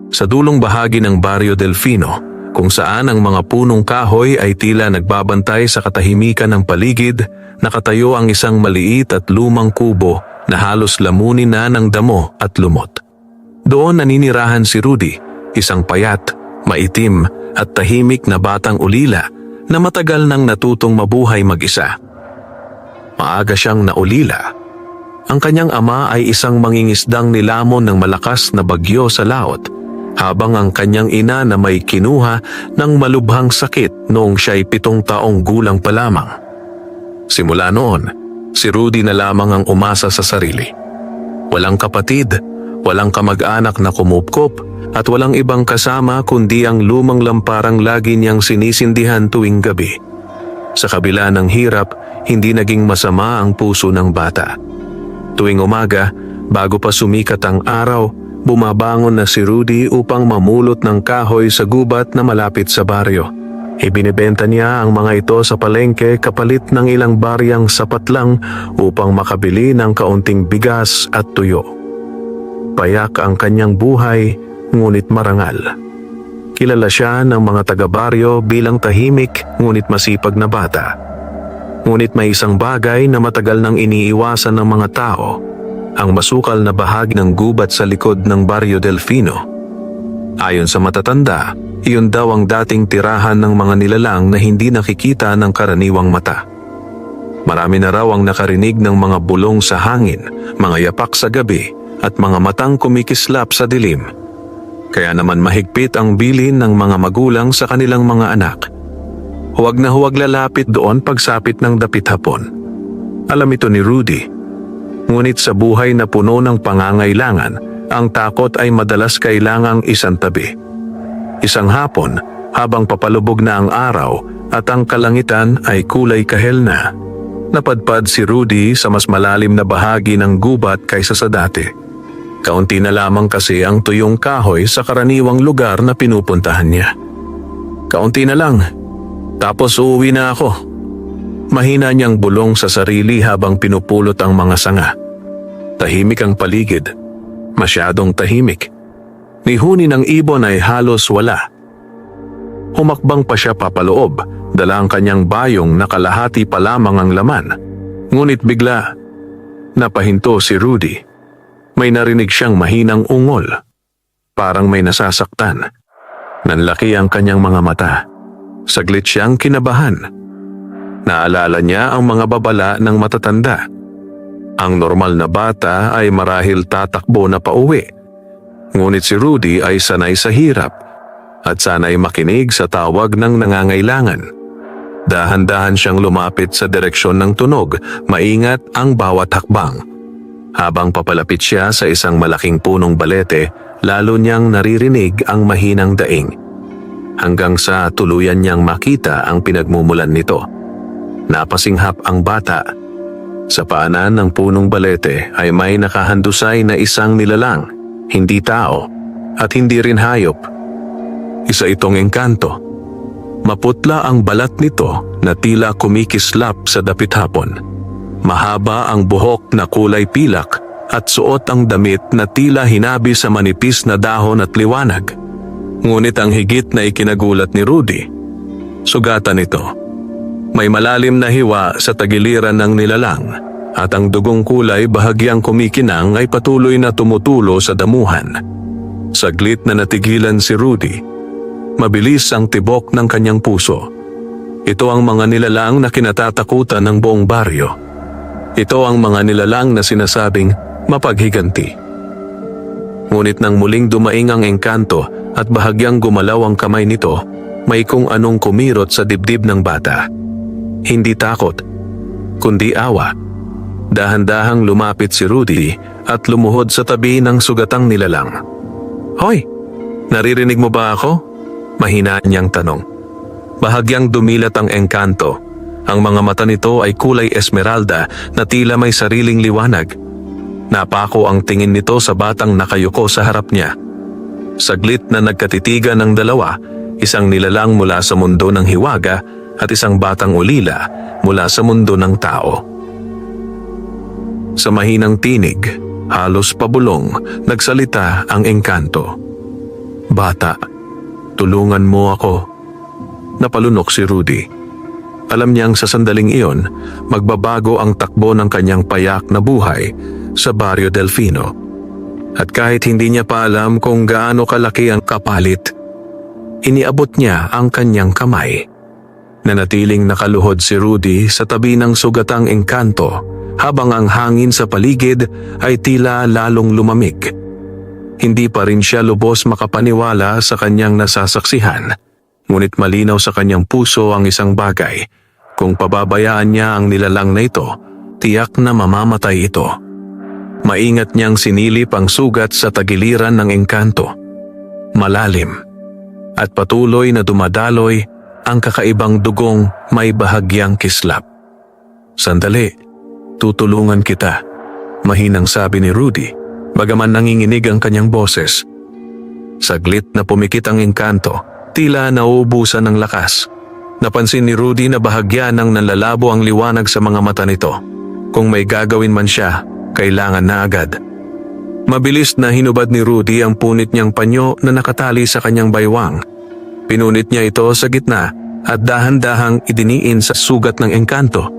Sa dulong bahagi ng Barrio Delfino, kung saan ang mga punong kahoy ay tila nagbabantay sa katahimikan ng paligid, nakatayo ang isang maliit at lumang kubo na halos lamunin na ng damo at lumot. Doon naninirahan si Rudy, isang payat, maitim at tahimik na batang ulila na matagal nang natutong mabuhay mag-isa. Maaga siyang naulila. Ang kanyang ama ay isang mangingisdang nilamon ng malakas na bagyo sa laot, habang ang kanyang ina na may kinuha ng malubhang sakit noong siya'y 7 taong gulang pa lamang. Simula noon, si Rudy na lamang ang umasa sa sarili. Walang kapatid, walang kamag-anak na kumupkop, at walang ibang kasama kundi ang lumang lamparang lagi niyang sinisindihan tuwing gabi. Sa kabila ng hirap, hindi naging masama ang puso ng bata. Tuwing umaga, bago pa sumikat ang araw, bumabangon na si Rudy upang mamulot ng kahoy sa gubat na malapit sa baryo. Ibinibenta niya ang mga ito sa palengke kapalit ng ilang baryang sapat lang upang makabili ng kaunting bigas at tuyo. Payak ang kanyang buhay, ngunit marangal. Kilala siya ng mga taga-baryo bilang tahimik ngunit masipag na bata. Ngunit may isang bagay na matagal nang iniiwasan ng mga tao, ang masukal na bahagi ng gubat sa likod ng Barrio Delfino. Ayon sa matatanda, iyon daw ang dating tirahan ng mga nilalang na hindi nakikita ng karaniwang mata. Marami na raw ang nakarinig ng mga bulong sa hangin, mga yapak sa gabi, at mga matang kumikislap sa dilim. Kaya naman mahigpit ang bilin ng mga magulang sa kanilang mga anak. Huwag na huwag lalapit doon pagsapit ng dapit hapon. Alam ito ni Rudy. Ngunit sa buhay na puno ng pangangailangan, ang takot ay madalas kailangang isantabi. Isang hapon, habang papalubog na ang araw at ang kalangitan ay kulay kahel na, napadpad si Rudy sa mas malalim na bahagi ng gubat kaysa sa dati. Kaunti na lamang kasi ang tuyong kahoy sa karaniwang lugar na pinupuntahan niya. Kaunti na lang, tapos uuwi na ako. Mahina niyang bulong sa sarili habang pinupulot ang mga sanga. Tahimik ang paligid. Masyadong tahimik. Ni huni ng ibon ay halos wala. Humakbang pa siya papaloob, dala ang kanyang bayong na kalahati pa lamang ang laman. Ngunit bigla, napahinto si Rudy. May narinig siyang mahinang ungol. Parang may nasasaktan. Nanlaki ang kanyang mga mata. Saglit siyang kinabahan. Naalala niya ang mga babala ng matatanda. Ang normal na bata ay marahil tatakbo na pauwi. Ngunit si Rudy ay sanay sa hirap at sanay makinig sa tawag ng nangangailangan. Dahan-dahan siyang lumapit sa direksyon ng tunog, maingat ang bawat hakbang. Habang papalapit siya sa isang malaking punong balete, lalo niyang naririnig ang mahinang daing. Hanggang sa tuluyan niyang makita ang pinagmumulan nito. Napasinghap ang bata. Sa paanan ng punong balete ay may nakahandusay na isang nilalang, hindi tao at hindi rin hayop. Isa itong engkanto. Maputla ang balat nito na tila kumikislap sa dapit hapon. Mahaba ang buhok na kulay pilak at suot ang damit na tila hinabi sa manipis na dahon at liwanag. Ngunit ang higit na ikinagulat ni Rudy, sugatan ito. May malalim na hiwa sa tagiliran ng nilalang at ang dugong kulay bahagyang kumikinang ay patuloy na tumutulo sa damuhan. Saglit na natigilan si Rudy. Mabilis ang tibok ng kanyang puso. Ito ang mga nilalang na kinatatakutan ng buong baryo. Ito ang mga nilalang na sinasabing mapaghiganti. Ngunit nang muling dumaing ang engkanto at bahagyang gumalaw ang kamay nito, may kung anong kumirot sa dibdib ng bata. Hindi takot, kundi awa. Dahan-dahang lumapit si Rudy at lumuhod sa tabi ng sugatang nilalang. "Hoy, naririnig mo ba ako?" Mahina niyang tanong. Bahagyang dumilat ang engkanto. Ang mga mata nito ay kulay esmeralda na tila may sariling liwanag. Napako ang tingin nito sa batang nakayuko sa harap niya. Saglit na nagkatitigan ng dalawa, isang nilalang mula sa mundo ng hiwaga at isang batang ulila mula sa mundo ng tao. Sa mahinang tinig, halos pabulong, nagsalita ang engkanto. "Bata, tulungan mo ako." Napalunok si Rudy. Alam niyang sa sandaling iyon, magbabago ang takbo ng kanyang payak na buhay sa Barrio Delfino. At kahit hindi niya pa alam kung gaano kalaki ang kapalit, iniabot niya ang kanyang kamay. Nanatiling nakaluhod si Rudy sa tabi ng sugatang engkanto habang ang hangin sa paligid ay tila lalong lumamig. Hindi pa rin siya lubos makapaniwala sa kanyang nasasaksihan, ngunit malinaw sa kanyang puso ang isang bagay: kung pababayaan niya ang nilalang na ito, tiyak na mamamatay ito. Maingat niyang sinilip ang sugat sa tagiliran ng engkanto. Malalim at patuloy na dumadaloy ang kakaibang dugong may bahagyang kislap. "Sandali, tutulungan kita," mahinang sabi ni Rudy, bagaman nanginginig ang kanyang boses. Saglit na pumikit ang engkanto, tila nauubusan ng lakas. Napansin ni Rudy na bahagya ng nalalabo ang liwanag sa mga mata nito. Kung may gagawin man siya, kailangan na agad. Mabilis na hinubad ni Rudy ang punit niyang panyo na nakatali sa kanyang baywang. Pinunit niya ito sa gitna at dahan-dahang idiniin sa sugat ng engkanto.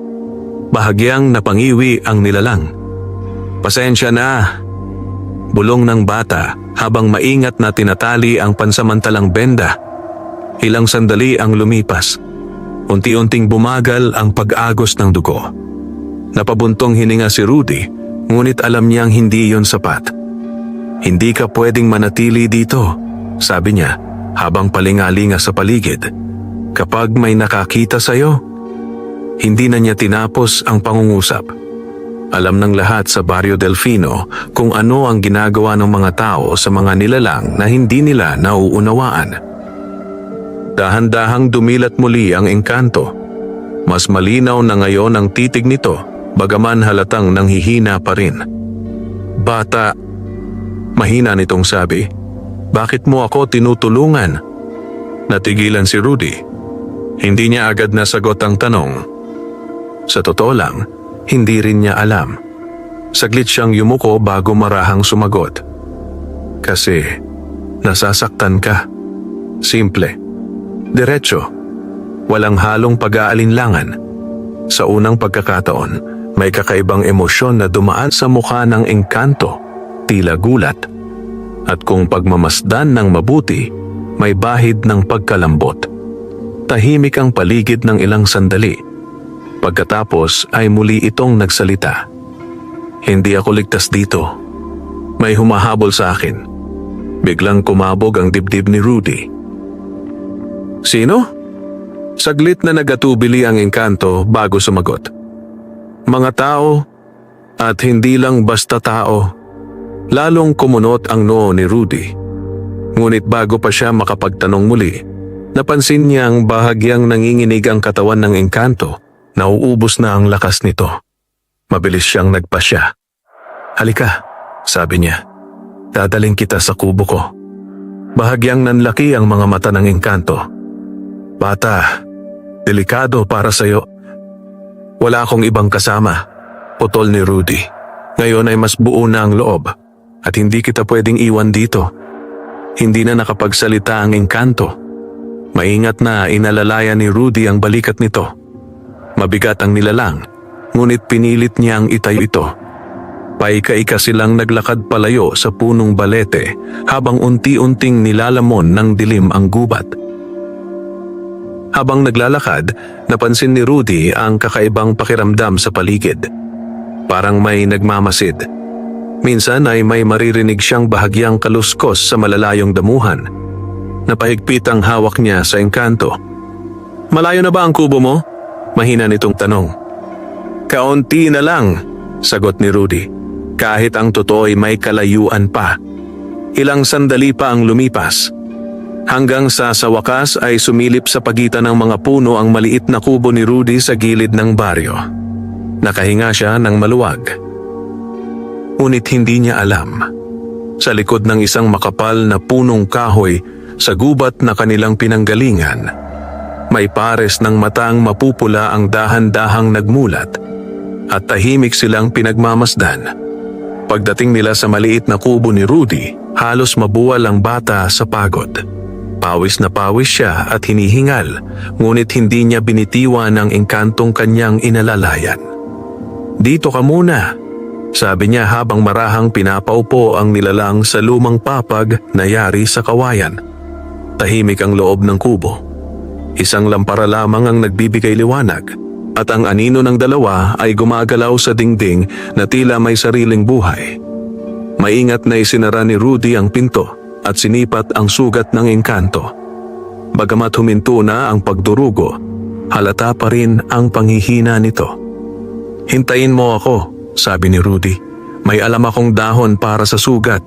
Bahagyang napangiwi ang nilalang. "Pasensya na," bulong ng bata habang maingat na tinatali ang pansamantalang benda. Ilang sandali ang lumipas. Unti-unting bumagal ang pag-agos ng dugo. Napabuntong hininga si Rudy, ngunit alam niyang hindi yon sapat. "Hindi ka pwedeng manatili dito," sabi niya habang palingalinga sa paligid. "Kapag may nakakita sa'yo." Hindi na niya tinapos ang pangungusap. Alam ng lahat sa Barrio Delfino kung ano ang ginagawa ng mga tao sa mga nilalang na hindi nila nauunawaan. Dahan-dahang dumilat muli ang engkanto. Mas malinaw na ngayon ang titig nito, bagaman halatang nanghihina pa rin. "Bata," mahina nitong sabi, "bakit mo ako tinutulungan?" Natigilan si Rudy. Hindi niya agad nasagot ang tanong. Sa totoo lang, hindi rin niya alam. Saglit siyang yumuko bago marahang sumagot. "Kasi nasasaktan ka." Simple. Diretso. Walang halong pag-aalinlangan. Sa unang pagkakataon, may kakaibang emosyon na dumaan sa mukha ng engkanto, tila gulat. At kung pagmamasdan ng mabuti, may bahid ng pagkalambot. Tahimik ang paligid ng ilang sandali. Pagkatapos ay muli itong nagsalita. "Hindi ako ligtas dito. May humahabol sa akin." Biglang kumabog ang dibdib ni Rudy. "Sino?" Saglit na nagatubili ang engkanto bago sumagot. "Mga tao, at hindi lang basta tao." Lalong kumunot ang noo ni Rudy. Ngunit bago pa siya makapagtanong muli, napansin niyang bahagyang nanginginig ang katawan ng engkanto. Nauubos na ang lakas nito. Mabilis siyang nagpasya. "Halika," sabi niya. "Dadaling kita sa kubo ko." Bahagyang nanlaki ang mga mata ng engkanto. "Bata, delikado para sa'yo." "Wala akong ibang kasama," putol ni Rudy. "Ngayon ay mas buo na ang loob at hindi kita pwedeng iwan dito." Hindi na nakapagsalita ang engkanto. Maingat na inalalayan ni Rudy ang balikat nito. Mabigat ang nilalang, ngunit pinilit niyang itayo ito. Paika-ika silang naglakad palayo sa punong balete habang unti-unting nilalamon ng dilim ang gubat. Habang naglalakad, napansin ni Rudy ang kakaibang pakiramdam sa paligid. Parang may nagmamasid. Minsan ay may maririnig siyang bahagyang kaluskos sa malalayong damuhan. Napahigpit ang hawak niya sa engkanto. "Malayo na ba ang kubo mo?" Mahina nitong tanong. "Kaunti na lang," sagot ni Rudy. Kahit ang totoo'y may kalayuan pa. Ilang sandali pa ang lumipas. Hanggang sa wakas ay sumilip sa pagitan ng mga puno ang maliit na kubo ni Rudy sa gilid ng baryo. Nakahinga siya ng maluwag. Ngunit hindi niya alam. Sa likod ng isang makapal na punong kahoy sa gubat na kanilang pinanggalingan, may pares ng matang mapupula ang dahan-dahang nagmulat at tahimik silang pinagmamasdan. Pagdating nila sa maliit na kubo ni Rudy, Halos mabuwal ang bata sa pagod. Pawis na pawis siya at hinihingal, ngunit hindi niya binitiwan ang engkantong kanyang inalalayan. "Dito ka muna," sabi niya habang marahang pinapaupo ang nilalang sa lumang papag na yari sa kawayan. Tahimik ang loob ng kubo. Isang lampara lamang ang nagbibigay liwanag, at ang anino ng dalawa ay gumagalaw sa dingding na tila may sariling buhay. Maingat na isinara ni Rudy ang pinto at sinipat ang sugat ng engkanto. Bagamat huminto na ang pagdurugo, halata pa rin ang panghihina nito. "Hintayin mo ako," sabi ni Rudy. "May alam akong dahon para sa sugat."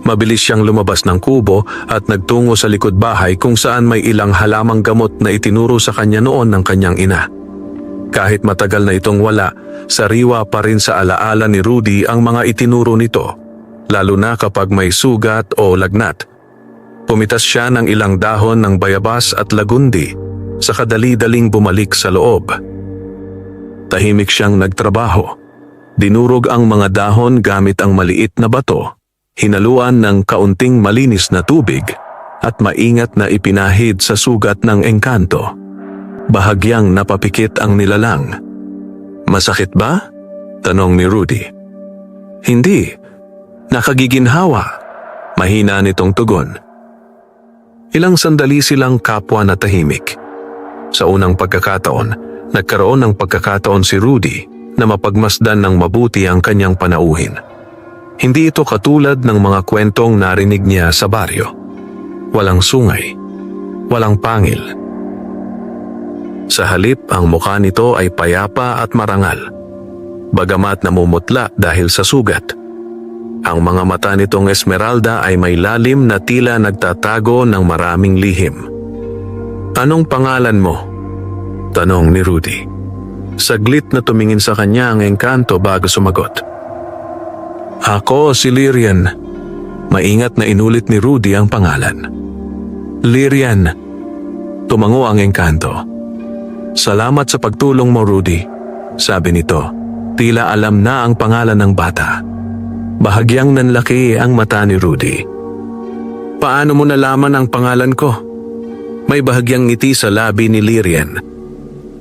Mabilis siyang lumabas ng kubo at nagtungo sa likod bahay kung saan may ilang halamang gamot na itinuro sa kanya noon ng kanyang ina. Kahit matagal na itong wala, sariwa pa rin sa alaala ni Rudy ang mga itinuro nito, lalo na kapag may sugat o lagnat. Pumitas siya ng ilang dahon ng bayabas at lagundi sa kadali-daling bumalik sa loob. Tahimik siyang nagtrabaho. Dinurog ang mga dahon gamit ang maliit na bato, hinaluan ng kaunting malinis na tubig at maingat na ipinahid sa sugat ng engkanto. Bahagyang napapikit ang nilalang. "Masakit ba?" tanong ni Rudy. "Hindi. Nakagiginhawa," mahina nitong tugon. Ilang sandali silang kapwa na tahimik. Sa unang pagkakataon, nagkaroon ng pagkakataon si Rudy na mapagmasdan ng mabuti ang kanyang panauhin. Hindi ito katulad ng mga kwentong narinig niya sa baryo. Walang sungay, walang pangil. Sa halip, ang mukha nito ay payapa at marangal, bagamat namumutla dahil sa sugat. Ang mga mata nitong Esmeralda ay may lalim na tila nagtatago ng maraming lihim. "Anong pangalan mo?" tanong ni Rudy. Saglit na tumingin sa kanya ang engkanto bago sumagot. "Ako si Lyrian." Maingat na inulit ni Rudy ang pangalan. "Lyrian," tumango ang engkanto. "Salamat sa pagtulong mo, Rudy," sabi nito. Tila alam na ang pangalan ng bata. Bahagyang nanlaki ang mata ni Rudy. "Paano mo nalaman ang pangalan ko?" May bahagyang ngiti sa labi ni Lyrian.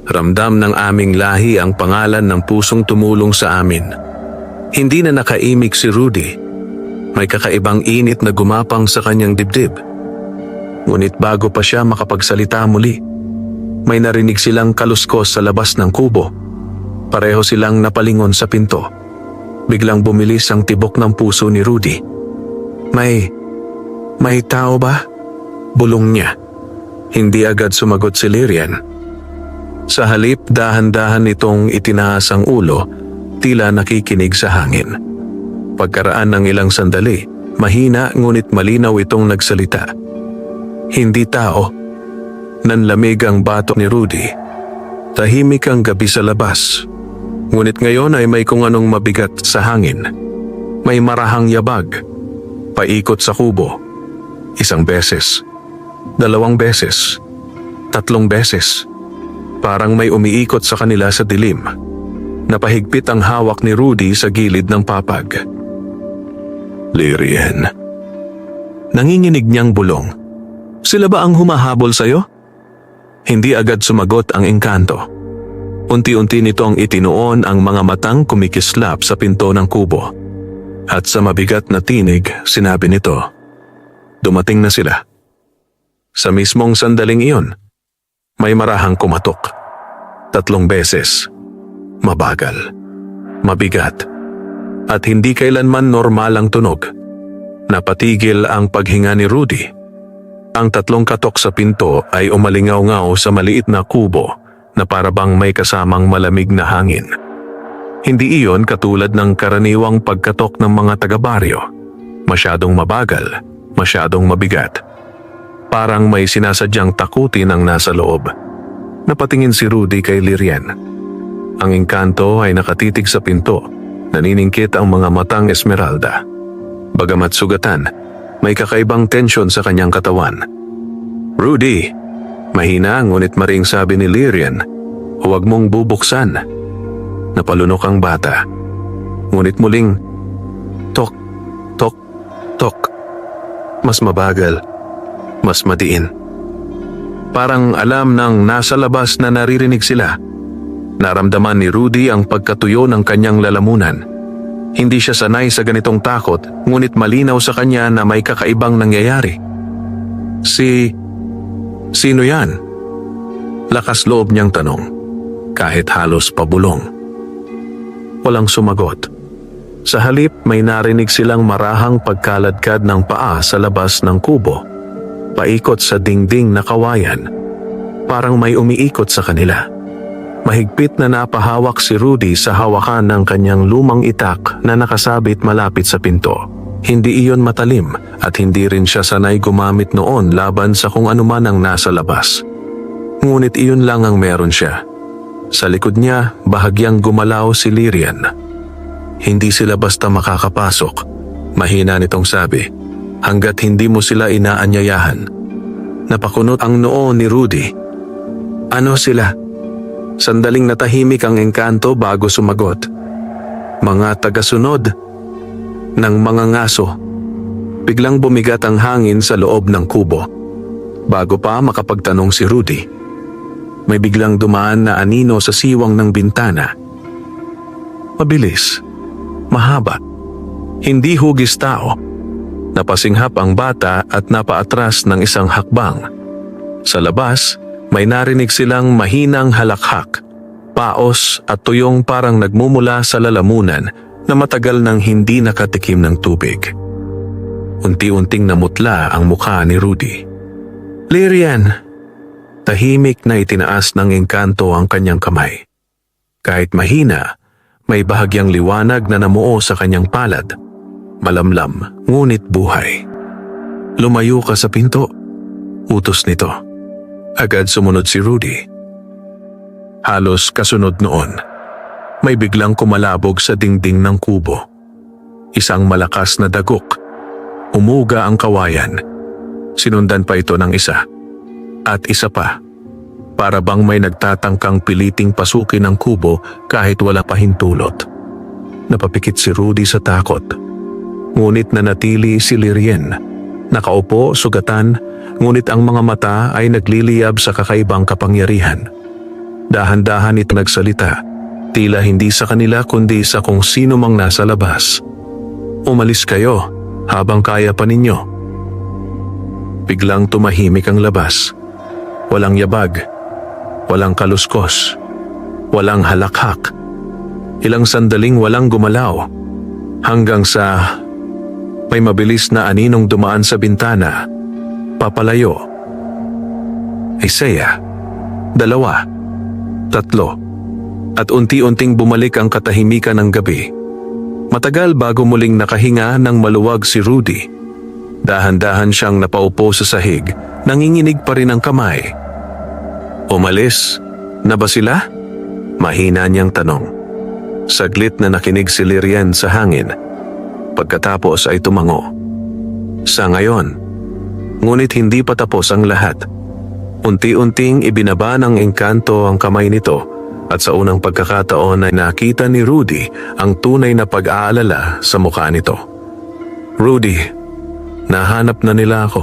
"Ramdam ng aming lahi ang pangalan ng pusong tumulong sa amin." Hindi na nakaimik si Rudy. May kakaibang init na gumapang sa kanyang dibdib. Ngunit bago pa siya makapagsalita muli, may narinig silang kaluskos sa labas ng kubo. Pareho silang napalingon sa pinto. Biglang bumilis ang tibok ng puso ni Rudy. May tao ba?" bulong niya. Hindi agad sumagot si Lyrian. Sa halip, dahan-dahan nitong itinaas ang ulo, tila nakikinig sa hangin. Pagkaraan ng ilang sandali, mahina ngunit malinaw itong nagsalita. "Hindi tao." Nanlamig ang batok ni Rudy. Tahimik ang gabi sa labas. Ngunit ngayon ay may kung anong mabigat sa hangin. May marahang yabag. Paikot sa kubo. 1 beses. 2 beses. 3 beses. Parang may umiikot sa kanila sa dilim. Napahigpit ang hawak ni Rudy sa gilid ng papag. "Lyrian." Nanginginig niyang bulong. "Sila ba ang humahabol sa'yo?" Hindi agad sumagot ang engkanto. Unti-unti nitong itinuon ang mga matang kumikislap sa pinto ng kubo. At sa mabigat na tinig, sinabi nito, "Dumating na sila." Sa mismong sandaling iyon, may marahang kumatok. 3 beses. Mabagal, mabigat, at hindi kailanman normal ang tunog. Napatigil ang paghinga ni Rudy. Ang 3 katok sa pinto ay umalingaw-ngaw sa maliit na kubo na parabang may kasamang malamig na hangin. Hindi iyon katulad ng karaniwang pagkatok ng mga taga-baryo. Masyadong mabagal, masyadong mabigat. Parang may sinasadyang takutin ang nasa loob. Napatingin si Rudy kay Lyrian. Ang engkanto ay nakatitig sa pinto, naniningkit ang mga matang Esmeralda. Bagamat sugatan, may kakaibang tensyon sa kanyang katawan. "Rudy," mahina ngunit maring sabi ni Lyrian, "huwag mong bubuksan." Napalunok ang bata. Ngunit muling, tok, tok, Mas mabagal, mas madiin. Parang alam ng nasa labas na naririnig sila. Naramdaman ni Rudy ang pagkatuyo ng kanyang lalamunan. Hindi siya sanay sa ganitong takot, ngunit malinaw sa kanya na may kakaibang nangyayari. Sino yan? Lakas loob niyang tanong, kahit halos pabulong. Walang sumagot. Sa halip, may narinig silang marahang pagkaladkad ng paa sa labas ng kubo. Paikot sa dingding na kawayan. Parang may umiikot sa kanila. Mahigpit na napahawak si Rudy sa hawakan ng kanyang lumang itak na nakasabit malapit sa pinto. Hindi iyon matalim at hindi rin siya sanay gumamit noon laban sa kung anuman ang nasa labas. Ngunit iyon lang ang meron siya. Sa likod niya, bahagyang gumalaw si Lyrian. Hindi sila basta makakapasok. Mahina nitong sabi, hanggat hindi mo sila inaanyayahan. Napakunot ang noo ni Rudy. Ano sila? Sandaling natahimik ang engkanto bago sumagot. Mga tagasunod ng mga ngaso. Biglang bumigat ang hangin sa loob ng kubo. Bago pa makapagtanong si Rudy, may biglang dumaan na anino sa siwang ng bintana. Mabilis, mahaba, hindi hugis tao. Napasinghap ang bata at napaatras ng isang hakbang. Sa labas, may narinig silang mahinang halakhak, paos at tuyong parang nagmumula sa lalamunan na matagal nang hindi nakatikim ng tubig. Unti-unting namutla ang mukha ni Rudy. Lyrian! Tahimik na itinaas ng engkanto ang kanyang kamay. Kahit mahina, may bahagyang liwanag na namuo sa kanyang palad. Malamlam, ngunit buhay. Lumayo ka sa pinto. Utos nito. Agad sumunod si Rudy. Halos kasunod noon, may biglang kumalabog sa dingding ng kubo. Isang malakas na dagok. Umuga ang kawayan. Sinundan pa ito ng isa. At isa pa. Para bang may nagtatangkang piliting pasukin ang kubo kahit wala pahintulot. Napapikit si Rudy sa takot. Ngunit nanatili si Lyrian. Nakaupo, sugatan, ngunit ang mga mata ay nagliliyab sa kakaibang kapangyarihan. Dahan-dahan ito nagsalita, tila hindi sa kanila kundi sa kung sino mang nasa labas. Umalis kayo habang kaya pa ninyo. Biglang tumahimik ang labas. Walang yabag, walang kaluskos, walang halakhak. Ilang sandaling walang gumalaw, hanggang sa may mabilis na aninong dumaan sa bintana. Papalayo. Isaya. 2, 3. At unti-unting bumalik ang katahimikan ng gabi. Matagal bago muling nakahinga ng maluwag si Rudy. Dahan-dahan siyang napaupo sa sahig, nanginginig pa rin ang kamay. Umalis na ba sila? Mahina niyang tanong. Saglit na nakinig si Lyrian sa hangin. Pagkatapos ay tumango. Sa ngayon, ngunit hindi pa tapos ang lahat. Unti-unting ibinaba ng engkanto ang kamay nito at sa unang pagkakataon ay nakita ni Rudy ang tunay na pag-aalala sa mukha nito. Rudy, nahanap na nila ako.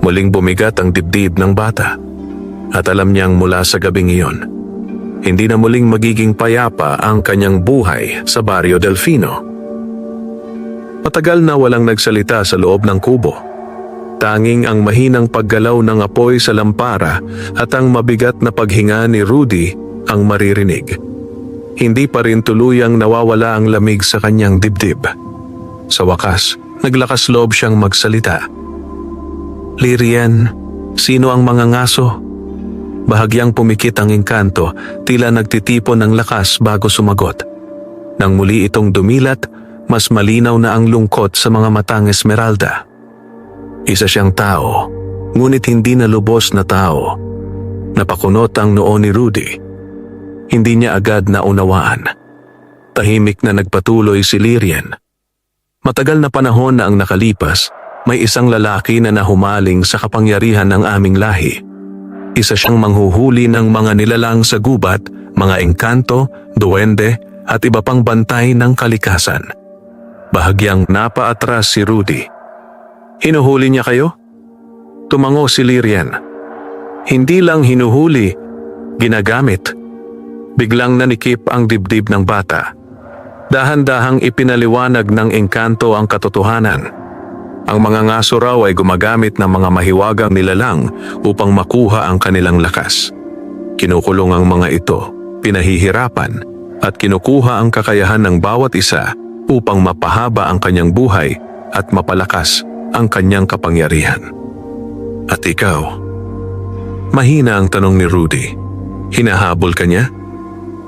Muling bumigat ang dibdib ng bata at alam niyang mula sa gabing iyon, hindi na muling magiging payapa ang kanyang buhay sa Barrio Delfino. Matagal na walang nagsalita sa loob ng kubo. Tanging ang mahinang paggalaw ng apoy sa lampara at ang mabigat na paghinga ni Rudy ang maririnig. Hindi pa rin tuluyang nawawala ang lamig sa kanyang dibdib. Sa wakas, naglakas loob siyang magsalita. Lyrian, sino ang mga ngaso? Bahagyang pumikit ang engkanto, tila nagtitipon ng lakas bago sumagot. Nang muli itong dumilat, mas malinaw na ang lungkot sa mga matang Esmeralda. Isa siyang tao, ngunit hindi na lubos na tao. Napakunot ang noo ni Rudy. Hindi niya agad naunawaan. Tahimik na nagpatuloy si Lyrian. Matagal na panahon na ang nakalipas, may isang lalaki na nahumaling sa kapangyarihan ng aming lahi. Isa siyang manghuhuli ng mga nilalang sa gubat, mga engkanto, duwende, at iba pang bantay ng kalikasan. Bahagyang napaatras si Rudy. Hinuhuli niya kayo? Tumango si Lirian. Hindi lang hinuhuli, ginagamit. Biglang nanikip ang dibdib ng bata. Dahan-dahang ipinaliwanag ng engkanto ang katotohanan. Ang mga ngaso raw ay gumagamit ng mga mahiwagang nilalang upang makuha ang kanilang lakas. Kinukulong ang mga ito, pinahihirapan, at kinukuha ang kakayahan ng bawat isa upang mapahaba ang kanyang buhay at mapalakas ang kanyang kapangyarihan. At ikaw? Mahina ang tanong ni Rudy. Hinahabol ka niya?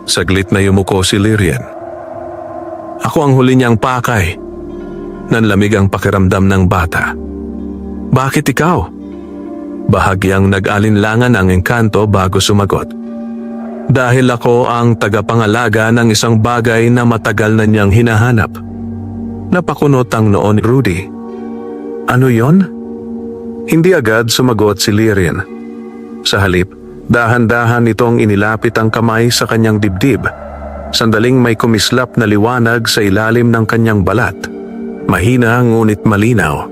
Saglit na yumuko si Lirian. Ako ang huli niyang pakay. Nanlamig ang pakiramdam ng bata. Bakit ikaw? Bahagyang nag-alinlangan ang engkanto bago sumagot. Dahil ako ang tagapangalaga ng isang bagay na matagal na niyang hinahanap. Napakunot ang noo ni Rudy. Ano yon? Hindi agad sumagot si Lirian. Sa halip, dahan-dahan itong inilapit ang kamay sa kanyang dibdib. Sandaling may kumislap na liwanag sa ilalim ng kanyang balat. Mahina ngunit malinaw.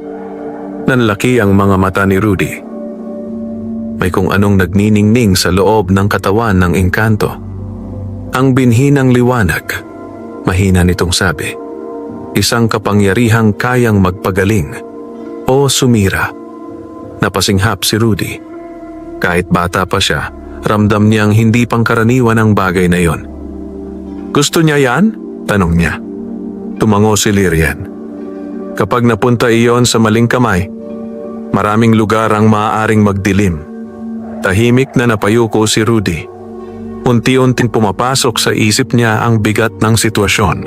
Nanlaki ang mga mata ni Rudy. May kung anong nagniningning sa loob ng katawan ng engkanto. Ang binhi ng liwanag. Mahina nitong sabi. Isang kapangyarihang kayang magpagaling o sumira. Napasinghap si Rudy. Kahit bata pa siya, ramdam niyang hindi pangkaraniwan ang bagay na yon. Gusto niya yan? Tanong niya. Tumango si Lirian. Kapag napunta iyon sa maling kamay, maraming lugar ang maaaring magdilim. Tahimik na napayuko si Rudy. Unti-unting pumapasok sa isip niya ang bigat ng sitwasyon.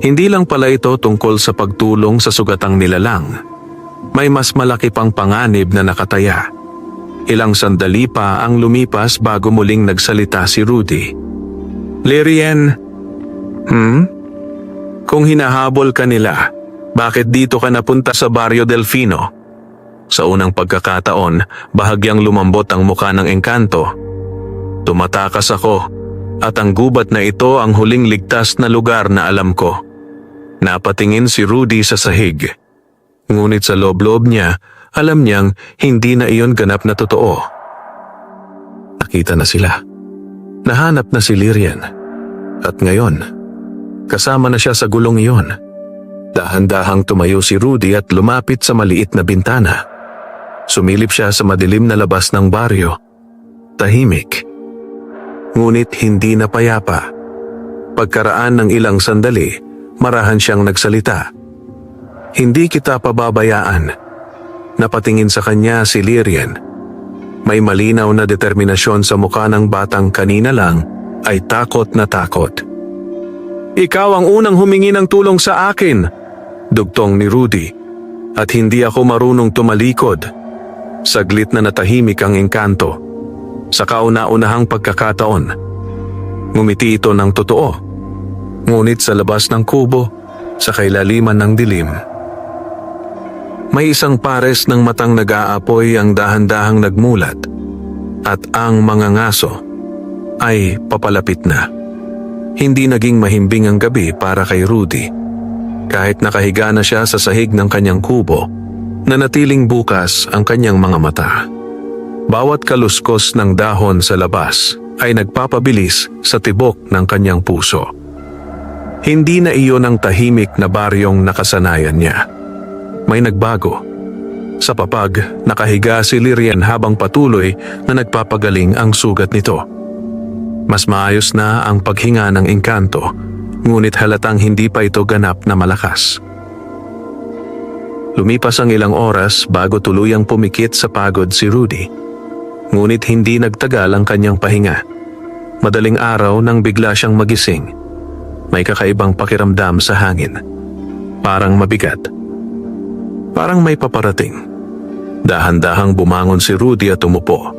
Hindi lang pala ito tungkol sa pagtulong sa sugatang nilalang. May mas malaki pang panganib na nakataya. Ilang sandali pa ang lumipas bago muling nagsalita si Rudy. Lirian, Kung hinahabol ka nila, bakit dito ka napunta sa Barrio Delfino? Sa unang pagkakataon, bahagyang lumambot ang muka ng engkanto. Tumatakas ako, at ang gubat na ito ang huling ligtas na lugar na alam ko. Napatingin si Rudy sa sahig. Ngunit sa loob-loob niya, alam niyang hindi na iyon ganap na totoo. Nakita na sila. Nahanap na si Lirian. At ngayon, kasama na siya sa gulong iyon. Dahan-dahang tumayo si Rudy at lumapit sa maliit na bintana. Sumilip siya sa madilim na labas ng baryo. Tahimik. Ngunit hindi na payapa. Pagkaraan ng ilang sandali, marahan siyang nagsalita. Hindi kita pababayaan. Napatingin sa kanya si Lirian. May malinaw na determinasyon sa mukha ng batang kanina lang ay takot na takot. Ikaw ang unang humingi ng tulong sa akin, dugtong ni Rudy. At hindi ako marunong tumalikod. Saglit na natahimik ang engkanto. Sa kauna-unahang pagkakataon, ngumiti ito ng totoo. Ngunit sa labas ng kubo, sa kailaliman ng dilim, may isang pares ng matang nag-aapoy ang dahan-dahang nagmulat at ang mga ngaso ay papalapit na. Hindi naging mahimbing ang gabi para kay Rudy. Kahit nakahiga na siya sa sahig ng kanyang kubo, nanatiling bukas ang kanyang mga mata. Bawat kaluskos ng dahon sa labas ay nagpapabilis sa tibok ng kanyang puso. Hindi na iyon ang tahimik na baryong nakasanayan niya. May nagbago. Sa papag, nakahiga si Lirian habang patuloy na nagpapagaling ang sugat nito. Mas maayos na ang paghinga ng engkanto, ngunit halatang hindi pa ito ganap na malakas. Lumipas ang ilang oras bago tuluyang pumikit sa pagod si Rudy. Ngunit hindi nagtagal ang kanyang pahinga. Madaling araw nang bigla siyang magising. May kakaibang pakiramdam sa hangin. Parang mabigat. Parang may paparating. Dahan-dahang bumangon si Rudy at umupo.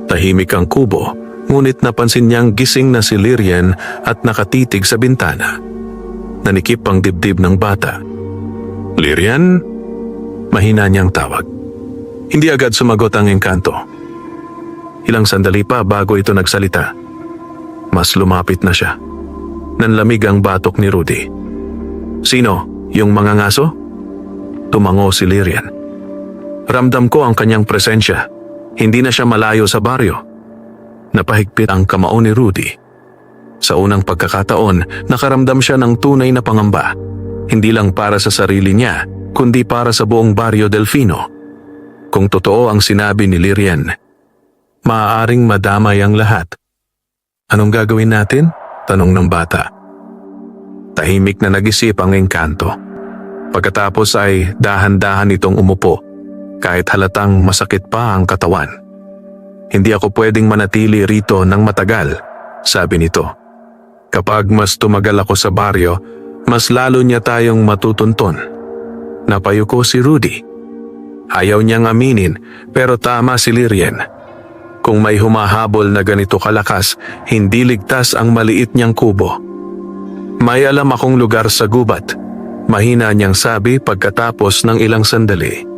Tahimik ang kubo, ngunit napansin niyang gising na si Lirian at nakatitig sa bintana. Nanikip ang dibdib ng bata. Lirian? Mahina niyang tawag. Hindi agad sumagot ang engkanto. Ilang sandali pa bago ito nagsalita. Mas lumapit na siya. Nanlamig ang batok ni Rudy. Sino? Yung mga ngaso? tumango si Lirian. Ramdam ko ang kanyang presensya. Hindi na siya malayo sa baryo. Napahigpit ang kamao ni Rudy. Sa unang pagkakataon, nakaramdam siya ng tunay na pangamba. Hindi lang para sa sarili niya, kundi para sa buong baryo Delfino. Kung totoo ang sinabi ni Lirian, maaaring madamay ang lahat. Anong gagawin natin? Tanong ng bata. Tahimik na nag-isip ang engkanto. Pagkatapos ay dahan-dahan itong umupo, kahit halatang masakit pa ang katawan. Hindi ako pwedeng manatili rito ng matagal, sabi nito. Kapag mas tumagal ako sa baryo, mas lalo niya tayong matutunton. Napayuko si Rudy. Ayaw niyang aminin, pero tama si Lirian. Kung may humahabol na ganito kalakas, hindi ligtas ang maliit niyang kubo. May alam akong lugar sa gubat, mahina niyang sabi pagkatapos ng ilang sandali.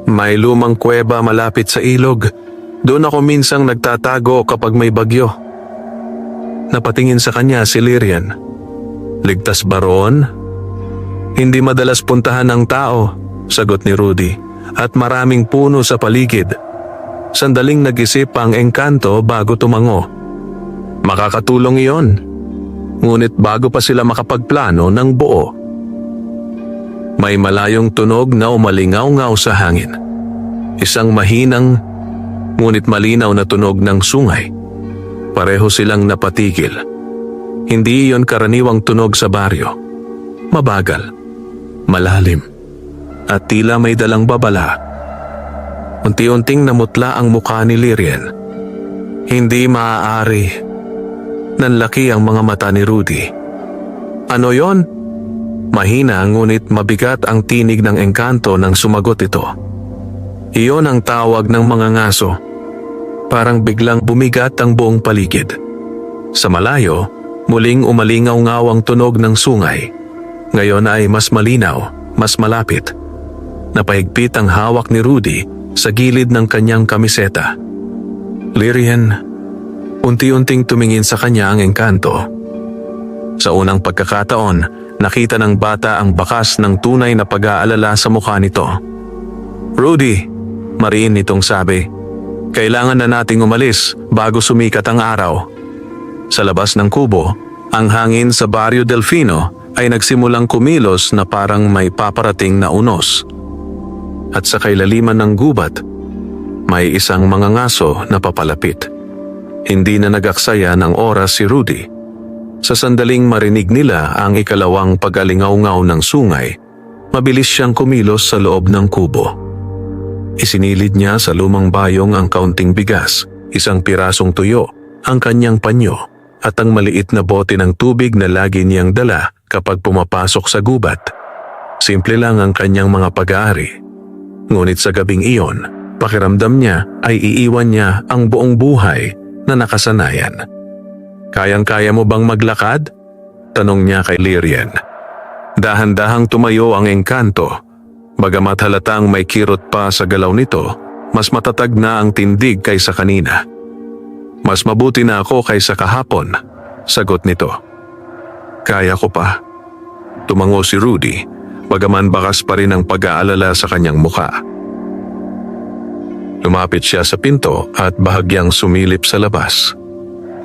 May lumang kuweba malapit sa ilog. Doon ako minsang nagtatago kapag may bagyo. Napatingin sa kanya si Lirian. Ligtas ba roon? Hindi madalas puntahan ng tao, sagot ni Rudy, at maraming puno sa paligid. Sandaling nag-isip ang engkanto bago tumango. Makakatulong iyon. Ngunit bago pa sila makapagplano ng buo, may malayong tunog na umalingaw-ngaw sa hangin. Isang mahinang, ngunit malinaw na tunog ng sungay. Pareho silang napatigil. Hindi iyon karaniwang tunog sa baryo. Mabagal, malalim, at tila may dalang babala. Unti-unting namutla ang mukha ni Lirian. Hindi maaari. Nanlaki ang mga mata ni Rudy. Ano yon? Mahina ngunit mabigat ang tinig ng engkanto nang sumagot ito. Iyon ang tawag ng mga ngaso. Parang biglang bumigat ang buong paligid. Sa malayo, muling umalingaw-ngaw ang tunog ng sungay. Ngayon ay mas malinaw, mas malapit. Napahigpit ang hawak ni Rudy sa gilid ng kanyang kamiseta. Lirian, unti-unting tumingin sa kanya ang engkanto. Sa unang pagkakataon, nakita ng bata ang bakas ng tunay na pag-aalala sa mukha nito. Rudy, mariin nitong sabi, kailangan na nating umalis bago sumikat ang araw. Sa labas ng kubo, ang hangin sa Barrio Delfino ay nagsimulang kumilos na parang may paparating na unos. At sa kailaliman ng gubat, may isang mga ngaso na papalapit. Hindi na nagaksaya ng oras si Rudy. Sa sandaling marinig nila ang ikalawang pag-alingaw-ngaw ng sungay, mabilis siyang kumilos sa loob ng kubo. Isinilid niya sa lumang bayong ang kaunting bigas, isang pirasong tuyo, ang kanyang panyo, at ang maliit na bote ng tubig na lagi niyang dala kapag pumapasok sa gubat. Simple lang ang kanyang mga pag-aari. Ngunit sa gabing iyon, pakiramdam niya ay iiwan niya ang buong buhay na nakasanayan. Kayang-kaya mo bang maglakad? Tanong niya kay Lirian. Dahan-dahang tumayo ang engkanto. Bagamat halatang may kirot pa sa galaw nito, mas matatag na ang tindig kaysa kanina. Mas mabuti na ako kaysa kahapon, sagot nito. Kaya ko pa. Tumango si Rudy, bagaman bakas pa rin ang pag-aalala sa kanyang mukha. Lumapit siya sa pinto at bahagyang sumilip sa labas.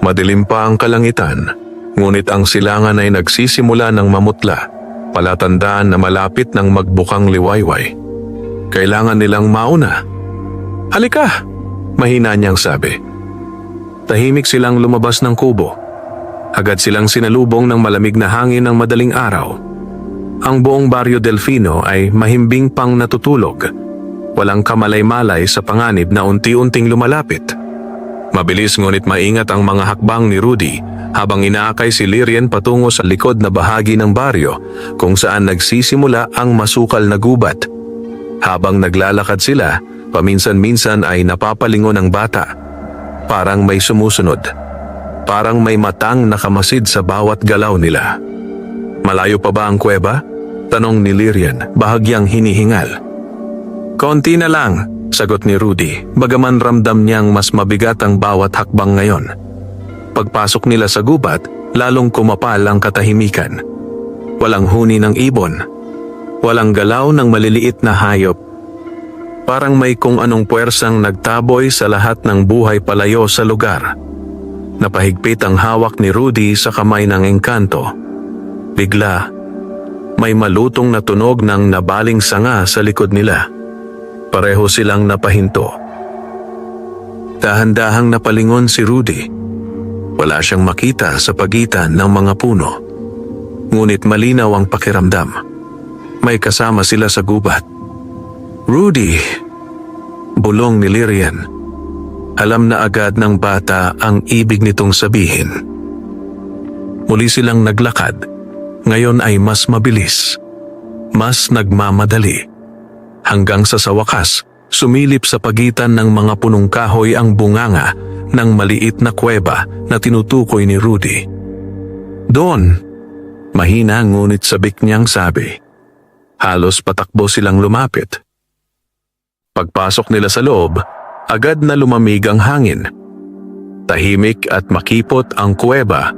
Madilim pa ang kalangitan, ngunit ang silangan ay nagsisimula ng mamutla, palatandaan na malapit ng magbukang liwayway. Kailangan nilang mauna. Halika! Mahina niyang sabi. Tahimik silang lumabas ng kubo. Agad silang sinalubong ng malamig na hangin ng madaling araw. Ang buong Barrio Delfino ay mahimbing pang natutulog. Walang kamalay-malay sa panganib na unti-unting lumalapit. Mabilis ngunit maingat ang mga hakbang ni Rudy habang inaakay si Lirian patungo sa likod na bahagi ng baryo kung saan nagsisimula ang masukal na gubat. Habang naglalakad sila, paminsan-minsan ay napapalingon ang bata. Parang may sumusunod. Parang may matang nakamasid sa bawat galaw nila. Malayo pa ba ang kuweba? Tanong ni Lirian, bahagyang hinihingal. Konti na lang, sagot ni Rudy, bagaman ramdam niyang mas mabigat ang bawat hakbang ngayon. Pagpasok nila sa gubat, lalong kumapal ang katahimikan. Walang huni ng ibon. Walang galaw ng maliliit na hayop. Parang may kung anong puwersang nagtaboy sa lahat ng buhay palayo sa lugar. Napahigpit ang hawak ni Rudy sa kamay ng engkanto. Bigla, may malutong na tunog ng nabaling sanga sa likod nila. Pareho silang napahinto. Dahan-dahang napalingon si Rudy. Wala siyang makita sa pagitan ng mga puno. Ngunit malinaw ang pakiramdam. May kasama sila sa gubat. "Rudy!" bulong ni Lirian. Alam na agad ng bata ang ibig nitong sabihin. Muli silang naglakad. Ngayon ay mas mabilis. Mas nagmamadali. Hanggang sa wakas, sumilip sa pagitan ng mga punong kahoy ang bunganga ng maliit na kuweba na tinutukoy ni Rudy. "Doon!" mahina ngunit sabik niyang sabi. Halos patakbo silang lumapit. Pagpasok nila sa loob, agad na lumamig ang hangin. Tahimik at makipot ang kuweba,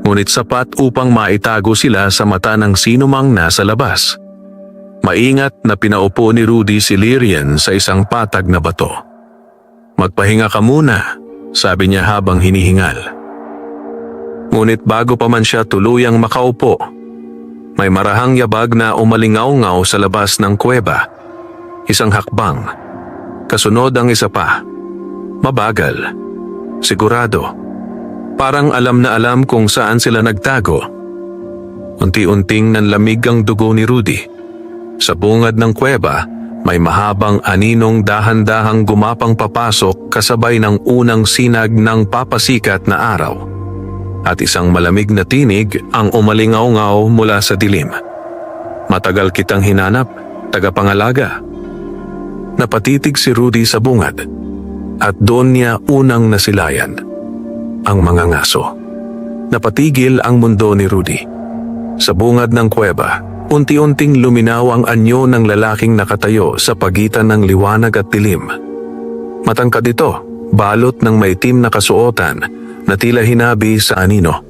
ngunit sapat upang maitago sila sa mata ng sinumang nasa labas. Maingat na pinaupo ni Rudy si Lirian sa isang patag na bato. "Magpahinga ka muna," sabi niya habang hinihingal. Ngunit bago pa man siya tuluyang makaupo, may marahang yabag na umalingaw-ngaw sa labas ng kuweba. Isang hakbang. Kasunod ang isa pa. Mabagal. Sigurado. Parang alam na alam kung saan sila nagtago. Unti-unting nanlamig ang dugo ni Rudy. Sa bungad ng kuweba, may mahabang aninong dahan-dahang gumapang papasok kasabay ng unang sinag ng papasikat na araw. At isang malamig na tinig ang umalingaw-ngaw mula sa dilim. "Matagal kitang hinanap, tagapangalaga." Napatitig si Rudy sa bungad at doon niya unang nasilayan ang mga ngaso. Napatigil ang mundo ni Rudy. Sa bungad ng kuweba, unti-unting luminaw ang anyo ng lalaking nakatayo sa pagitan ng liwanag at dilim. Matangkad ito, balot ng maitim na kasuotan na tila hinabi sa anino.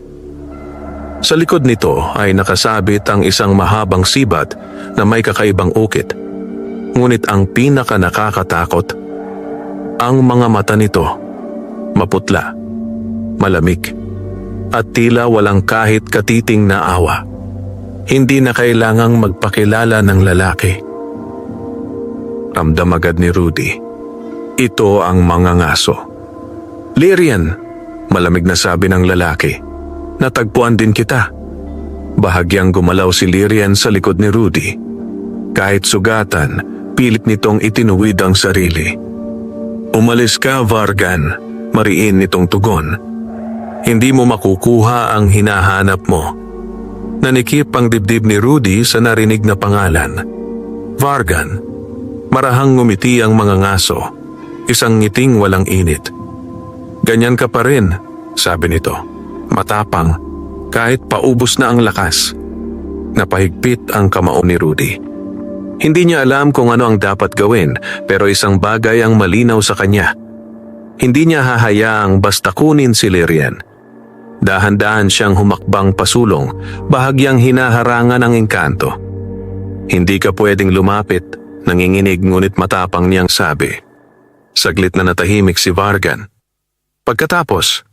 Sa likod nito ay nakasabit ang isang mahabang sibat na may kakaibang ukit. Ngunit ang pinaka nakakatakot, ang mga mata nito, maputla, malamig, at tila walang kahit katiting na awa. Hindi na kailangang magpakilala ng lalaki. Ramdam agad ni Rudy. Ito ang mga ngaso. "Lirian," malamig na sabi ng lalaki. "Natagpuan din kita." Bahagyang gumalaw si Lirian sa likod ni Rudy. Kahit sugatan, pilit nitong itinuwid ang sarili. "Umalis ka, Vargan," mariin nitong tugon. "Hindi mo makukuha ang hinahanap mo." Nanikip ang dibdib ni Rudy sa narinig na pangalan. Vargan. Marahang ngumiti ang mga ngaso. Isang ngiting walang init. "Ganyan ka pa rin," sabi nito. "Matapang, kahit paubos na ang lakas." Napahigpit ang kamao ni Rudy. Hindi niya alam kung ano ang dapat gawin, pero isang bagay ang malinaw sa kanya. Hindi niya hahayaang basta kunin si Lirian. Dahan-dahan siyang humakbang pasulong, bahagyang hinaharangan ng engkanto. "Hindi ka pwedeng lumapit," nanginginig ngunit matapang niyang sabi. Saglit na natahimik si Vargan. Pagkatapos,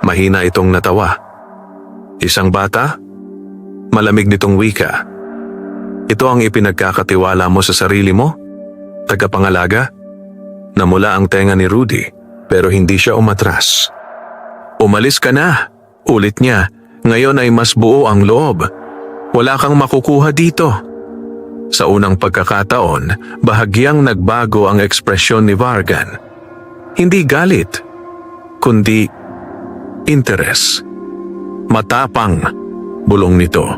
mahina itong natawa. "Isang bata?" Malamig nitong wika. "Ito ang ipinagkakatiwala mo sa sarili mo? Tagapangalaga?" Namula ang tenga ni Rudy, pero hindi siya umatras. "Umalis ka na," ulit niya. "Ngayon ay mas buo ang loob. Wala kang makukuha dito." Sa unang pagkakataon, bahagyang nagbago ang ekspresyon ni Vargan. Hindi galit, kundi interes. "Matapang," bulong nito.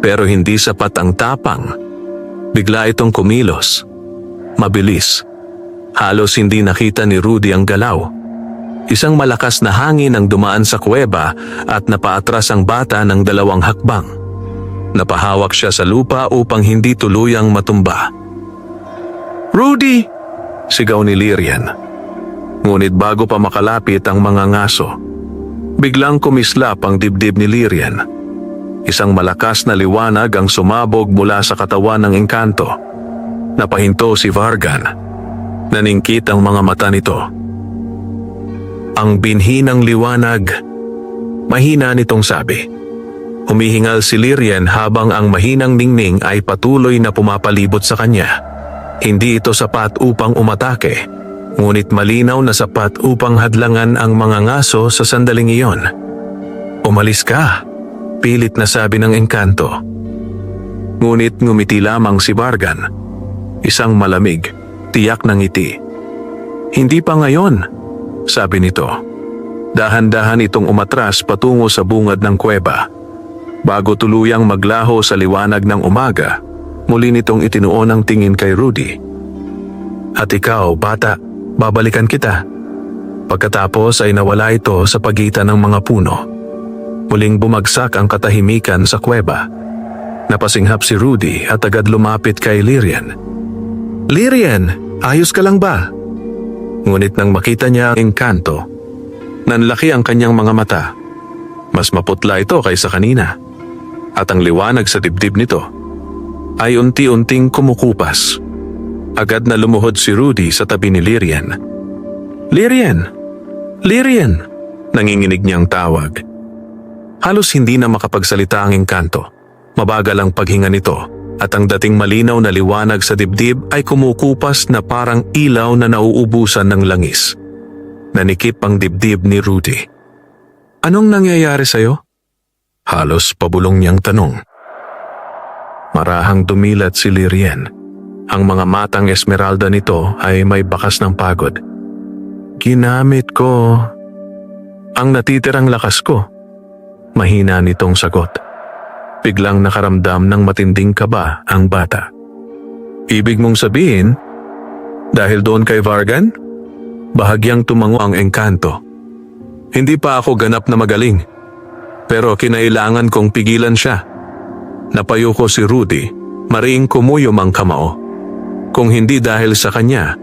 Pero hindi sapat ang tapang. Bigla itong kumilos. Mabilis. Halos hindi nakita ni Rudy ang galaw. Isang malakas na hangin ang dumaan sa kuweba at napaatras ang bata ng 2 hakbang. Napahawak siya sa lupa upang hindi tuluyang matumba. "Rudy!" sigaw ni Lirian. Ngunit bago pa makalapit ang mga ngaso, biglang kumislap ang dibdib ni Lirian. isang malakas na liwanag ang sumabog mula sa katawan ng engkanto. Napahinto si Vargan. Naningkit ang mga mata nito. Ang binhi ng liwanag, mahina nitong sabi. Humihingal si Lyrian habang ang mahinang ningning ay patuloy na pumapalibot sa kanya. Hindi ito sapat upang umatake, ngunit malinaw na sapat upang hadlangan ang mga ngaso sa sandaling iyon. Umalis ka, pilit na sabi ng engkanto. Ngunit ngumiti lamang si Vargan. Isang malamig, tiyak na ngiti. Hindi pa ngayon, sabi nito. Dahan-dahan itong umatras patungo sa bungad ng kuweba. Bago tuluyang maglaho sa liwanag ng umaga, muli nitong itinuon ang tingin kay Rudy. At ikaw, bata, babalikan kita. Pagkatapos ay nawala ito sa pagitan ng mga puno. Muling bumagsak ang katahimikan sa kuweba. Napasinghap si Rudy at agad lumapit kay Lyrian. Lyrian, ayos ka lang ba? Ngunit nang makita niya ang engkanto, nanlaki ang kanyang mga mata. Mas maputla ito kaysa kanina. At ang liwanag sa dibdib nito ay unti-unting kumukupas. Agad na lumuhod si Rudy sa tabi ni Lyrian. Lyrian! Lyrian! Nanginginig niyang tawag. Halos hindi na makapagsalita ang engkanto. Mabagal ang paghinga nito at ang dating malinaw na liwanag sa dibdib ay kumukupas na parang ilaw na nauubusan ng langis. Nanikip ang dibdib ni Rudy. Anong nangyayari sa'yo? Halos pabulong niyang tanong. Marahang dumilat si Lyrian. Ang mga matang esmeralda nito ay may bakas ng pagod. Ginamit ko ang natitirang lakas ko. Mahina nitong sagot. Biglang nakaramdam ng matinding kaba ang bata. Ibig mong sabihin, dahil doon kay Vargan, bahagyang tumango ang engkanto. Hindi pa ako ganap na magaling, pero kinailangan kong pigilan siya. Napayo ko si Rudy, mariing kumuyom ang kamao. Kung hindi dahil sa kanya,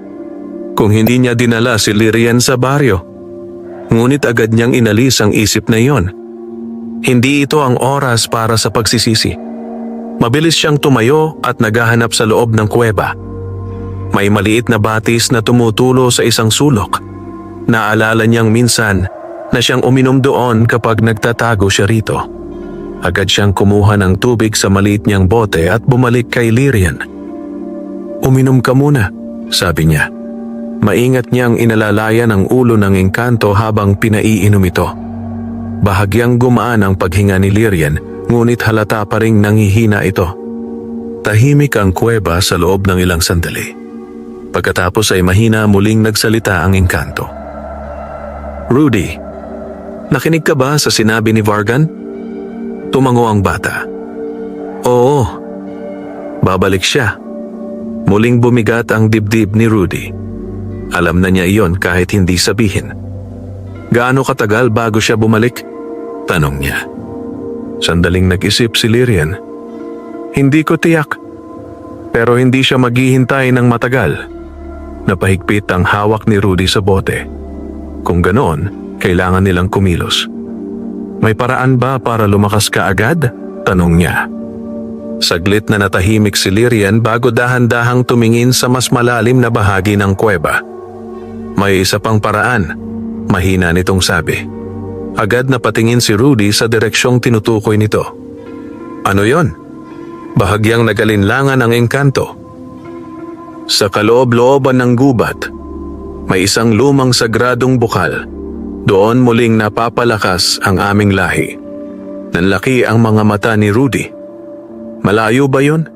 kung hindi niya dinala si Lyrian sa baryo. Ngunit agad niyang inalis ang isip na iyon. Hindi ito ang oras para sa pagsisisi. Mabilis siyang tumayo at naghahanap sa loob ng kuweba. May maliit na batis na tumutulo sa isang sulok. Naalala niyang minsan na siyang uminom doon kapag nagtatago siya rito. Agad siyang kumuha ng tubig sa maliit niyang bote at bumalik kay Lyrian. Uminom ka muna, sabi niya. Maingat niyang inalalayan ang ulo ng engkanto habang pinaiinom ito. Bahagyang gumaan ang paghinga ni Lyrian, ngunit halata pa ring nanghihina ito. Tahimik ang kuweba sa loob ng ilang sandali. Pagkatapos ay mahina muling nagsalita ang engkanto. Rudy, nakinig ka ba sa sinabi ni Vargan? Tumango ang bata. Oo. Babalik siya. Muling bumigat ang dibdib ni Rudy. Alam na niya iyon kahit hindi sabihin. Gaano katagal bago siya bumalik? Tanong niya. Sandaling nag-isip si Lyrian. Hindi ko tiyak. Pero hindi siya maghihintay ng matagal. Napahigpit ang hawak ni Rudy sa bote. Kung ganoon, kailangan nilang kumilos. May paraan ba para lumakas ka agad? Tanong niya. Saglit na natahimik si Lyrian bago dahan-dahang tumingin sa mas malalim na bahagi ng kuweba. May isa pang paraan, mahina nitong sabi. Agad na patingin si Rudy sa direksyong tinutukoy nito. Ano yon? Bahagyang nagalinlangan ang engkanto. Sa kaloob-looban ng gubat, may isang lumang sagradong bukal. Doon muling napapalakas ang aming lahi. Nanlaki ang mga mata ni Rudy. Malayo ba yun?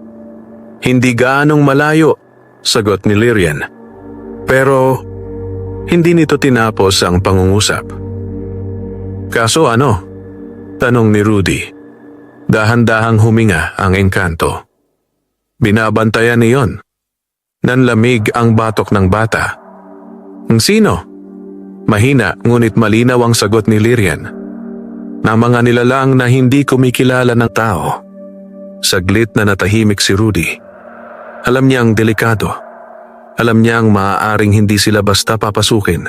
Hindi gaanong malayo, sagot ni Lyrian. Pero hindi nito tinapos ang pangungusap. Kaso ano? Tanong ni Rudy. Dahan-dahang huminga ang engkanto. Binabantayan niyon. Nanlamig ang batok ng bata. Ang sino? Mahina ngunit malinaw ang sagot ni Lyrian. Na mga nilalang na hindi kumikilala ng tao. Saglit na natahimik si Rudy. Alam niyang delikado. Alam niyang maaaring hindi sila basta papasukin.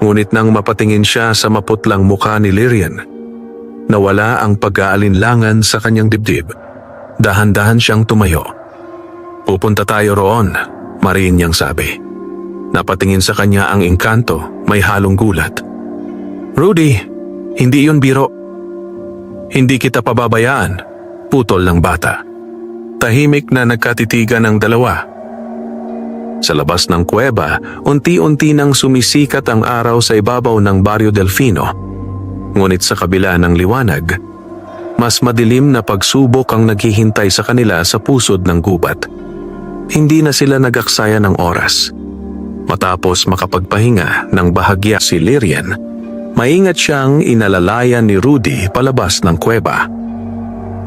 Ngunit nang mapatingin siya sa maputlang mukha ni Lyrian, Nawala ang pag-aalinlangan sa kanyang dibdib. Dahan-dahan siyang tumayo. "Pupunta tayo roon," mariin niyang sabi. Napatingin sa kanya ang engkanto, may halong gulat. "Rudy, hindi yun biro." "Hindi kita pababayaan," putol ng bata. Tahimik na nagkatitigan ang dalawa. Sa labas ng kuweba, unti-unti nang sumisikat ang araw sa ibabaw ng Barrio Delfino. Ngunit sa kabila ng liwanag, mas madilim na pagsubok ang naghihintay sa kanila sa pusod ng gubat. Hindi na sila nag-aksaya ng oras. Matapos makapagpahinga ng bahagya si Lirian, maingat siyang inalalayan ni Rudy palabas ng kuweba.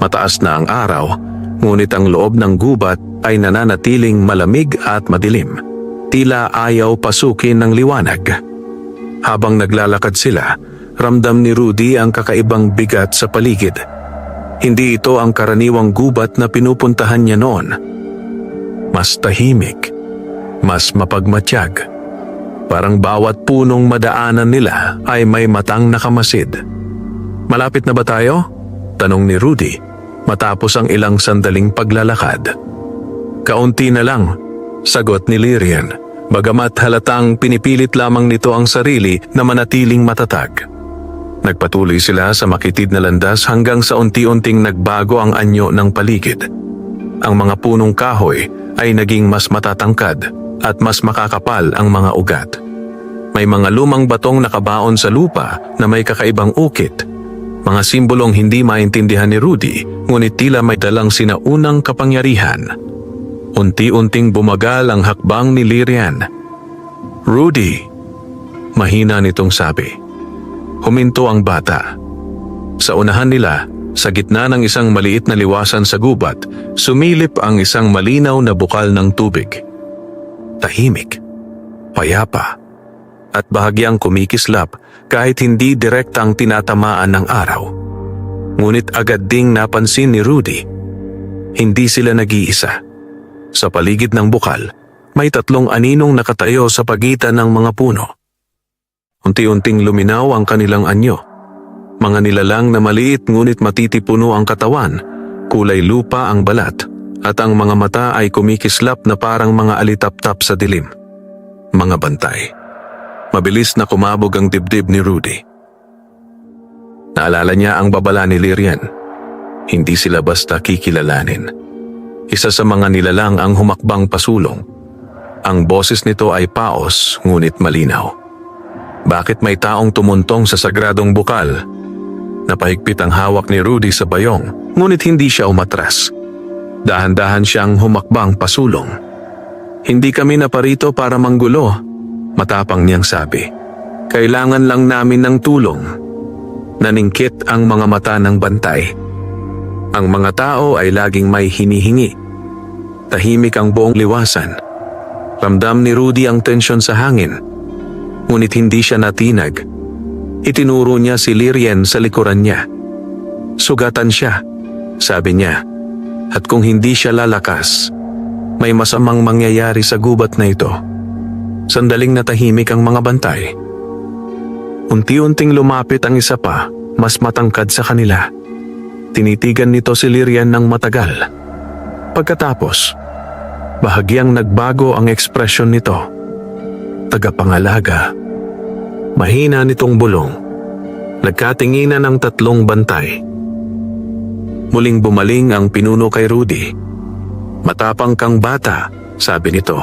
Mataas na ang araw, ngunit ang loob ng gubat ay nananatiling malamig at madilim. Tila ayaw pasukin ng liwanag. Habang naglalakad sila, ramdam ni Rudy ang kakaibang bigat sa paligid. Hindi ito ang karaniwang gubat na pinupuntahan niya noon. Mas tahimik, mas mapagmatyag. Parang bawat punong madaanan nila ay may matang nakamasid. "Malapit na ba tayo?" tanong ni Rudy matapos ang ilang sandaling paglalakad. "Kaunti na lang," sagot ni Lirian, bagamat halatang pinipilit lamang nito ang sarili na manatiling matatag. Nagpatuloy sila sa makitid na landas hanggang sa unti-unting nagbago ang anyo ng paligid. Ang mga punong kahoy ay naging mas matatangkad at mas makakapal ang mga ugat. May mga lumang batong nakabaon sa lupa na may kakaibang ukit. Mga simbolong hindi maintindihan ni Rudy, ngunit tila may dalang sinaunang kapangyarihan. Unti-unting bumagal ang hakbang ni Lirian. "Rudy," mahina nitong sabi. Huminto ang bata. Sa unahan nila, sa gitna ng isang maliit na liwasan sa gubat, sumilip ang isang malinaw na bukal ng tubig. Tahimik, payapa, at bahagyang kumikislap kahit hindi direktang tinatamaan ng araw. Ngunit agad ding napansin ni Rudy, hindi sila nag-iisa. Sa paligid ng bukal, may 3 aninong nakatayo sa pagitan ng mga puno. Unti-unting luminaw ang kanilang anyo. Mga nilalang na maliit ngunit matitipuno ang katawan, kulay lupa ang balat, at ang mga mata ay kumikislap na parang mga alitap-tap sa dilim. Mga bantay. Mabilis na kumabog ang dibdib ni Rudy. Naalala niya ang babala ni Lirian. Hindi sila basta kikilalanin. Isa sa mga nilalang ang humakbang pasulong. Ang boses nito ay paos ngunit malinaw. Bakit may taong tumuntong sa sagradong bukal? Napahigpit ang hawak ni Rudy sa bayong, ngunit hindi siya umatras. Dahan-dahan siyang humakbang pasulong. "Hindi kami naparito para manggulo," matapang niyang sabi. "Kailangan lang namin ng tulong." Naningkit ang mga mata ng bantay. Ang mga tao ay laging may hinihingi. Tahimik ang buong liwasan. Ramdam ni Rudy ang tensyon sa hangin. Ngunit hindi siya natinag. Itinuro niya si Lirian sa likuran niya. "Sugatan siya," sabi niya. "At kung hindi siya lalakas, may masamang mangyayari sa gubat na ito." Sandaling natahimik ang mga bantay. Unti-unting lumapit ang isa pa, mas matangkad sa kanila. Tinitigan nito si Lirian ng matagal. Pagkatapos, bahagyang nagbago ang ekspresyon nito. Tagapangalaga. Mahina nitong bulong. Nagkatinginan ng 3 bantay. Muling bumaling ang pinuno kay Rudy. "Matapang kang bata," sabi nito.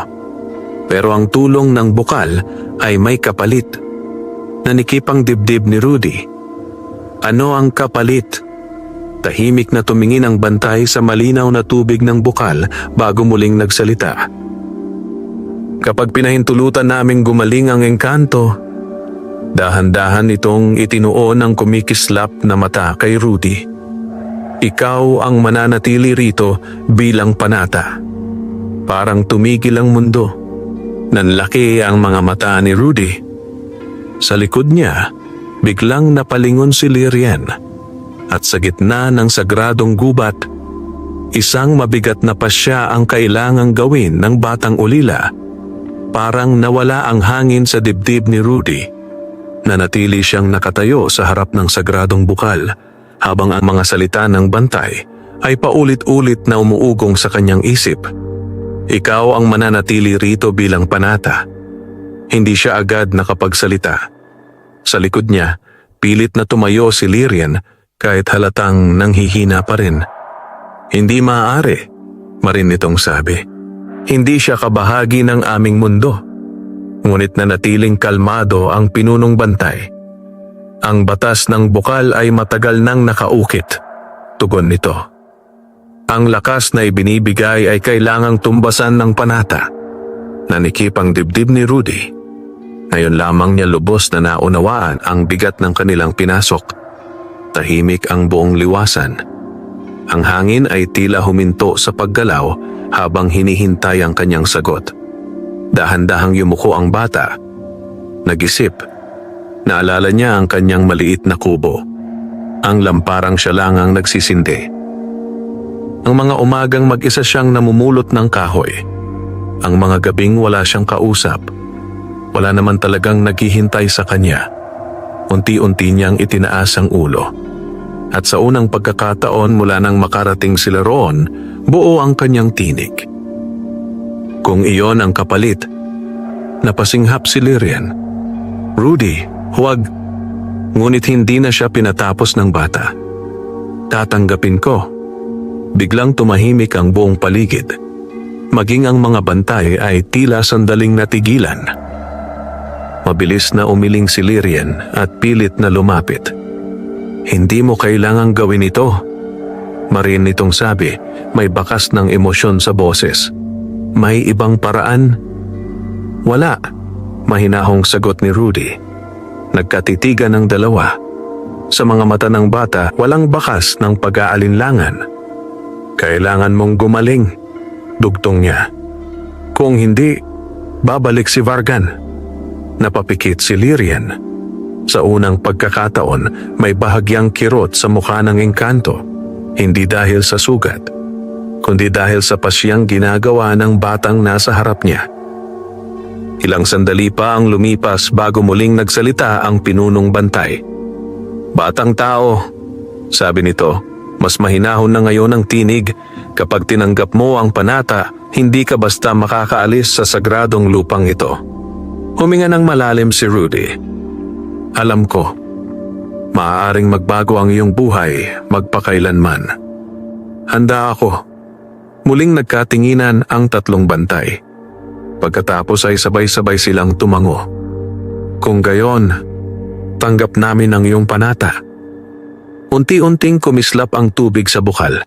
Pero ang tulong ng bukal ay may kapalit. Nanikip ang dibdib ni Rudy. "Ano ang kapalit?" Tahimik na tumingin ang bantay sa malinaw na tubig ng bukal bago muling nagsalita. "Kapag pinahintulutan naming gumaling ang engkanto," dahan-dahan itong itinuon ng kumikislap na mata kay Rudy. "Ikaw ang mananatili rito bilang panata." Parang tumigil ang mundo. Nanlaki ang mga mata ni Rudy. Sa likod niya, biglang napalingon si Lirian. At sa gitna ng sagradong gubat, isang mabigat na pasya ang kailangang gawin ng batang ulila. Parang nawala ang hangin sa dibdib ni Rudy. Nanatili siyang nakatayo sa harap ng sagradong bukal, habang ang mga salita ng bantay ay paulit-ulit na umuugong sa kanyang isip. Ikaw ang mananatili rito bilang panata. Hindi siya agad nakapagsalita. Sa likod niya, pilit na tumayo si Lyrian kahit halatang nanghihina pa rin. Hindi maaari, marin nitong sabi. Hindi siya kabahagi ng aming mundo. Ngunit nanatiling kalmado ang pinunong bantay. Ang batas ng bukal ay matagal nang nakaukit, tugon nito. Ang lakas na ibinibigay ay kailangang tumbasan ng panata. Nanikip ang dibdib ni Rudy. Ngayon lamang niya lubos na naunawaan ang bigat ng kanilang pinasok. Tahimik ang buong liwasan. Ang hangin ay tila huminto sa paggalaw habang hinihintay ang kanyang sagot. Dahan-dahang yumuko ang bata. Nag-isip. Naalala niya ang kanyang maliit na kubo. Ang lamparang siya lang ang nagsisindi. Ang mga umagang mag-isa siyang namumulot ng kahoy. Ang mga gabing wala siyang kausap. Wala naman talagang naghihintay sa kanya. Unti-unti niyang itinaas ang ulo. At sa unang pagkakataon mula nang makarating sila roon, buo ang kanyang tinig. Kung iyon ang kapalit, napasinghap si Lyrian. Rudy, huwag. Ngunit hindi na siya pinatapos ng bata. Tatanggapin ko. Biglang tumahimik ang buong paligid. Maging ang mga bantay ay tila sandaling natigilan. Mabilis na umiling si Lyrian at pilit na lumapit. Hindi mo kailangang gawin ito. Marin nitong sabi, may bakas ng emosyon sa boses. May ibang paraan? Wala. Mahinahong sagot ni Rudy. Nagkatitigan ng dalawa. Sa mga mata ng bata, walang bakas ng pag-aalinlangan. Kailangan mong gumaling, dugtong niya. Kung hindi, babalik si Vargan. Napapikit si Lyrian. Sa unang pagkakataon, may bahagyang kirot sa mukha ng engkanto. Hindi dahil sa sugat, kundi dahil sa pasyang ginagawa ng batang nasa harap niya. Ilang sandali pa ang lumipas bago muling nagsalita ang pinunong bantay. Batang tao, sabi nito, mas mahinahon na ngayon ang tinig. Kapag tinanggap mo ang panata, hindi ka basta makakaalis sa sagradong lupang ito. Huminga ng malalim si Rudy. Alam ko, maaaring magbago ang iyong buhay magpakailanman. Handa ako. Muling nagkatinginan ang tatlong bantay. Pagkatapos ay sabay-sabay silang tumango. Kung gayon, tanggap namin ang iyong panata. Unti-unting kumislap ang tubig sa bukal.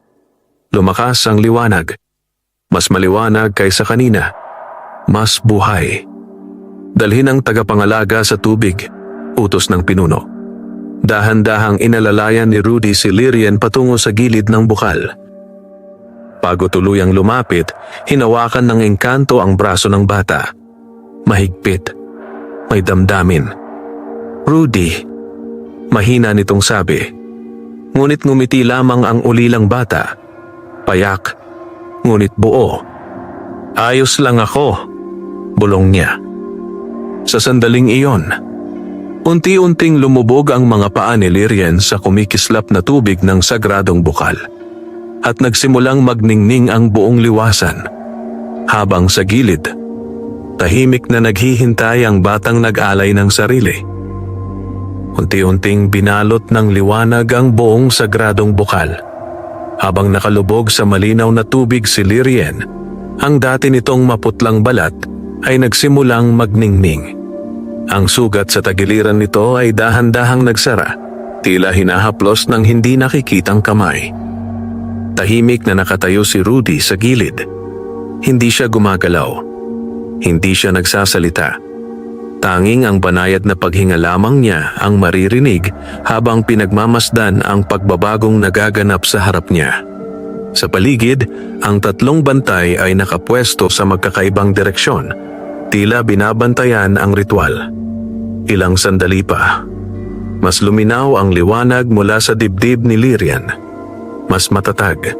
Lumakas ang liwanag. Mas maliwanag kaysa kanina. Mas buhay. Dalhin ang tagapangalaga sa tubig. Utos ng pinuno. Dahan-dahang inalalayan ni Rudy si Lyrian patungo sa gilid ng bukal. Bago tuluyang lumapit, hinawakan ng engkanto ang braso ng bata. Mahigpit. May damdamin. Rudy, mahina nitong sabi. Ngunit ngumiti lamang ang ulilang bata. Payak, ngunit buo. Ayos lang ako, bulong niya. Sa sandaling iyon, unti-unting lumubog ang mga paa ni Lyrian sa kumikislap na tubig ng sagradong bukal at nagsimulang magningning ang buong liwasan. Habang sa gilid, tahimik na naghihintay ang batang nag-alay ng sarili. Unti-unting binalot ng liwanag ang buong sagradong bukal. Habang nakalubog sa malinaw na tubig si Lyrian, ang dati nitong maputlang balat ay nagsimulang magningning. Ang sugat sa tagiliran nito ay dahan-dahang nagsara, tila hinahaplos ng hindi nakikitang kamay. Tahimik na nakatayo si Rudy sa gilid. Hindi siya gumagalaw. Hindi siya nagsasalita. Tanging ang banayad na paghinga lamang niya ang maririnig habang pinagmamasdan ang pagbabagong nagaganap sa harap niya. Sa paligid, ang tatlong bantay ay nakapwesto sa magkakaibang direksyon. Tila binabantayan ang ritual. Ilang sandali pa. Mas luminaw ang liwanag mula sa dibdib ni Lyrian. Mas matatag.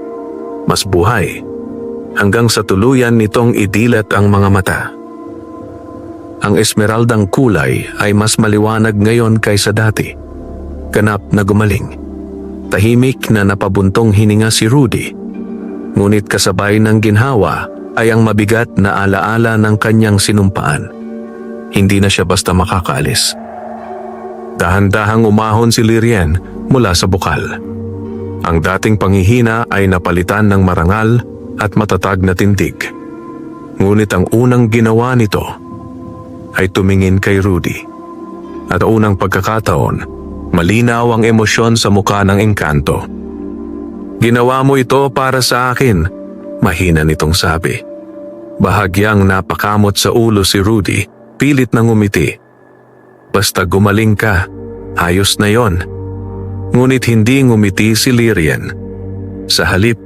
Mas buhay. Hanggang sa tuluyan nitong idilat ang mga mata. Ang esmeraldang kulay ay mas maliwanag ngayon kaysa dati. Ganap na gumaling. Tahimik na napabuntong hininga si Rudy. Ngunit kasabay ng ginhawa ay ang mabigat na alaala ng kanyang sinumpaan. Hindi na siya basta makakaalis. Dahan-dahang umahon si Lirian mula sa bukal. Ang dating panghihina ay napalitan ng marangal at matatag na tindig. Ngunit ang unang ginawa nito ay tumingin kay Rudy. At unang pagkakataon, malinaw ang emosyon sa mukha ng engkanto. "Ginawa mo ito para sa akin," mahina nitong sabi. Bahagyang napakamot sa ulo si Rudy, pilit na ngumiti. "Basta gumaling ka, ayos na yon." Ngunit hindi ngumiti si Lirian. Sa halip,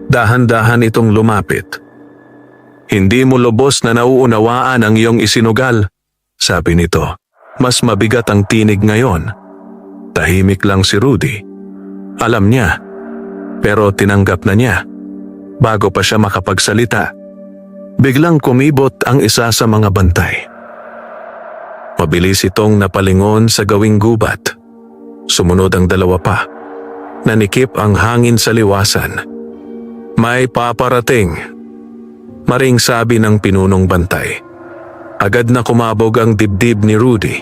dahan-dahan itong lumapit. "Hindi mo lubos na nauunawaan ang iyong isinugal," sabi nito. Mas mabigat ang tinig ngayon. Tahimik lang si Rudy. Alam niya, pero tinanggap na niya. Bago pa siya makapagsalita, biglang kumibot ang isa sa mga bantay. Mabilis itong napalingon sa gawing gubat. Sumunod ang dalawa pa. Nanikip ang hangin sa liwasan. "May paparating," maring sabi ng pinunong bantay. Agad na kumabog ang dibdib ni Rudy.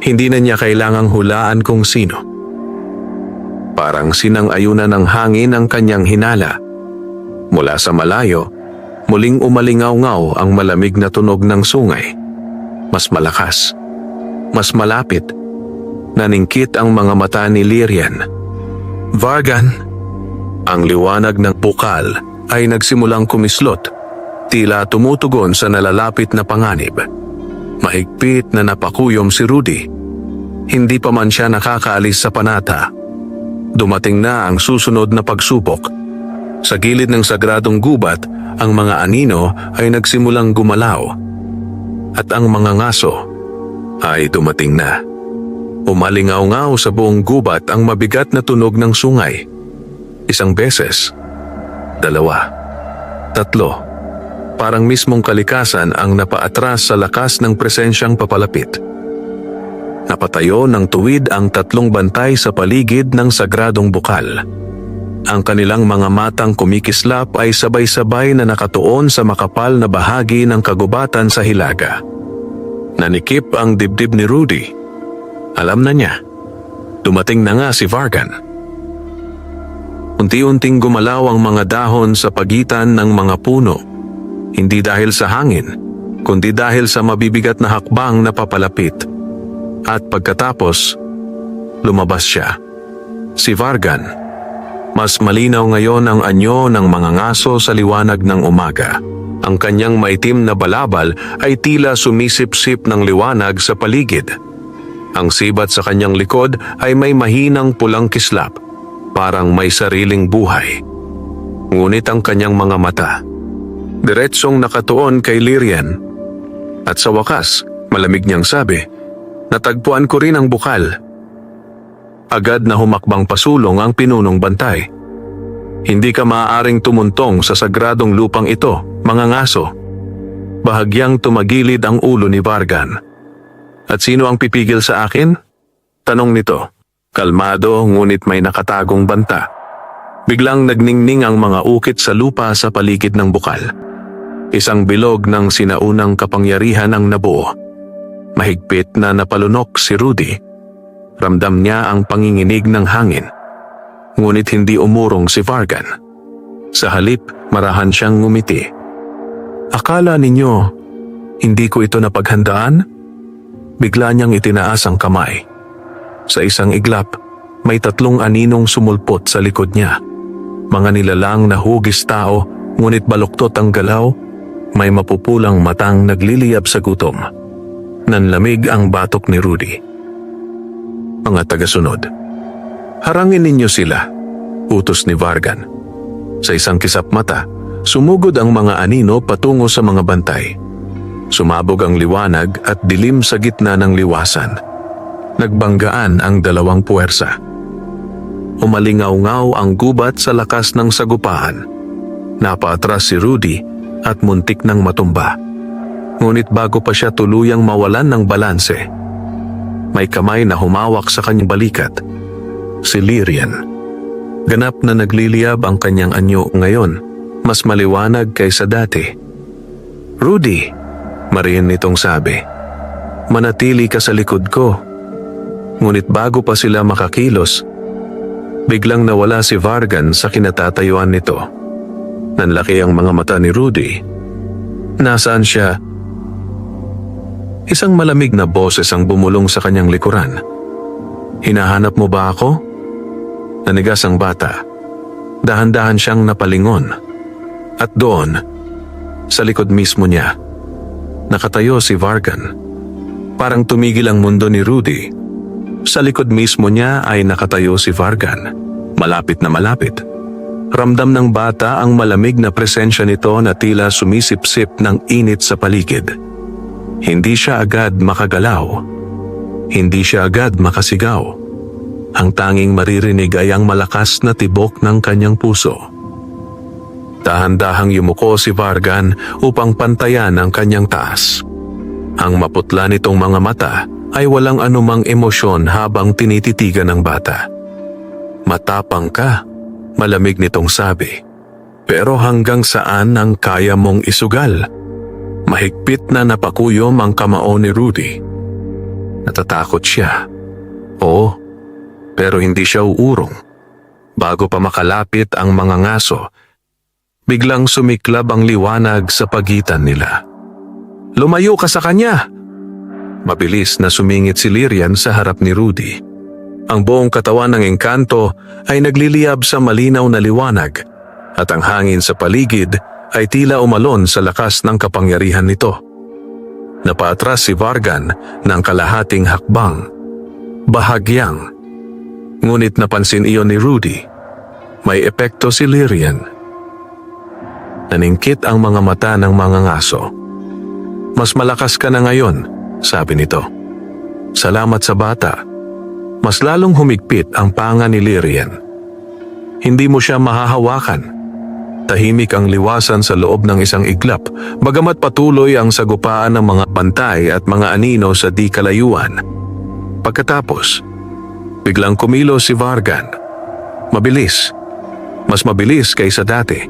Hindi na niya kailangang hulaan kung sino. Parang sinang-ayunan ng hangin ang kanyang hinala. Mula sa malayo, muling umalingaw-ngaw ang malamig na tunog ng sungay. Mas malakas, mas malapit. Naningkit ang mga mata ni Lirian. "Vargan!" Ang liwanag ng bukal ay nagsimulang kumislot, tila tumutugon sa nalalapit na panganib. Mahigpit na napakuyom si Rudy. Hindi pa man siya nakakaalis sa panata. Dumating na ang susunod na pagsubok. Sa gilid ng sagradong gubat, ang mga anino ay nagsimulang gumalaw. At ang mga ngaso ay dumating na. Umalingaw-ngaw sa buong gubat ang mabigat na tunog ng sungay. Isang beses, dalawa, tatlo. Parang mismong kalikasan ang napaatras sa lakas ng presensyang papalapit. Napatayo ng tuwid ang tatlong bantay sa paligid ng sagradong bukal. Ang kanilang mga matang kumikislap ay sabay-sabay na nakatuon sa makapal na bahagi ng kagubatan sa hilaga. Nanikip ang dibdib ni Rudy. Alam na niya. Dumating na nga si Vargan. Unti-unting gumalaw ang mga dahon sa pagitan ng mga puno. Hindi dahil sa hangin, kundi dahil sa mabibigat na hakbang na papalapit. At pagkatapos, lumabas siya. Si Vargan. Mas malinaw ngayon ang anyo ng mga ngaso sa liwanag ng umaga. Ang kanyang maitim na balabal ay tila sumisip-sip ng liwanag sa paligid. Ang sibat sa kanyang likod ay may mahinang pulang kislap, parang may sariling buhay. Ngunit ang kanyang mga mata, diretsong nakatuon kay Lirian. At sa wakas, malamig niyang sabi, "Natagpuan ko rin ang bukal." Agad na humakbang pasulong ang pinunong bantay. "Hindi ka maaaring tumuntong sa sagradong lupang ito, mga ngaso." Bahagyang tumagilid ang ulo ni Vargan. "At sino ang pipigil sa akin?" tanong nito. Kalmado ngunit may nakatagong banta. Biglang nagningning ang mga ukit sa lupa sa paligid ng bukal. Isang bilog ng sinaunang kapangyarihan ang nabuo. Mahigpit na napalunok si Rudy. Ramdam niya ang panginginig ng hangin. Ngunit hindi umurong si Vargan. Sa halip, marahan siyang ngumiti. "Akala ninyo, hindi ko ito napaghandaan?" Bigla niyang itinaas ang kamay. Sa isang iglap, may tatlong aninong sumulpot sa likod niya. Mga nilalang na hugis tao, ngunit baluktot ang galaw, may mapupulang matang nagliliyab sa gutom. Nanlamig ang batok ni Rudy. "Mga tagasunod, harangin ninyo sila," utos ni Vargan. Sa isang kisap mata, sumugod ang mga anino patungo sa mga bantay. Sumabog ang liwanag at dilim sa gitna ng liwasan. Nagbanggaan ang dalawang puwersa. Umalingaw-ngaw ang gubat sa lakas ng sagupaan. Napaatras si Rudy at muntik nang matumba. Ngunit bago pa siya tuluyang mawalan ng balanse, may kamay na humawak sa kanyang balikat. Si Lirian. Ganap na nagliliyab ang kanyang anyo ngayon, mas maliwanag kaysa dati. "Rudy," mariin nitong sabi, "manatili ka sa likod ko." Ngunit bago pa sila makakilos, biglang nawala si Vargan sa kinatatayuan nito. Nanlaki ang mga mata ni Rudy. Nasaan siya? Isang malamig na boses ang bumulong sa kanyang likuran. "Hinahanap mo ba ako?" Nanigas ang bata. Dahan-dahan siyang napalingon. At doon, sa likod mismo niya, nakatayo si Vargan. Parang tumigil ang mundo ni Rudy. Sa likod mismo niya ay nakatayo si Vargan. Malapit na malapit. Ramdam ng bata ang malamig na presensya nito na tila sumisipsip ng init sa paligid. Hindi siya agad makagalaw. Hindi siya agad makasigaw. Ang tanging maririnig ay ang malakas na tibok ng kanyang puso. Dahan-dahang yumuko si Vargan upang pantayan ang kanyang taas. Ang maputla nitong mga mata ay walang anumang emosyon habang tinititigan ng bata. "Matapang ka," malamig nitong sabi. "Pero hanggang saan ang kaya mong isugal?" Mahigpit na napakuyom ang kamao ni Rudy. Natatakot siya. Oo, pero hindi siya uurong. Bago pa makalapit ang mga ngaso, biglang sumiklab ang liwanag sa pagitan nila. "Lumayo ka sa kanya!" Mabilis na sumingit si Lyrian sa harap ni Rudy. Ang buong katawan ng engkanto ay nagliliyab sa malinaw na liwanag at ang hangin sa paligid ay tila umalon sa lakas ng kapangyarihan nito. Napaatras si Vargan ng kalahating hakbang. Bahagyang. Ngunit napansin iyon ni Rudy. May epekto si Lyrian. Naningkit ang mga mata ng mga ngaso. "Mas malakas ka na ngayon," sabi nito. "Salamat sa bata." Mas lalong humigpit ang panga ni Lyrian. Hindi mo siya mahahawakan. Tahimik ang liwasan sa loob ng isang iglap, bagamat patuloy ang sagupaan ng mga bantay at mga anino sa di kalayuan. Pagkatapos, biglang kumilos si Vargan. Mabilis. Mas mabilis kaysa dati.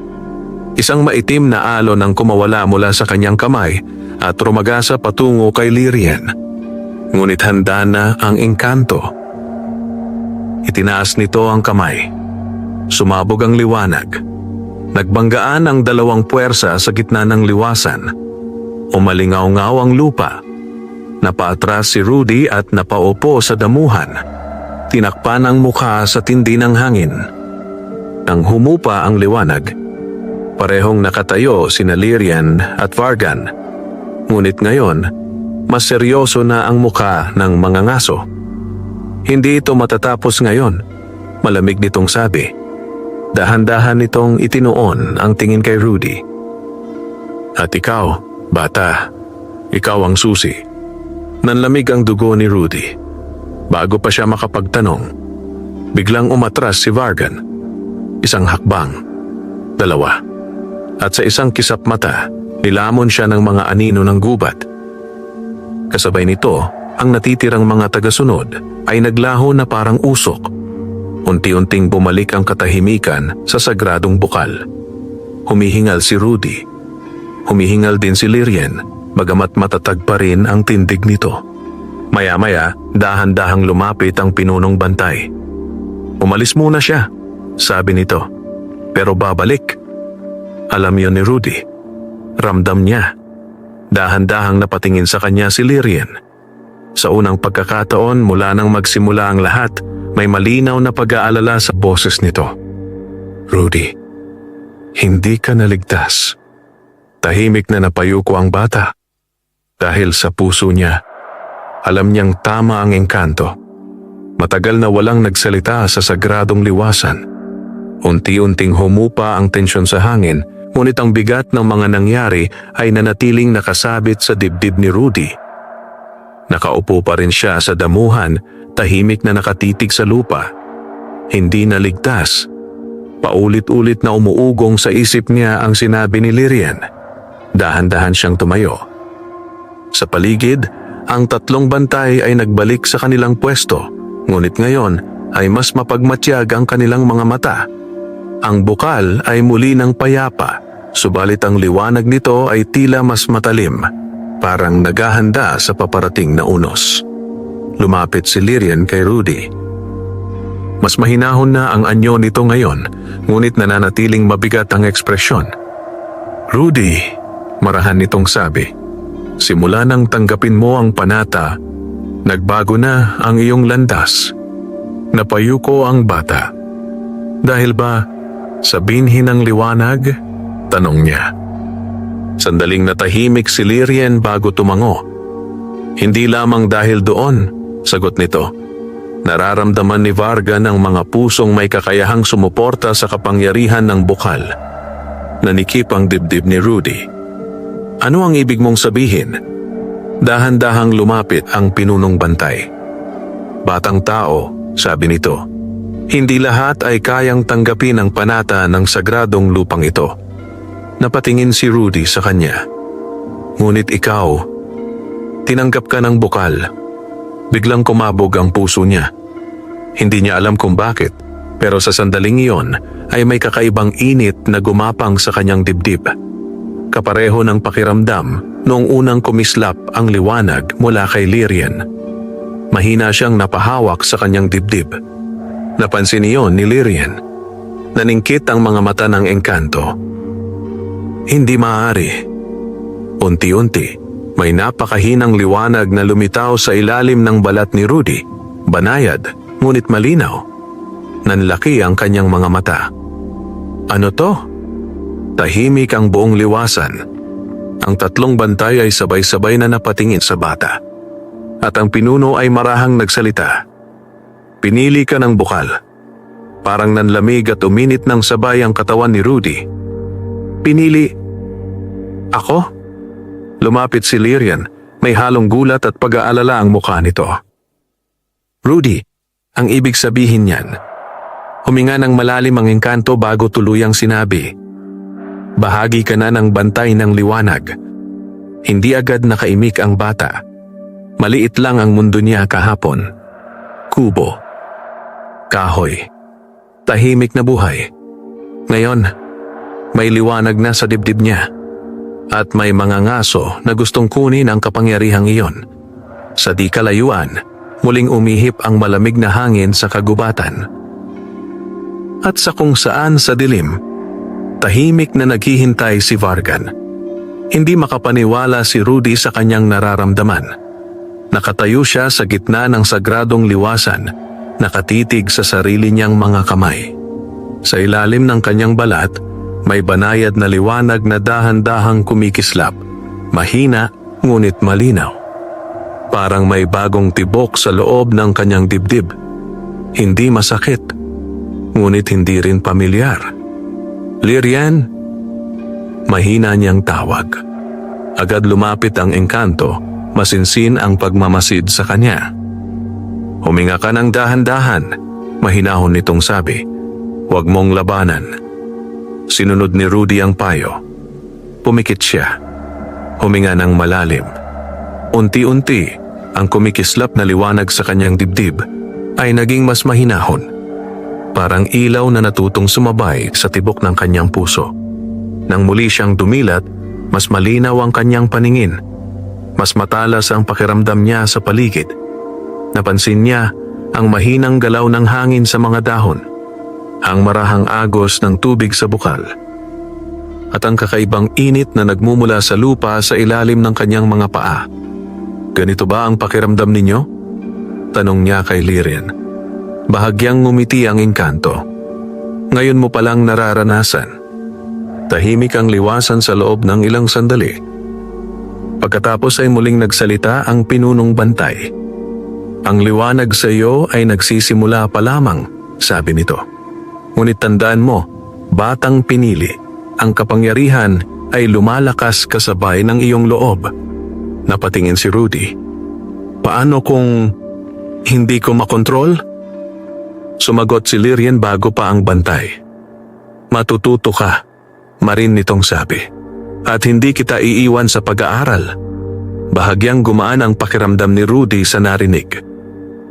Isang maitim na alon ang kumawala mula sa kanyang kamay at rumagasa patungo kay Lyrian. Ngunit handa na ang engkanto. Itinaas nito ang kamay. Sumabog ang liwanag. Nagbanggaan ang dalawang puwersa sa gitna ng liwasan. Umalingaw-ngaw ang lupa. Napaatras si Rudy at napaupo sa damuhan. Tinakpan ang mukha sa tindi ng hangin. Nang humupa ang liwanag, parehong nakatayo sina Lyrian at Vargan. Ngunit ngayon, mas seryoso na ang mukha ng mga ngaso. "Hindi ito matatapos ngayon," malamig nitong sabi. Dahan-dahan nitong itinuon ang tingin kay Rudy. "At ikaw, bata, ikaw ang susi." Nanlamig ang dugo ni Rudy. Bago pa siya makapagtanong, biglang umatras si Vargan. Isang hakbang, dalawa, at sa isang kisap mata, nilamon siya ng mga anino ng gubat. Kasabay nito, ang natitirang mga tagasunod ay naglaho na parang usok. Unti-unting bumalik ang katahimikan sa sagradong bukal. Humihingal si Rudy. Humihingal din si Lyrian, bagamat matatag pa rin ang tindig nito. Maya-maya, dahan-dahang lumapit ang pinunong bantay. "Umalis muna siya," sabi nito. "Pero babalik." Alam yun ni Rudy. Ramdam niya. Dahan-dahang napatingin sa kanya si Lyrian. Sa unang pagkakataon mula nang magsimula ang lahat, may malinaw na pag-aalala sa boses nito. "Rudy, hindi ka naligtas." Tahimik na napayuko ang bata. Dahil sa puso niya, alam niyang tama ang engkanto. Matagal na walang nagsalita sa sagradong liwasan. Unti-unting humupa ang tensyon sa hangin, ngunit ang bigat ng mga nangyari ay nanatiling nakasabit sa dibdib ni Rudy. Nakaupo pa rin siya sa damuhan, tahimik na nakatitig sa lupa. Hindi naligtas. Paulit-ulit na umuugong sa isip niya ang sinabi ni Lyrian. Dahan-dahan siyang tumayo. Sa paligid, ang tatlong bantay ay nagbalik sa kanilang pwesto, ngunit ngayon ay mas mapagmatyag ang kanilang mga mata. Ang bukal ay muli ng payapa, subalit ang liwanag nito ay tila mas matalim, parang naghahanda sa paparating na unos. Lumapit si Lyrian kay Rudy. Mas mahinahon na ang anyo nito ngayon, ngunit nananatiling mabigat ang ekspresyon. Rudy, marahan nitong sabi, simula nang tanggapin mo ang panata, nagbago na ang iyong landas. Napayuko ang bata. Dahil ba sa binhi ng liwanag? Tanong niya. Sandaling natahimik si Lyrian bago tumango. Hindi lamang dahil doon, sagot nito. Nararamdaman ni Vargan ang mga pusong may kakayahang sumuporta sa kapangyarihan ng bukal. Nanikip ang dibdib ni Rudy. Ano ang ibig mong sabihin? Dahan-dahang lumapit ang pinunong bantay. Batang tao, sabi nito, hindi lahat ay kayang tanggapin ang panata ng sagradong lupang ito. Napatingin si Rudy sa kanya. Ngunit ikaw, tinanggap ka ng bukal. Biglang kumabog ang puso niya. Hindi niya alam kung bakit, pero sa sandaling iyon ay may kakaibang init na gumapang sa kanyang dibdib. Kapareho ng pakiramdam noong unang kumislap ang liwanag mula kay Lyrian. Mahina siyang napahawak sa kanyang dibdib. Napansin iyon ni Lyrian. Naningkit ang mga mata ng engkanto. Hindi maaari. Unti-unti, may napakahinang liwanag na lumitaw sa ilalim ng balat ni Rudy. Banayad, ngunit malinaw. Nanlaki ang kanyang mga mata. Ano to? Tahimik ang buong liwasan. Ang tatlong bantay ay sabay-sabay na napatingin sa bata. At ang pinuno ay marahang nagsalita. Pinili ka ng bukal. Parang nanlamig at uminit ng sabay ang katawan ni Rudy. Pinili? Ako? Lumapit si Lyrian. May halong gulat at pag-aalala ang mukha nito. Rudy, ang ibig sabihin niyan. Huminga ng malalim ang engkanto bago tuluyang sinabi. Bahagi ka na ng bantay ng liwanag. Hindi agad nakaimik ang bata. Maliit lang ang mundo niya kahapon. Kubo. Kahoy. Tahimik na buhay. Ngayon, may liwanag na sa dibdib niya. At may mga ngaso na gustong kunin ang kapangyarihang iyon. Sa di kalayuan, muling umihip ang malamig na hangin sa kagubatan. At sa kung saan sa dilim, tahimik na naghihintay si Vargan. Hindi makapaniwala si Rudy sa kanyang nararamdaman. Nakatayo siya sa gitna ng sagradong liwasan, nakatitig sa sarili niyang mga kamay. Sa ilalim ng kanyang balat, may banayad na liwanag na dahan-dahang kumikislap, mahina ngunit malinaw. Parang may bagong tibok sa loob ng kanyang dibdib. Hindi masakit, ngunit hindi rin pamilyar. Lyrian, mahina niyang tawag. Agad lumapit ang engkanto, masinsin ang pagmamasid sa kanya. Huminga ka ng dahan-dahan, mahinahon nitong sabi. Huwag mong labanan. Sinunod ni Rudy ang payo. Pumikit siya. Huminga ng malalim. Unti-unti, ang kumikislap na liwanag sa kanyang dibdib ay naging mas mahinahon. Parang ilaw na natutong sumabay sa tibok ng kanyang puso. Nang muli siyang dumilat, mas malinaw ang kanyang paningin. Mas matalas ang pakiramdam niya sa paligid. Napansin niya ang mahinang galaw ng hangin sa mga dahon, ang marahang agos ng tubig sa bukal, at ang kakaibang init na nagmumula sa lupa sa ilalim ng kanyang mga paa. Ganito ba ang pakiramdam ninyo? Tanong niya kay Lyrian. Bahagyang ngumiti ang engkanto. Ngayon mo palang nararanasan. Tahimik ang liwasan sa loob ng ilang sandali. Pagkatapos ay muling nagsalita ang pinunong bantay. Ang liwanag sa iyo ay nagsisimula pa lamang, sabi nito. Ngunit tandaan mo, batang pinili, ang kapangyarihan ay lumalakas kasabay ng iyong loob. Napatingin si Rudy. Paano kung hindi ko makontrol? Sumagot si Lyrian bago pa ang bantay. Matututo ka, marin nitong sabi. At hindi kita iiwan sa pag-aaral. Bahagyang gumaan ang pakiramdam ni Rudy sa narinig.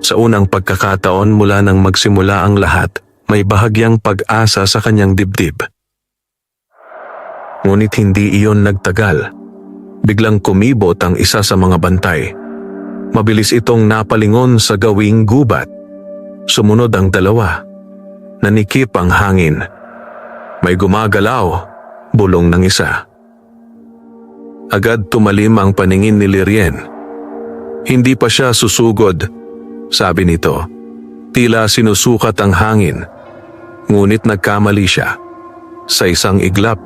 Sa Sa unang pagkakataon mula nang magsimula ang lahat, may bahagyang pag-asa sa kanyang dibdib. Ngunit hindi iyon nagtagal. Biglang kumibot ang isa sa mga bantay. Mabilis itong napalingon sa gawing gubat. Sumunod ang dalawa. Nanikip ang hangin. May gumagalaw, bulong ng isa. Agad tumalim ang paningin ni Lirien. Hindi pa siya susugod, sabi nito. Tila sinusukat ang hangin. Ngunit nagkamali siya. Sa isang iglap,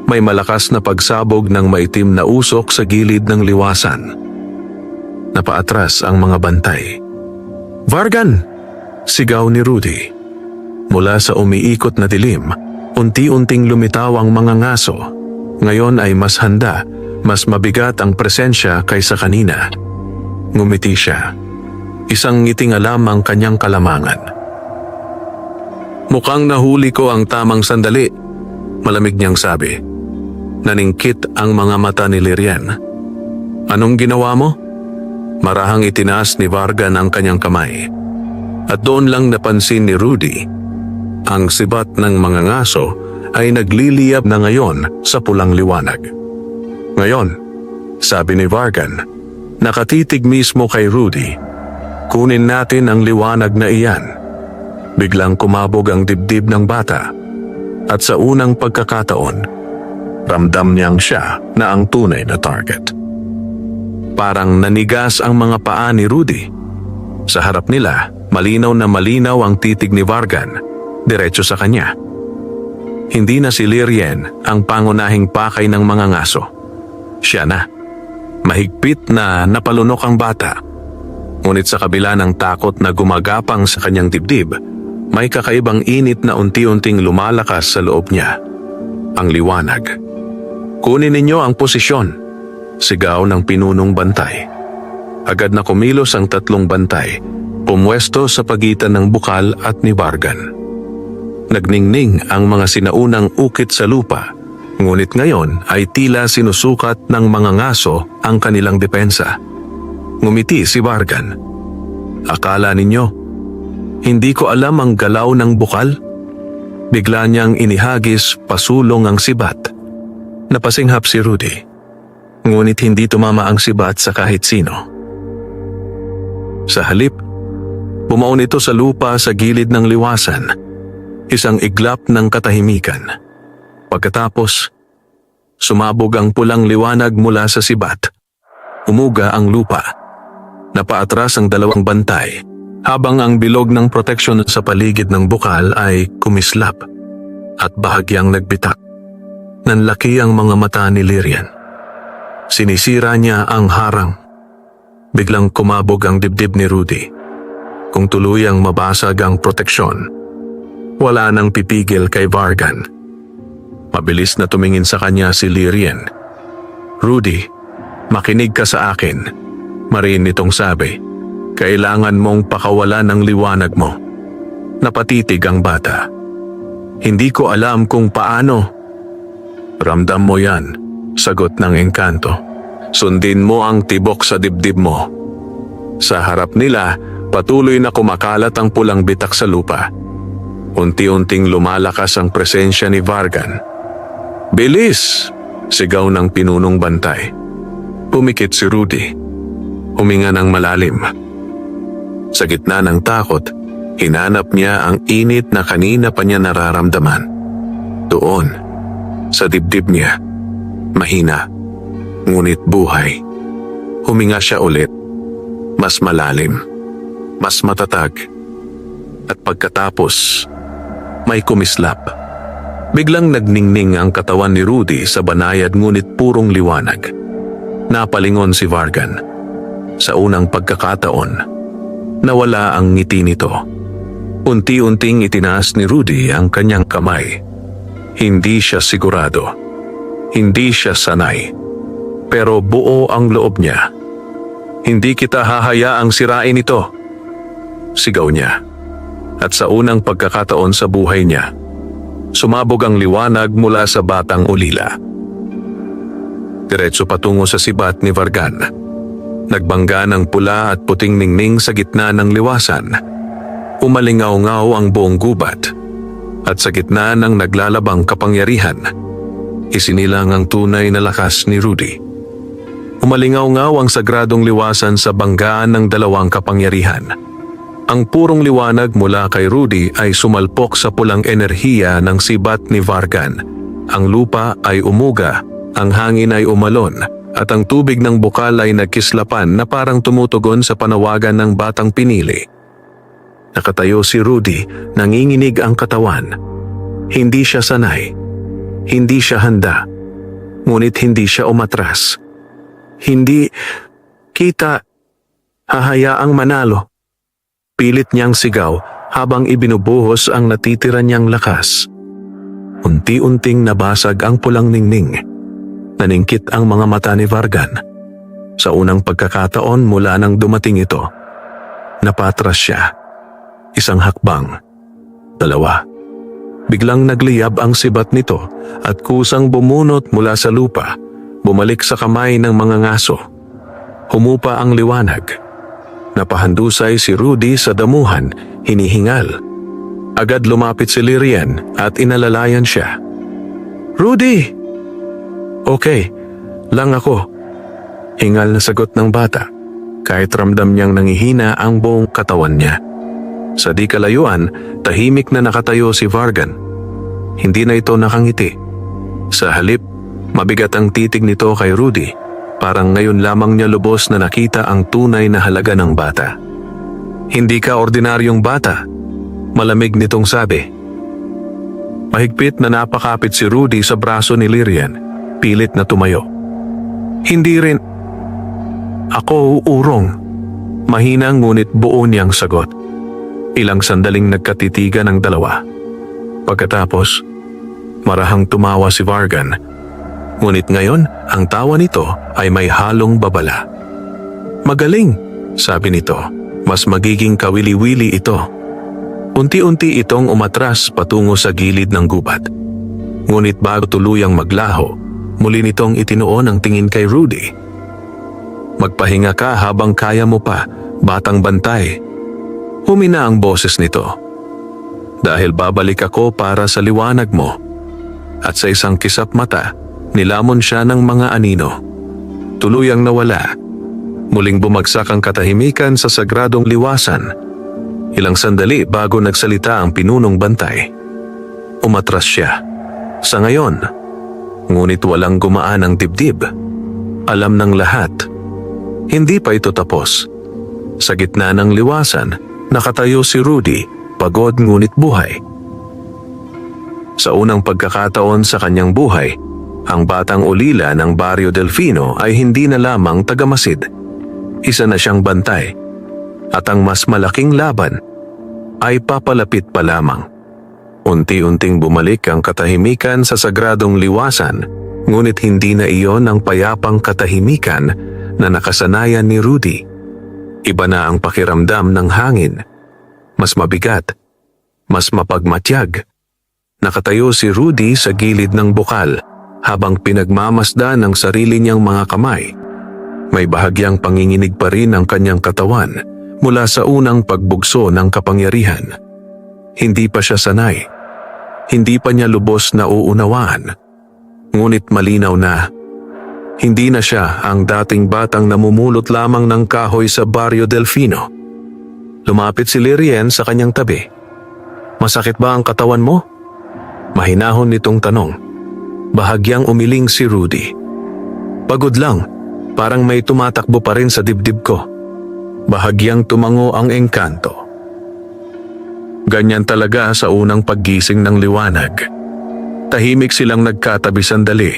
may malakas na pagsabog ng maitim na usok sa gilid ng liwasan. Napaatras ang mga bantay. "Vargan!" sigaw ni Rudy. Mula sa umiikot na dilim, unti-unting lumitaw ang mga ngaso. Ngayon ay mas handa, mas mabigat ang presensya kaysa kanina. Ngumiti siya. Isang ngiting alam ang kanyang kalamangan. "Mukhang nahuli ko ang tamang sandali," malamig niyang sabi. Naningkit ang mga mata ni Lirien. "Anong ginawa mo?" Marahang itinaas ni Vargan ang kanyang kamay. At doon lang napansin ni Rudy, ang sibat ng mga ngaso ay nagliliyab na ngayon sa pulang liwanag. "Ngayon," sabi ni Vargan, nakatitig mismo kay Rudy, "kunin natin ang liwanag na iyan." Biglang kumabog ang dibdib ng bata. At sa unang pagkakataon, ramdam niyang siya na ang tunay na target. Parang nanigas ang mga paa ni Rudy. Sa harap nila, malinaw na malinaw ang titig ni Vargan, diretso sa kanya. Hindi na si Lirien ang pangunahing pakay ng mga ngaso. Siya na. Mahigpit na napalunok ang bata. Ngunit sa kabila ng takot na gumagapang sa kanyang dibdib, may kakaibang init na unti-unting lumalakas sa loob niya. Ang liwanag. "Kunin ninyo ang posisyon," sigaw ng pinunong bantay. Agad na kumilos ang tatlong bantay, pumwesto sa pagitan ng bukal at ni Vargan. Nagningning ang mga sinaunang ukit sa lupa, ngunit ngayon ay tila sinusukat ng mga ngaso ang kanilang depensa. Ngumiti si Vargan. "Akala ninyo, hindi ko alam ang galaw ng bukal?" Bigla niyang inihagis pasulong ang sibat. Napasinghap si Rudy. Ngunit hindi tumama ang sibat sa kahit sino. Sa halip, bumaon ito sa lupa sa gilid ng liwasan. Isang iglap ng katahimikan. Pagkatapos, sumabog ang pulang liwanag mula sa sibat. Umuga ang lupa. Napaatras ang dalawang bantay, habang ang bilog ng proteksyon sa paligid ng bukal ay kumislap at bahagyang nagbitak. Nanlaki ang mga mata ni Lirien. Sinisira niya ang harang. Biglang kumabog ang dibdib ni Rudy. Kung tuluyang mabasag ang proteksyon, wala nang pipigil kay Vargan. Mabilis na tumingin sa kanya si Lirien. "Rudy, makinig ka sa akin," mariin nitong sabi. "Kailangan mong pakawalan ang liwanag mo." Napatitig ang bata. "Hindi ko alam kung paano." "Ramdam mo yan," sagot ng engkanto. "Sundin mo ang tibok sa dibdib mo." Sa harap nila, patuloy na kumakalat ang pulang bitak sa lupa. Unti-unting lumalakas ang presensya ni Vargan. "Bilis!" sigaw ng pinunong bantay. Pumikit si Rudy. Huminga ng malalim. Sa gitna ng takot, hinanap niya ang init na kanina pa niya nararamdaman. Doon, sa dibdib niya, mahina, ngunit buhay. Huminga siya ulit, mas malalim, mas matatag. At pagkatapos, may kumislap. Biglang nagningning ang katawan ni Rudy sa banayad ngunit purong liwanag. Napalingon si Vargan. Sa unang pagkakataon, nawala ang ngiti nito. Unti-unting itinaas ni Rudy ang kanyang kamay. Hindi siya sigurado. Hindi siya sanay. Pero buo ang loob niya. "Hindi kita hahayaang sirain ito," sigaw niya. At sa unang pagkakataon sa buhay niya, sumabog ang liwanag mula sa batang ulila. Diretso patungo sa sibat ni Vargan. Nagbangga ng pula at puting ningning sa gitna ng liwasan. Umalingaw-ngaw ang buong gubat. At sa gitna ng naglalabang kapangyarihan, isinilang ang tunay na lakas ni Rudy. Umalingaw-ngaw ang sagradong liwasan sa banggaan ng dalawang kapangyarihan. Ang purong liwanag mula kay Rudy ay sumalpok sa pulang enerhiya ng sibat ni Vargan. Ang lupa ay umuga, ang hangin ay umalon, at ang tubig ng bukal ay nagkislapan na parang tumutugon sa panawagan ng batang pinili. Nakatayo si Rudy, nanginginig ang katawan. Hindi siya sanay. Hindi siya handa. Ngunit hindi siya umatras. Hindi kita hahayaang manalo. Pilit niyang sigaw habang ibinubuhos ang natitira niyang lakas. Unti-unting nabasag ang pulang ningning. Naningkit ang mga mata ni Vargan. Sa unang pagkakataon mula nang dumating ito, napatras siya. Isang hakbang, dalawa. Biglang nagliyab ang sibat nito at kusang bumunot mula sa lupa, bumalik sa kamay ng mga ngaso. Humupa ang liwanag. Napahandusay si Rudy sa damuhan, hinihingal. Agad lumapit si Lyrian at inalalayan siya. "Rudy!" "Okay, lang ako." Hingal na sagot ng bata, kahit ramdam niyang nangihina ang buong katawan niya. Sa di kalayuan, tahimik na nakatayo si Vargan. Hindi na ito nakangiti. Sa halip, mabigat ang titig nito kay Rudy. Parang ngayon lamang niya lubos na nakita ang tunay na halaga ng bata. "Hindi ka ordinaryong bata," malamig nitong sabi. Mahigpit na napakapit si Rudy sa braso ni Lyrian, pilit na tumayo. "Hindi rin ako uurong." Mahina ngunit buo niyang sagot. Ilang sandaling nagkatitigan ang dalawa. Pagkatapos, marahang tumawa si Vargan. Ngunit ngayon, ang tawa nito ay may halong babala. "Magaling," sabi nito. "Mas magiging kawili-wili ito." Unti-unti itong umatras patungo sa gilid ng gubat. Ngunit bago tuluyang maglaho, muli nitong itinuon ang tingin kay Rudy. "Magpahinga ka habang kaya mo pa, batang bantay." Humina ang boses nito. "Dahil babalik ako para sa liwanag mo." At sa isang kisap mata, nilamon siya ng mga anino. Tuluyang nawala. Muling bumagsak ang katahimikan sa sagradong liwasan. Ilang sandali bago nagsalita ang pinunong bantay. Umatras siya. Sa ngayon, ngunit walang gumaan ang dibdib. Alam ng lahat. Hindi pa ito tapos. Sa gitna ng liwasan, nakatayo si Rudy, pagod ngunit buhay. Sa unang pagkakataon sa kanyang buhay, ang batang ulila ng Barrio Delfino ay hindi na lamang tagamasid. Isa na siyang bantay. At ang mas malaking laban ay papalapit pa lamang. Unti-unting bumalik ang katahimikan sa sagradong liwasan, ngunit hindi na iyon ang payapang katahimikan na nakasanayan ni Rudy. Iba na ang pakiramdam ng hangin. Mas mabigat, mas mapagmatyag. Nakatayo si Rudy sa gilid ng bukal habang pinagmamasdan ang sarili niyang mga kamay. May bahagyang panginginig pa rin ang kanyang katawan mula sa unang pagbugso ng kapangyarihan. Hindi pa siya sanay. Hindi pa niya lubos na uunawaan. Ngunit malinaw na, hindi na siya ang dating batang namumulot lamang ng kahoy sa Barrio Delfino. Lumapit si Lyrian sa kanyang tabi. "Masakit ba ang katawan mo?" Mahinahon nitong tanong. Bahagyang umiling si Rudy. "Pagod lang, parang may tumatakbo pa rin sa dibdib ko." Bahagyang tumango ang engkanto. Ganyan talaga sa unang paggising ng liwanag. Tahimik silang nagkatabi sandali.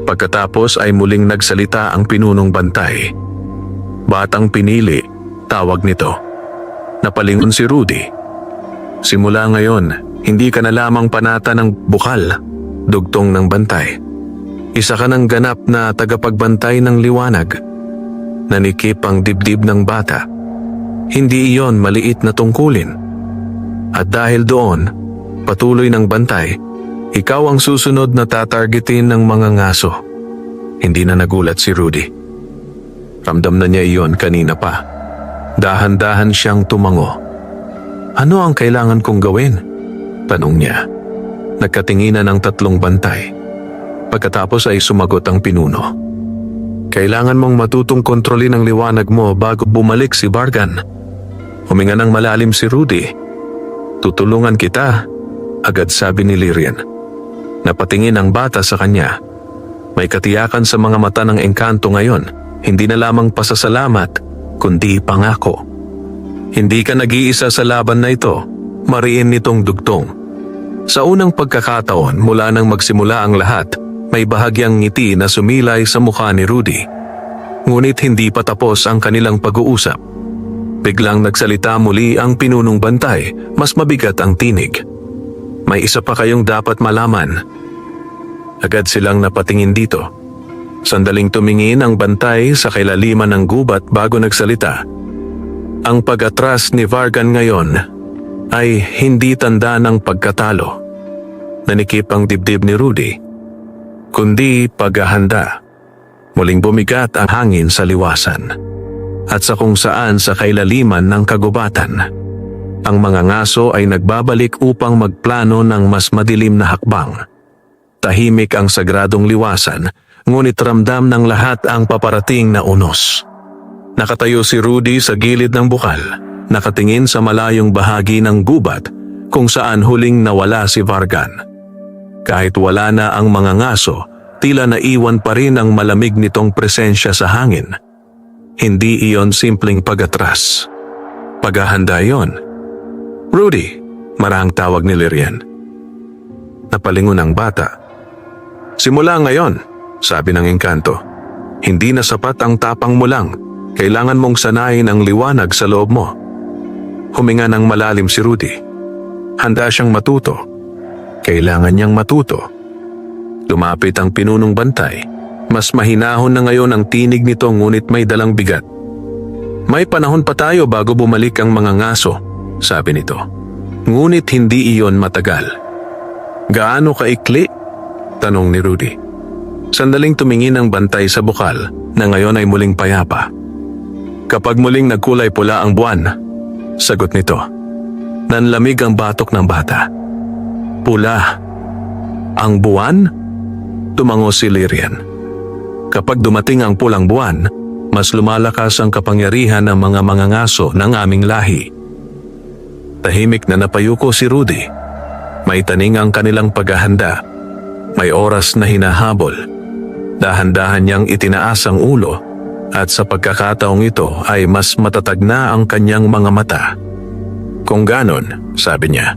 Pagkatapos ay muling nagsalita ang pinunong bantay. "Batang pinili," tawag nito. Napalingon si Rudy. "Simula ngayon, hindi ka na lamang panata ng bukal," dugtong ng bantay. "Isa ka ng ganap na tagapagbantay ng liwanag." Nanikip ang dibdib ng bata. Hindi iyon maliit na tungkulin. At dahil doon, patuloy ng bantay, "Ikaw ang susunod na tatargetin ng mga ngaso." Hindi na nagulat si Rudy. Ramdam na niya iyon kanina pa. Dahan-dahan siyang tumango. Ano ang kailangan kong gawin? Tanong niya. Nagkatinginan ang tatlong bantay. Pagkatapos ay sumagot ang pinuno. Kailangan mong matutong kontrolin ang liwanag mo bago bumalik si Vargan. Huminga ng malalim si Rudy. Tutulungan kita, agad sabi ni Lyrian. Napatingin ang bata sa kanya. May katiyakan sa mga mata ng engkanto ngayon, hindi na lamang pasasalamat, kundi pangako. Hindi ka nag-iisa sa laban na ito, mariin nitong dugtong. Sa unang pagkakataon mula nang magsimula ang lahat, may bahagyang ngiti na sumilay sa mukha ni Rudy. Ngunit hindi pa tapos ang kanilang pag-uusap. Biglang nagsalita muli ang pinunong bantay, mas mabigat ang tinig. May isa pa kayong dapat malaman. Agad silang napatingin dito. Sandaling tumingin ang bantay sa kailaliman ng gubat bago nagsalita. Ang pag-atras ni Vargan ngayon ay hindi tanda ng pagkatalo. Nanikip ang dibdib ni Rudy, kundi paghahanda. Muling bumigat ang hangin sa liwasan. At sa kung saan sa kailaliman ng kagubatan, ang mga ngaso ay nagbabalik upang magplano ng mas madilim na hakbang. Tahimik ang sagradong liwasan, ngunit ramdam ng lahat ang paparating na unos. Nakatayo si Rudy sa gilid ng bukal, nakatingin sa malayong bahagi ng gubat kung saan huling nawala si Vargan. Kahit wala na ang mga ngaso, tila naiwan pa rin ang malamig nitong presensya sa hangin. Hindi iyon simpleng pag-atras. Paghahanda iyon. Rudy, marahang tawag ni Lyrian. Napalingon ang bata. Simula ngayon, sabi ng engkanto. Hindi na sapat ang tapang mo lang. Kailangan mong sanayin ang liwanag sa loob mo. Huminga ng malalim si Rudy. Handa siyang matuto. Kailangan niyang matuto. Lumapit ang pinunong bantay. Mas mahinahon na ngayon ang tinig nito ngunit may dalang bigat. May panahon pa tayo bago bumalik ang mga ngaso, sabi nito. Ngunit hindi iyon matagal. Gaano kaikli? Tanong ni Rudy. Sandaling tumingin ang bantay sa bukal na ngayon ay muling payapa. Kapag muling nagkulay pula ang buwan, sagot nito. Nanlamig ang batok ng bata. Pula. Ang buwan? Tumango si Lyrian. Kapag dumating ang pulang buwan, mas lumalakas ang kapangyarihan ng mga mangangaso ng aming lahi. Tahimik na napayuko si Rudy. May taning ang kanilang paghahanda. May oras na hinahabol. Dahan-dahan niyang itinaas ang ulo at sa pagkakataong ito ay mas matatag na ang kanyang mga mata. Kung ganon, sabi niya,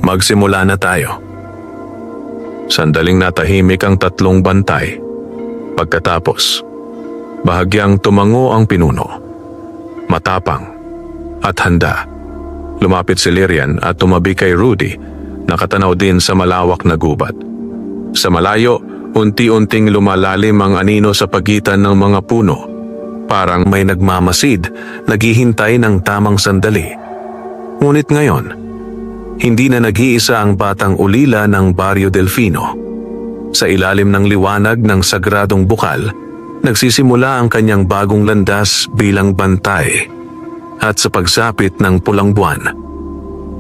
magsimula na tayo. Sandaling natahimik ang tatlong bantay. Pagkatapos, bahagyang tumango ang pinuno. Matapang at handa. Lumapit si Lyrian at tumabi kay Rudy, nakatanaw din sa malawak na gubat. Sa malayo, unti-unting lumalalim ang anino sa pagitan ng mga puno. Parang may nagmamasid, naghihintay ng tamang sandali. Ngunit ngayon, hindi na nag-iisa ang batang ulila ng Barrio Delfino. Sa ilalim ng liwanag ng sagradong bukal, nagsisimula ang kanyang bagong landas bilang bantay. At sa pagsapit ng pulang buwan,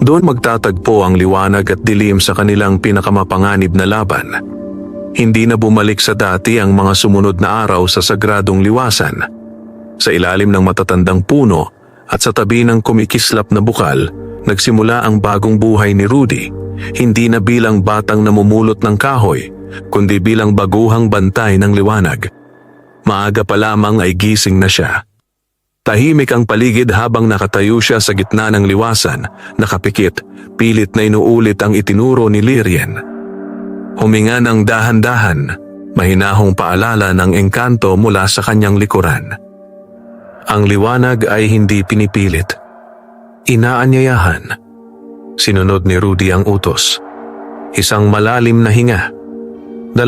doon magtatagpo ang liwanag at dilim sa kanilang pinakamapanganib na laban. Hindi na bumalik sa dati ang mga sumunod na araw sa sagradong liwasan. Sa ilalim ng matatandang puno at sa tabi ng kumikislap na bukal, nagsimula ang bagong buhay ni Rudy, hindi na bilang batang namumulot ng kahoy, kundi bilang baguhang bantay ng liwanag. Maaga pa lamang ay gising na siya. Tahimik ang paligid habang nakatayo siya sa gitna ng liwasan, nakapikit, pilit na inuulit ang itinuro ni Lyrian. Huminga ng dahan-dahan, mahinahong paalala ng engkanto mula sa kanyang likuran. Ang liwanag ay hindi pinipilit. Inaanyayahan. Sinunod ni Rudy ang utos. Isang malalim na hinga. 2,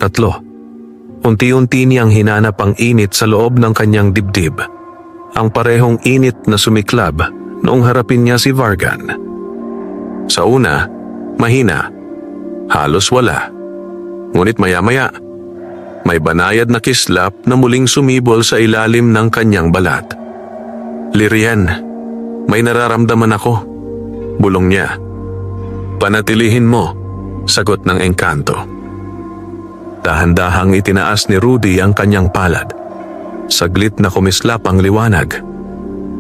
3. Unti-unti niyang hinanap ang init sa loob ng kanyang dibdib. Ang parehong init na sumiklab noong harapin niya si Vargan. Sa una, mahina. Halos wala. Ngunit maya-maya, May banayad na kislap na muling sumibol sa ilalim ng kanyang balat. "Lyrian, may nararamdaman ako," bulong niya. "Panatilihin mo," sagot ng engkanto. Dahan-dahang itinaas ni Rudy ang kanyang palad. Saglit na kumislap ang liwanag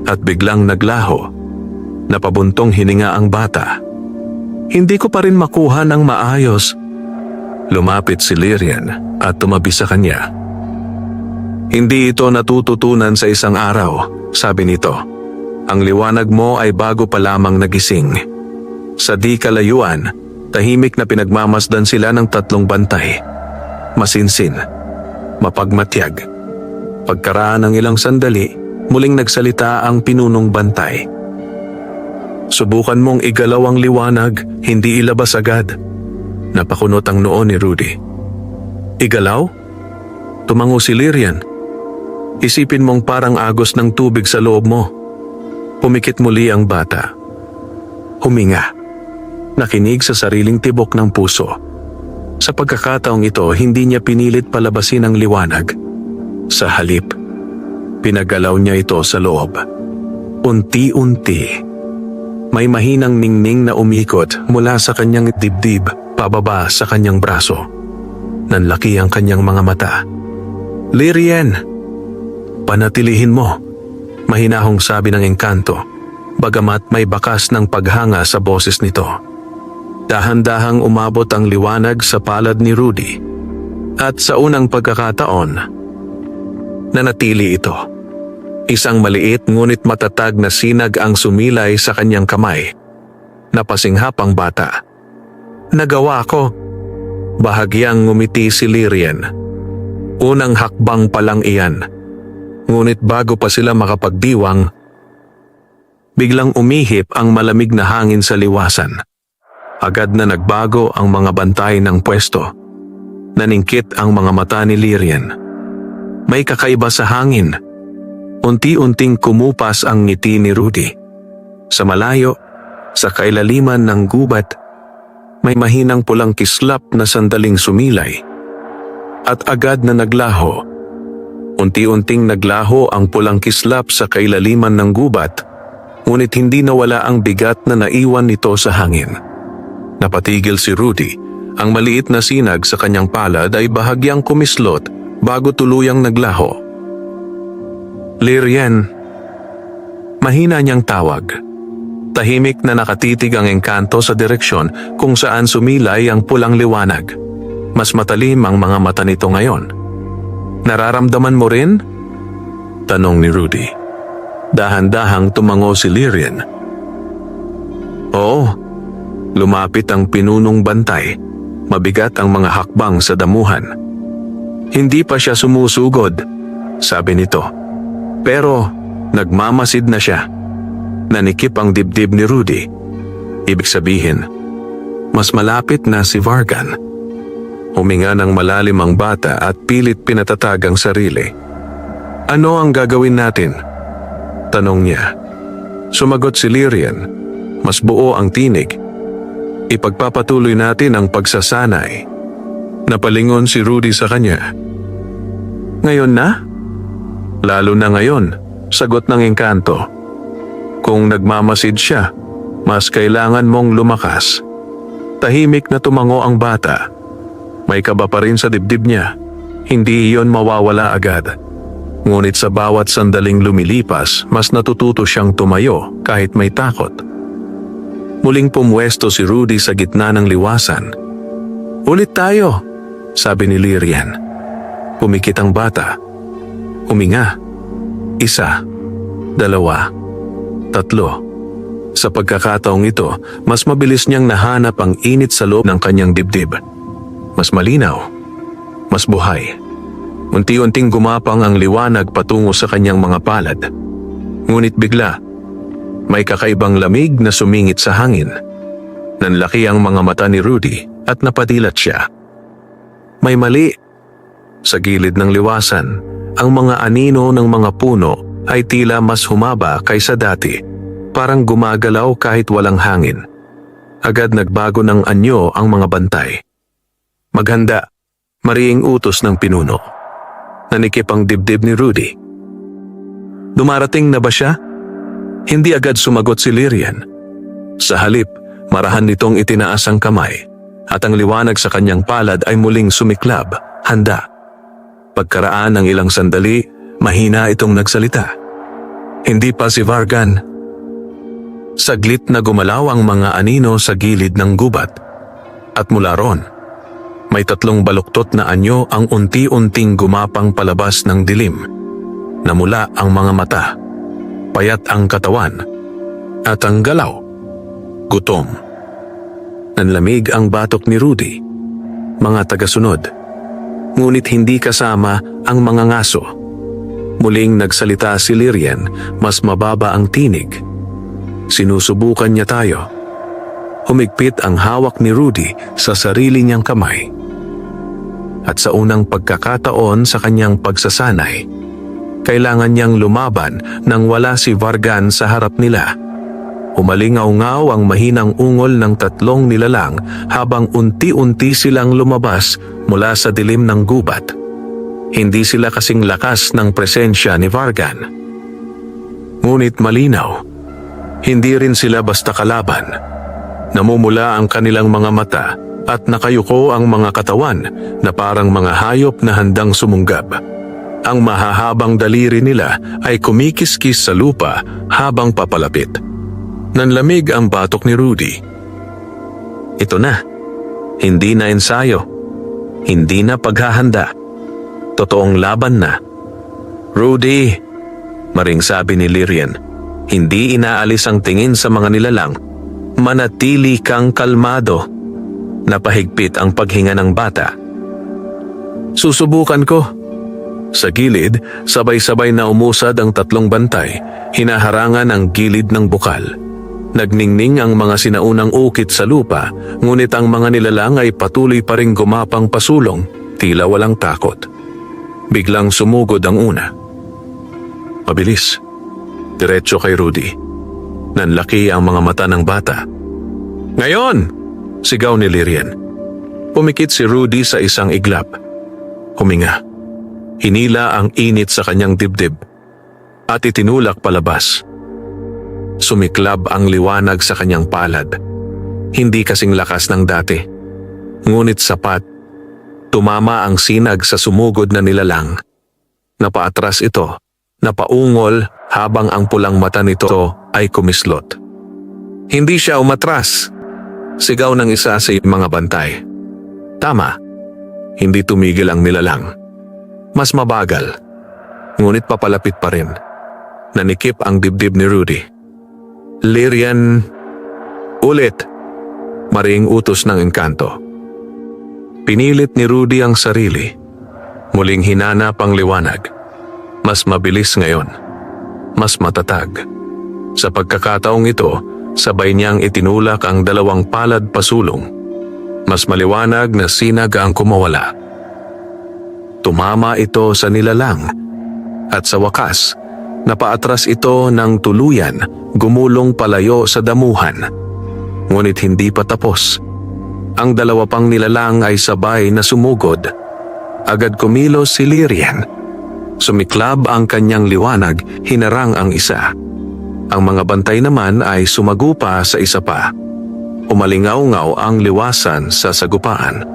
at biglang naglaho. Napabuntong hininga ang bata. "Hindi ko pa rin makuha ng maayos." Lumapit si Lyrian at tumabi sa kanya. "Hindi ito natututunan sa isang araw," sabi nito. "Ang liwanag mo ay bago pa lamang nagising." Sa di kalayuan, tahimik na pinagmamasdan sila ng 3 bantay. Masinsin, mapagmatyag. Pagkaraan ng ilang sandali, muling nagsalita ang pinunong bantay. "Subukan mong igalaw ang liwanag, hindi ilabas agad." Napakunot ang noo ni Rudy. "Igalaw?" Tumango si Lyrian. "Isipin mong parang agos ng tubig sa loob mo." Pumikit muli ang bata. Huminga. Nakinig sa sariling tibok ng puso. Sa pagkakataong ito, hindi niya pinilit palabasin ang liwanag. Sa halip, pinagalaw niya ito sa loob. Unti-unti, may mahinang ningning na umikot mula sa kanyang dibdib pababa sa kanyang braso. Nanlaki ang kanyang mga mata. "Lyrian, panatilihin mo," mahinahong sabi ng engkanto, bagamat may bakas ng paghanga sa boses nito. Dahan-dahang umabot ang liwanag sa palad ni Rudy. At sa unang pagkakataon, nanatili ito. Isang maliit ngunit matatag na sinag ang sumilay sa kanyang kamay. Napasinghap ang bata. "Nagawa ko." Bahagyang ngumiti si Lyrian. Unang hakbang pa lang iyan. Ngunit bago pa sila makapagdiwang, biglang umihip ang malamig na hangin sa liwasan. Agad na nagbago ang mga bantay ng pwesto. Naningkit ang mga mata ni Lyrian. May kakaiba sa hangin. Unti-unting kumupas ang ngiti ni Rudy. Sa malayo, sa kailaliman ng gubat, may mahinang pulang kislap na sandaling sumilay. At agad na naglaho. Unti-unting naglaho ang pulang kislap sa kailaliman ng gubat, ngunit hindi nawala ang bigat na naiwan nito sa hangin. Napatigil si Rudy. Ang maliit na sinag sa kanyang palad ay bahagyang kumislot bago tuluyang naglaho. "Lyrian." Mahina niyang tawag. Tahimik na nakatitig ang engkanto sa direksyon kung saan sumilay ang pulang liwanag. Mas matalim ang mga mata nito ngayon. "Nararamdaman mo rin?" tanong ni Rudy. Dahan-dahang tumango si Lyrian. "Oo." Lumapit ang pinunong bantay. Mabigat ang mga hakbang sa damuhan. "Hindi pa siya sumusugod," sabi nito. "Pero nagmamasid na siya." Nanikip ang dibdib ni Rudy. Ibig sabihin, mas malapit na si Vargan. Huminga ng malalim ang bata at pilit pinatatag ang sarili. "Ano ang gagawin natin?" tanong niya. Sumagot si Lyrian. Mas buo ang tinig. "Ipagpapatuloy natin ang pagsasanay." Napalingon si Rudy sa kanya. "Ngayon na?" "Lalo na ngayon," sagot ng engkanto. "Kung nagmamasid siya, mas kailangan mong lumakas." Tahimik na tumango ang bata. May kaba pa rin sa dibdib niya. Hindi iyon mawawala agad. Ngunit sa bawat sandaling lumilipas, mas natututo siyang tumayo kahit may takot. Muling pumwesto si Rudy sa gitna ng liwasan. "Ulit tayo," sabi ni Lyrian. Pumikit ang bata. Huminga. 1, 2, 3. Sa pagkakataong ito, mas mabilis niyang nahanap ang init sa loob ng kanyang dibdib. Mas malinaw, mas buhay. Unti-unting gumapang ang liwanag patungo sa kanyang mga palad. Ngunit bigla, may kakaibang lamig na sumingit sa hangin. Nanlaki ang mga mata ni Rudy at napadilat siya. May mali. Sa gilid ng liwasan, ang mga anino ng mga puno ay tila mas humaba kaysa dati, parang gumagalaw kahit walang hangin. Agad nagbago ng anyo ang mga bantay. "Maghanda," Mariing utos ng pinuno. Nanikip ang dibdib ni Rudy. Dumarating na ba siya? Hindi agad sumagot si Lyrian. Sa halip, marahan nitong itinaas ang kamay at ang liwanag sa kanyang palad ay muling sumiklab, handa. Pagkaraan ng ilang sandali, mahina itong nagsalita. Hindi pa si Vargan. Saglit na gumalaw ang mga anino sa gilid ng gubat. At mula ron, may 3 baluktot na anyo ang unti-unting gumapang palabas ng dilim. Namula ang mga mata, payat ang katawan, at ang galaw, gutom. Nanlamig ang batok ni Rudy, mga tagasunod, ngunit hindi kasama ang mga ngaso. Muling nagsalita si Lyrian, mas mababa ang tinig. Sinusubukan niya tayo. Humigpit ang hawak ni Rudy sa sarili niyang kamay. At sa unang pagkakataon sa kanyang pagsasanay, kailangan niyang lumaban nang wala si Vargan sa harap nila. Umalingaw-ngaw ang mahinang ungol ng 3 nilalang habang unti-unti silang lumabas mula sa dilim ng gubat. Hindi sila kasing lakas ng presensya ni Vargan. Ngunit malinaw, hindi rin sila basta kalaban. Namumula ang kanilang mga mata at nakayuko ang mga katawan na parang mga hayop na handang sumunggab. Ang mahahabang daliri nila ay kumikiskis sa lupa habang papalapit. Nanlamig ang batok ni Rudy. Ito na. Hindi na ensayo. Hindi na paghahanda. Totoong laban na. Rudy, maring sabi ni Lyrian, hindi inaalis ang tingin sa mga nilalang. Manatili kang kalmado. Napahigpit ang paghinga ng bata. Susubukan ko. Sa gilid, sabay-sabay na umusad ang 3 bantay, hinaharangan ang gilid ng bukal. Nagningning ang mga sinaunang ukit sa lupa, ngunit ang mga nilalang ay patuloy pa ring gumapang pasulong, tila walang takot. Biglang sumugod ang una. Mabilis. Diretso kay Rudy. Nanlaki ang mga mata ng bata. Ngayon! Sigaw ni Lyrian. Pumikit si Rudy sa isang iglap. Huminga. Hinila ang init sa kanyang dibdib at itinulak palabas. Sumiklab ang liwanag sa kanyang palad. Hindi kasing lakas ng dati. Ngunit sapat. Tumama ang sinag sa sumugod na nilalang. Napaatras ito. Napaungol habang ang pulang mata nito ay kumislot. Hindi siya umatras. Sigaw ng isa sa mga bantay. Tama. Hindi tumigil ang nilalang. Mas mabagal. Ngunit papalapit pa rin. Nanikip ang dibdib ni Rudy. Lyrian, ulit. Maring utos ng engkanto. Pinilit ni Rudy ang sarili. Muling hinanap ang liwanag. Mas mabilis ngayon. Mas matatag. Sa pagkakataong ito, sabay niyang itinulak ang 2 palad pasulong. Mas maliwanag na sinag ang kumawala. Tumama ito sa nilalang at sa wakas, napaatras ito ng tuluyan, gumulong palayo sa damuhan. Ngunit hindi pa tapos. Ang 2 pang nilalang ay sabay na sumugod. Agad kumilos si Lyrian. Sumiklab ang kanyang liwanag, hinarang ang isa. Ang mga bantay naman ay sumagupa sa isa pa. Umalingaw-ngaw ang liwasan sa sagupaan.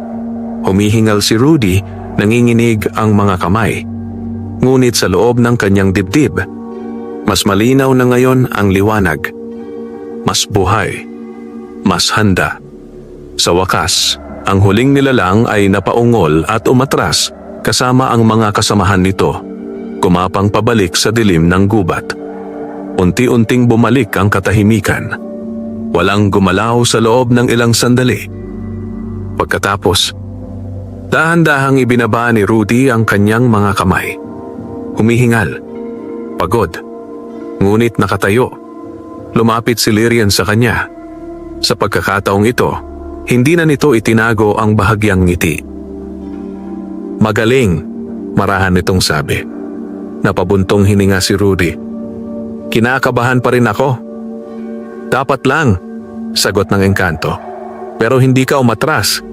Humihingal si Rudy, nanginginig ang mga kamay. Ngunit sa loob ng kanyang dibdib, mas malinaw na ngayon ang liwanag. Mas buhay. Mas handa. Sa wakas, ang huling nilalang ay napaungol at umatras kasama ang mga kasamahan nito. Kumapang pabalik sa dilim ng gubat. Unti-unting bumalik ang katahimikan. Walang gumalaw sa loob ng ilang sandali. Pagkatapos, dahan-dahang ibinaba ni Rudy ang kanyang mga kamay. Humihingal. Pagod. Ngunit nakatayo. Lumapit si Lyrian sa kanya. Sa pagkakataong ito, hindi na nito itinago ang bahagyang ngiti. Magaling, marahan nitong sabi. Napabuntong hininga si Rudy. Kinakabahan pa rin ako. Dapat lang, sagot ng engkanto. Pero hindi ka umatras.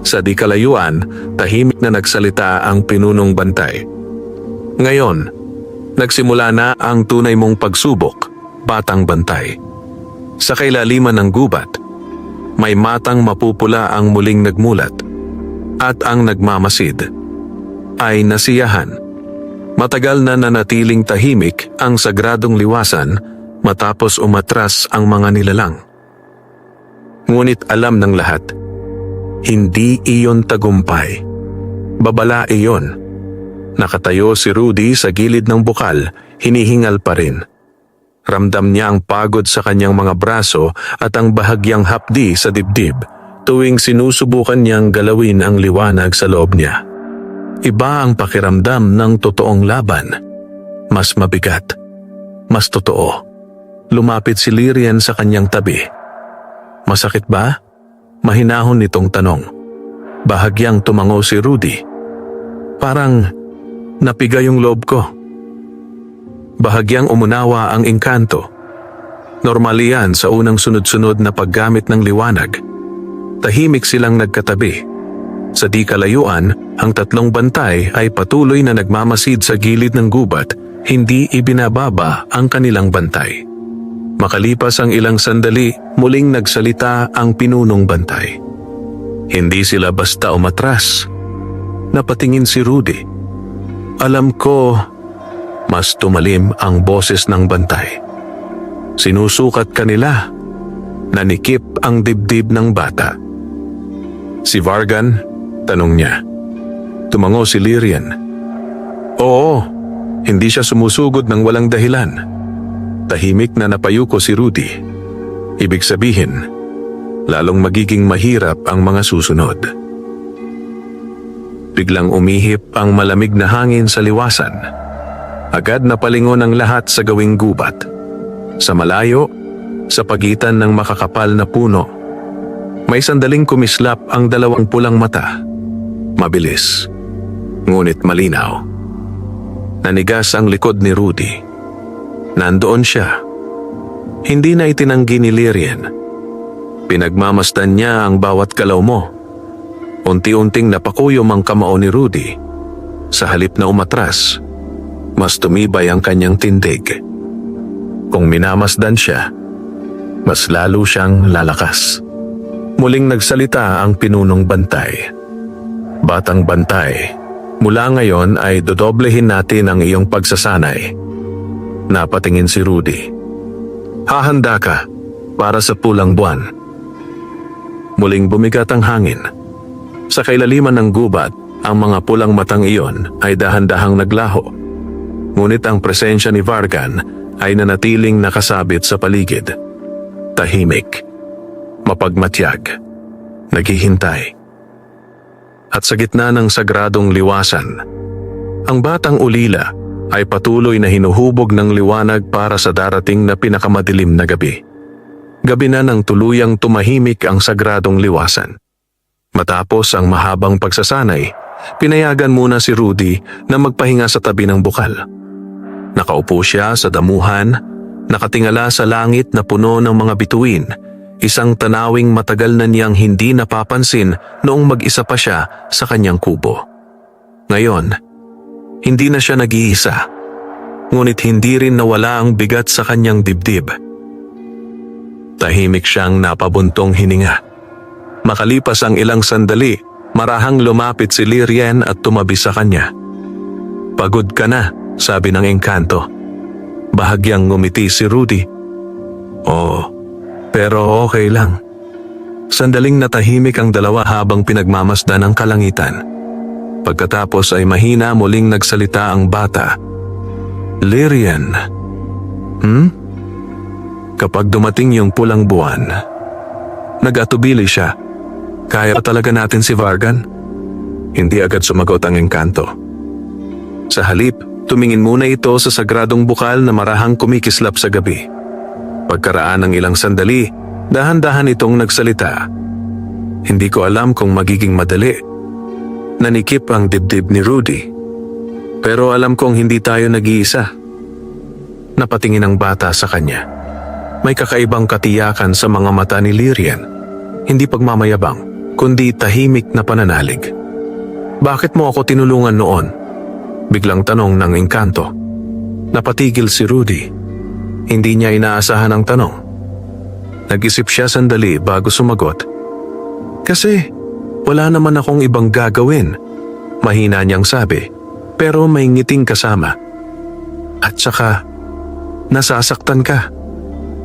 Sa di kalayuan, tahimik na nagsalita ang pinunong bantay. Ngayon, nagsimula na ang tunay mong pagsubok, batang bantay. Sa kailaliman ng gubat, may matang mapupula ang muling nagmulat, at ang nagmamasid ay nasiyahan. Matagal na nanatiling tahimik ang sagradong liwasan matapos umatras ang mga nilalang. Ngunit alam ng lahat, hindi iyon tagumpay. Babala iyon. Nakatayo si Rudy sa gilid ng bukal, hinihingal pa rin. Ramdam niya ang pagod sa kanyang mga braso at ang bahagyang hapdi sa dibdib tuwing sinusubukan niyang galawin ang liwanag sa loob niya. Iba ang pakiramdam ng totoong laban. Mas mabigat. Mas totoo. Lumapit si Lyrian sa kanyang tabi. Masakit ba? Mahinahon nitong tanong. Bahagyang tumango si Rudy. Parang napiga yung loob ko. Bahagyang umunawa ang engkanto. Normal yan sa unang sunod-sunod na paggamit ng liwanag. Tahimik silang nagkatabi. Sa di kalayuan, ang tatlong bantay ay patuloy na nagmamasid sa gilid ng gubat, hindi ibinababa ang kanilang bantay. Makalipas ang ilang sandali, muling nagsalita ang pinunong bantay. Hindi sila basta umatras. Napatingin si Rudy. Alam ko, mas tumalim ang boses ng bantay. Sinusukat kanila. Nanikip ang dibdib ng bata. Si Vargan, tanong niya. Tumango si Lyrian. Oo, hindi siya sumusugod ng walang dahilan. Tahimik na napayuko si Rudy. Ibig sabihin, lalong magiging mahirap ang mga susunod. Biglang umihip ang malamig na hangin sa liwasan. Agad napalingon ang lahat sa gawing gubat. Sa malayo, sa pagitan ng makakapal na puno, may sandaling kumislap ang dalawang pulang mata. Mabilis, ngunit malinaw. Nanigas ang likod ni Rudy. Nandoon siya. Hindi na itinanggi ni Lyrian. Pinagmamasdan niya ang bawat galaw mo. Unti-unting napakuyom ang kamao ni Rudy. Sa halip na umatras, mas tumibay ang kanyang tindig. Kung minamasdan siya, mas lalo siyang lalakas. Muling nagsalita ang pinunong bantay. Batang bantay, mula ngayon ay dodoblehin natin ang iyong pagsasanay. Napatingin si Rudy. Hahanda ka para sa pulang buwan. Muling bumigat ang hangin. Sa kailaliman ng gubat, ang mga pulang matang iyon ay dahan-dahang naglaho. Ngunit ang presensya ni Vargan ay nanatiling nakasabit sa paligid. Tahimik, mapagmatyag, naghihintay. At sa gitna ng sagradong liwasan, ang batang ulila ay patuloy na hinuhubog ng liwanag para sa darating na pinakamadilim na gabi. Gabi na nang tuluyang tumahimik ang sagradong liwasan. Matapos ang mahabang pagsasanay, pinayagan muna si Rudy na magpahinga sa tabi ng bukal. Nakaupo siya sa damuhan, nakatingala sa langit na puno ng mga bituin, isang tanawing matagal na niyang hindi napapansin noong mag-isa pa siya sa kanyang kubo. Ngayon, hindi na siya nag-iisa, ngunit hindi rin nawala ang bigat sa kanyang dibdib. Tahimik siyang napabuntong hininga. Makalipas ang ilang sandali, marahang lumapit si Lyrian at tumabi sa kanya. Pagod ka na, sabi ng engkanto. Bahagyang ngumiti si Rudy. Oo, pero okay lang. Sandaling natahimik ang dalawa habang pinagmamasdan ang kalangitan. Pagkatapos ay mahina muling nagsalita ang bata. Lyrian, Kapag dumating yung pulang buwan, nag-atubili siya. Kaya talaga natin si Vargan? Hindi agad sumagot ang engkanto. Sa halip, tumingin muna ito sa sagradong bukal na marahang kumikislap sa gabi. Pagkaraan ng ilang sandali, dahan-dahan itong nagsalita. Hindi ko alam kung magiging madali. Nanikip ang dibdib ni Rudy. Pero alam kong hindi tayo nag-iisa. Napatingin ang bata sa kanya. May kakaibang katiyakan sa mga mata ni Lyrian. Hindi pagmamayabang, kundi tahimik na pananalig. "Bakit mo ako tinulungan noon?" Biglang tanong ng engkanto. Napatigil si Rudy. Hindi niya inaasahan ang tanong. Nag-isip siya sandali bago sumagot. "Kasi wala naman akong ibang gagawin," mahina niyang sabi, pero may ngiting kasama. "At saka, nasasaktan ka."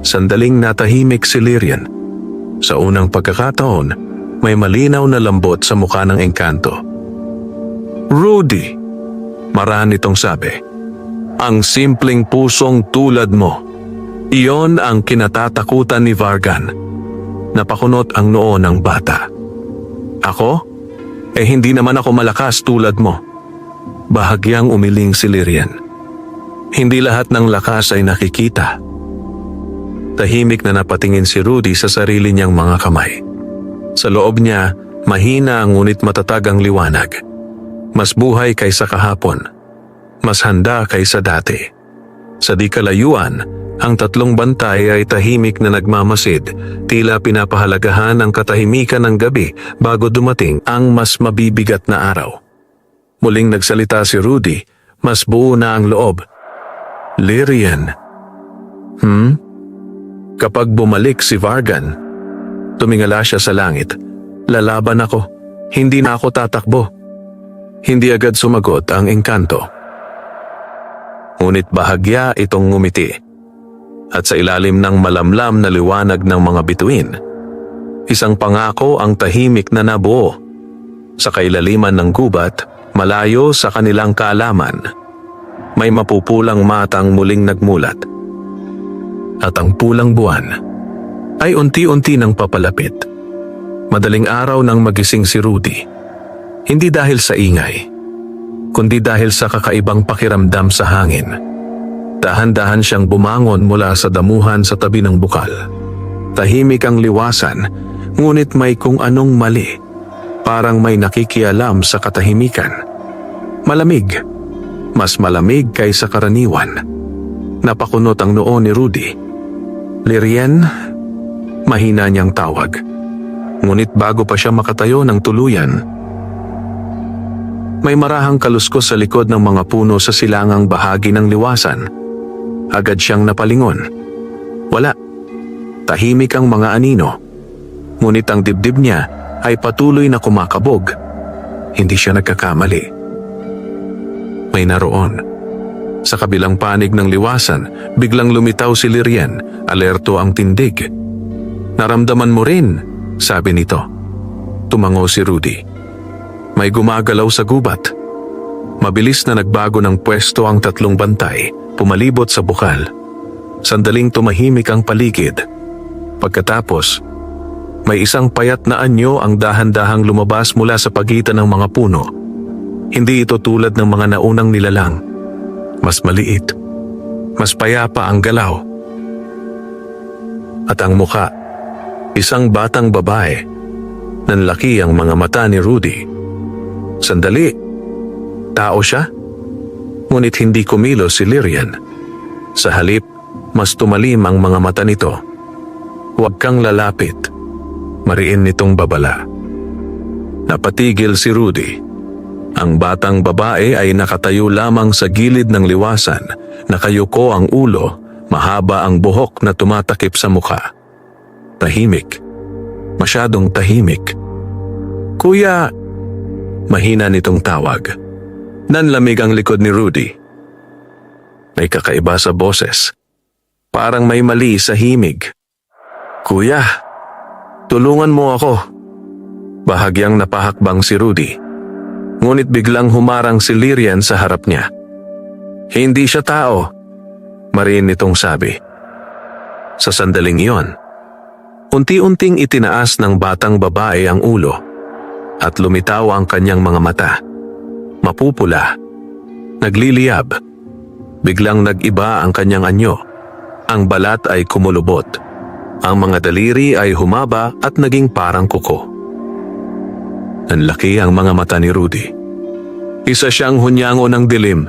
Sandaling natahimik si Lyrian. Sa unang pagkakataon, may malinaw na lambot sa mukha ng engkanto. "Rudy," marahas nitong sabi, "ang simpleng pusong tulad mo. Iyon ang kinatatakutan ni Vargan." Napakunot ang noo ng bata. "Ako? Hindi naman ako malakas tulad mo." Bahagyang umiling si Lyrian. "Hindi lahat ng lakas ay nakikita." Tahimik na napatingin si Rudy sa sarili niyang mga kamay. Sa loob niya, mahina ngunit matatag ang liwanag. Mas buhay kaysa kahapon. Mas handa kaysa dati. Sa di kalayuan, ang tatlong bantay ay tahimik na nagmamasid, tila pinapahalagahan ang katahimikan ng gabi bago dumating ang mas mabibigat na araw. Muling nagsalita si Rudy, mas buo na ang loob. "Lyrian." Kapag bumalik si Vargan, tumingala siya sa langit. "Lalaban ako. Hindi na ako tatakbo." Hindi agad sumagot ang engkanto. Ngunit bahagya itong ngumiti. At sa ilalim ng malamlam na liwanag ng mga bituin, isang pangako ang tahimik na nabuo. Sa kailaliman ng gubat, malayo sa kanilang kaalaman, may mapupulang matang muling nagmulat. At ang pulang buwan ay unti-unti nang papalapit. Madaling araw nang magising si Rudy. Hindi dahil sa ingay, kundi dahil sa kakaibang pakiramdam sa hangin. Dahan-dahan siyang bumangon mula sa damuhan sa tabi ng bukal. Tahimik ang liwasan, ngunit may kung anong mali. Parang may nakikialam sa katahimikan. Malamig. Mas malamig kaysa karaniwan. Napakunot ang noo ni Rudy. "Lyrian," mahina niyang tawag. Ngunit bago pa siya makatayo ng tuluyan, may marahang kaluskos sa likod ng mga puno sa silangang bahagi ng liwasan. Agad siyang napalingon. Wala. Tahimik ang mga anino. Ngunit ang dibdib niya ay patuloy na kumakabog. Hindi siya nagkakamali. May naroon. Sa kabilang panig ng liwasan, biglang lumitaw si Lyrian, alerto ang tindig. "Naramdaman mo rin," sabi nito. Tumango si Rudy. May gumagalaw sa gubat. Mabilis na nagbago ng pwesto ang tatlong bantay, pumalibot sa bukal. Sandaling tumahimik ang paligid. Pagkatapos, may isang payat na anyo ang dahan-dahang lumabas mula sa pagitan ng mga puno. Hindi ito tulad ng mga naunang nilalang. Mas maliit, mas payapa ang galaw. At ang muka, isang batang babae. Nanlaki ang mga mata ni Rudy. Sandali, tao siya? Ngunit hindi kumilos si Lyrian. Sa halip, mas tumalim ang mga mata nito. "Huwag kang lalapit," mariin nitong babala. Napatigil si Rudy. Ang batang babae ay nakatayo lamang sa gilid ng liwasan, nakayuko ang ulo, mahaba ang buhok na tumatakip sa mukha. Tahimik. Masyadong tahimik. "Kuya," mahina nitong tawag. Nanlamig ang likod ni Rudy. May kakaiba sa boses. Parang may mali sa himig. "Kuya, tulungan mo ako." Bahagyang napahakbang si Rudy. Ngunit biglang humarang si Lyrian sa harap niya. "Hindi siya tao," mariin nitong sabi. Sa sandaling iyon, unti-unting itinaas ng batang babae ang ulo at lumitaw ang kanyang mga mata. Mapupula, nagliliyab. Biglang nag-iba ang kanyang anyo. Ang balat ay kumulubot. Ang mga daliri ay humaba at naging parang kuko. Nanlaki ang mga mata ni Rudy. Isa siyang hunyango ng dilim.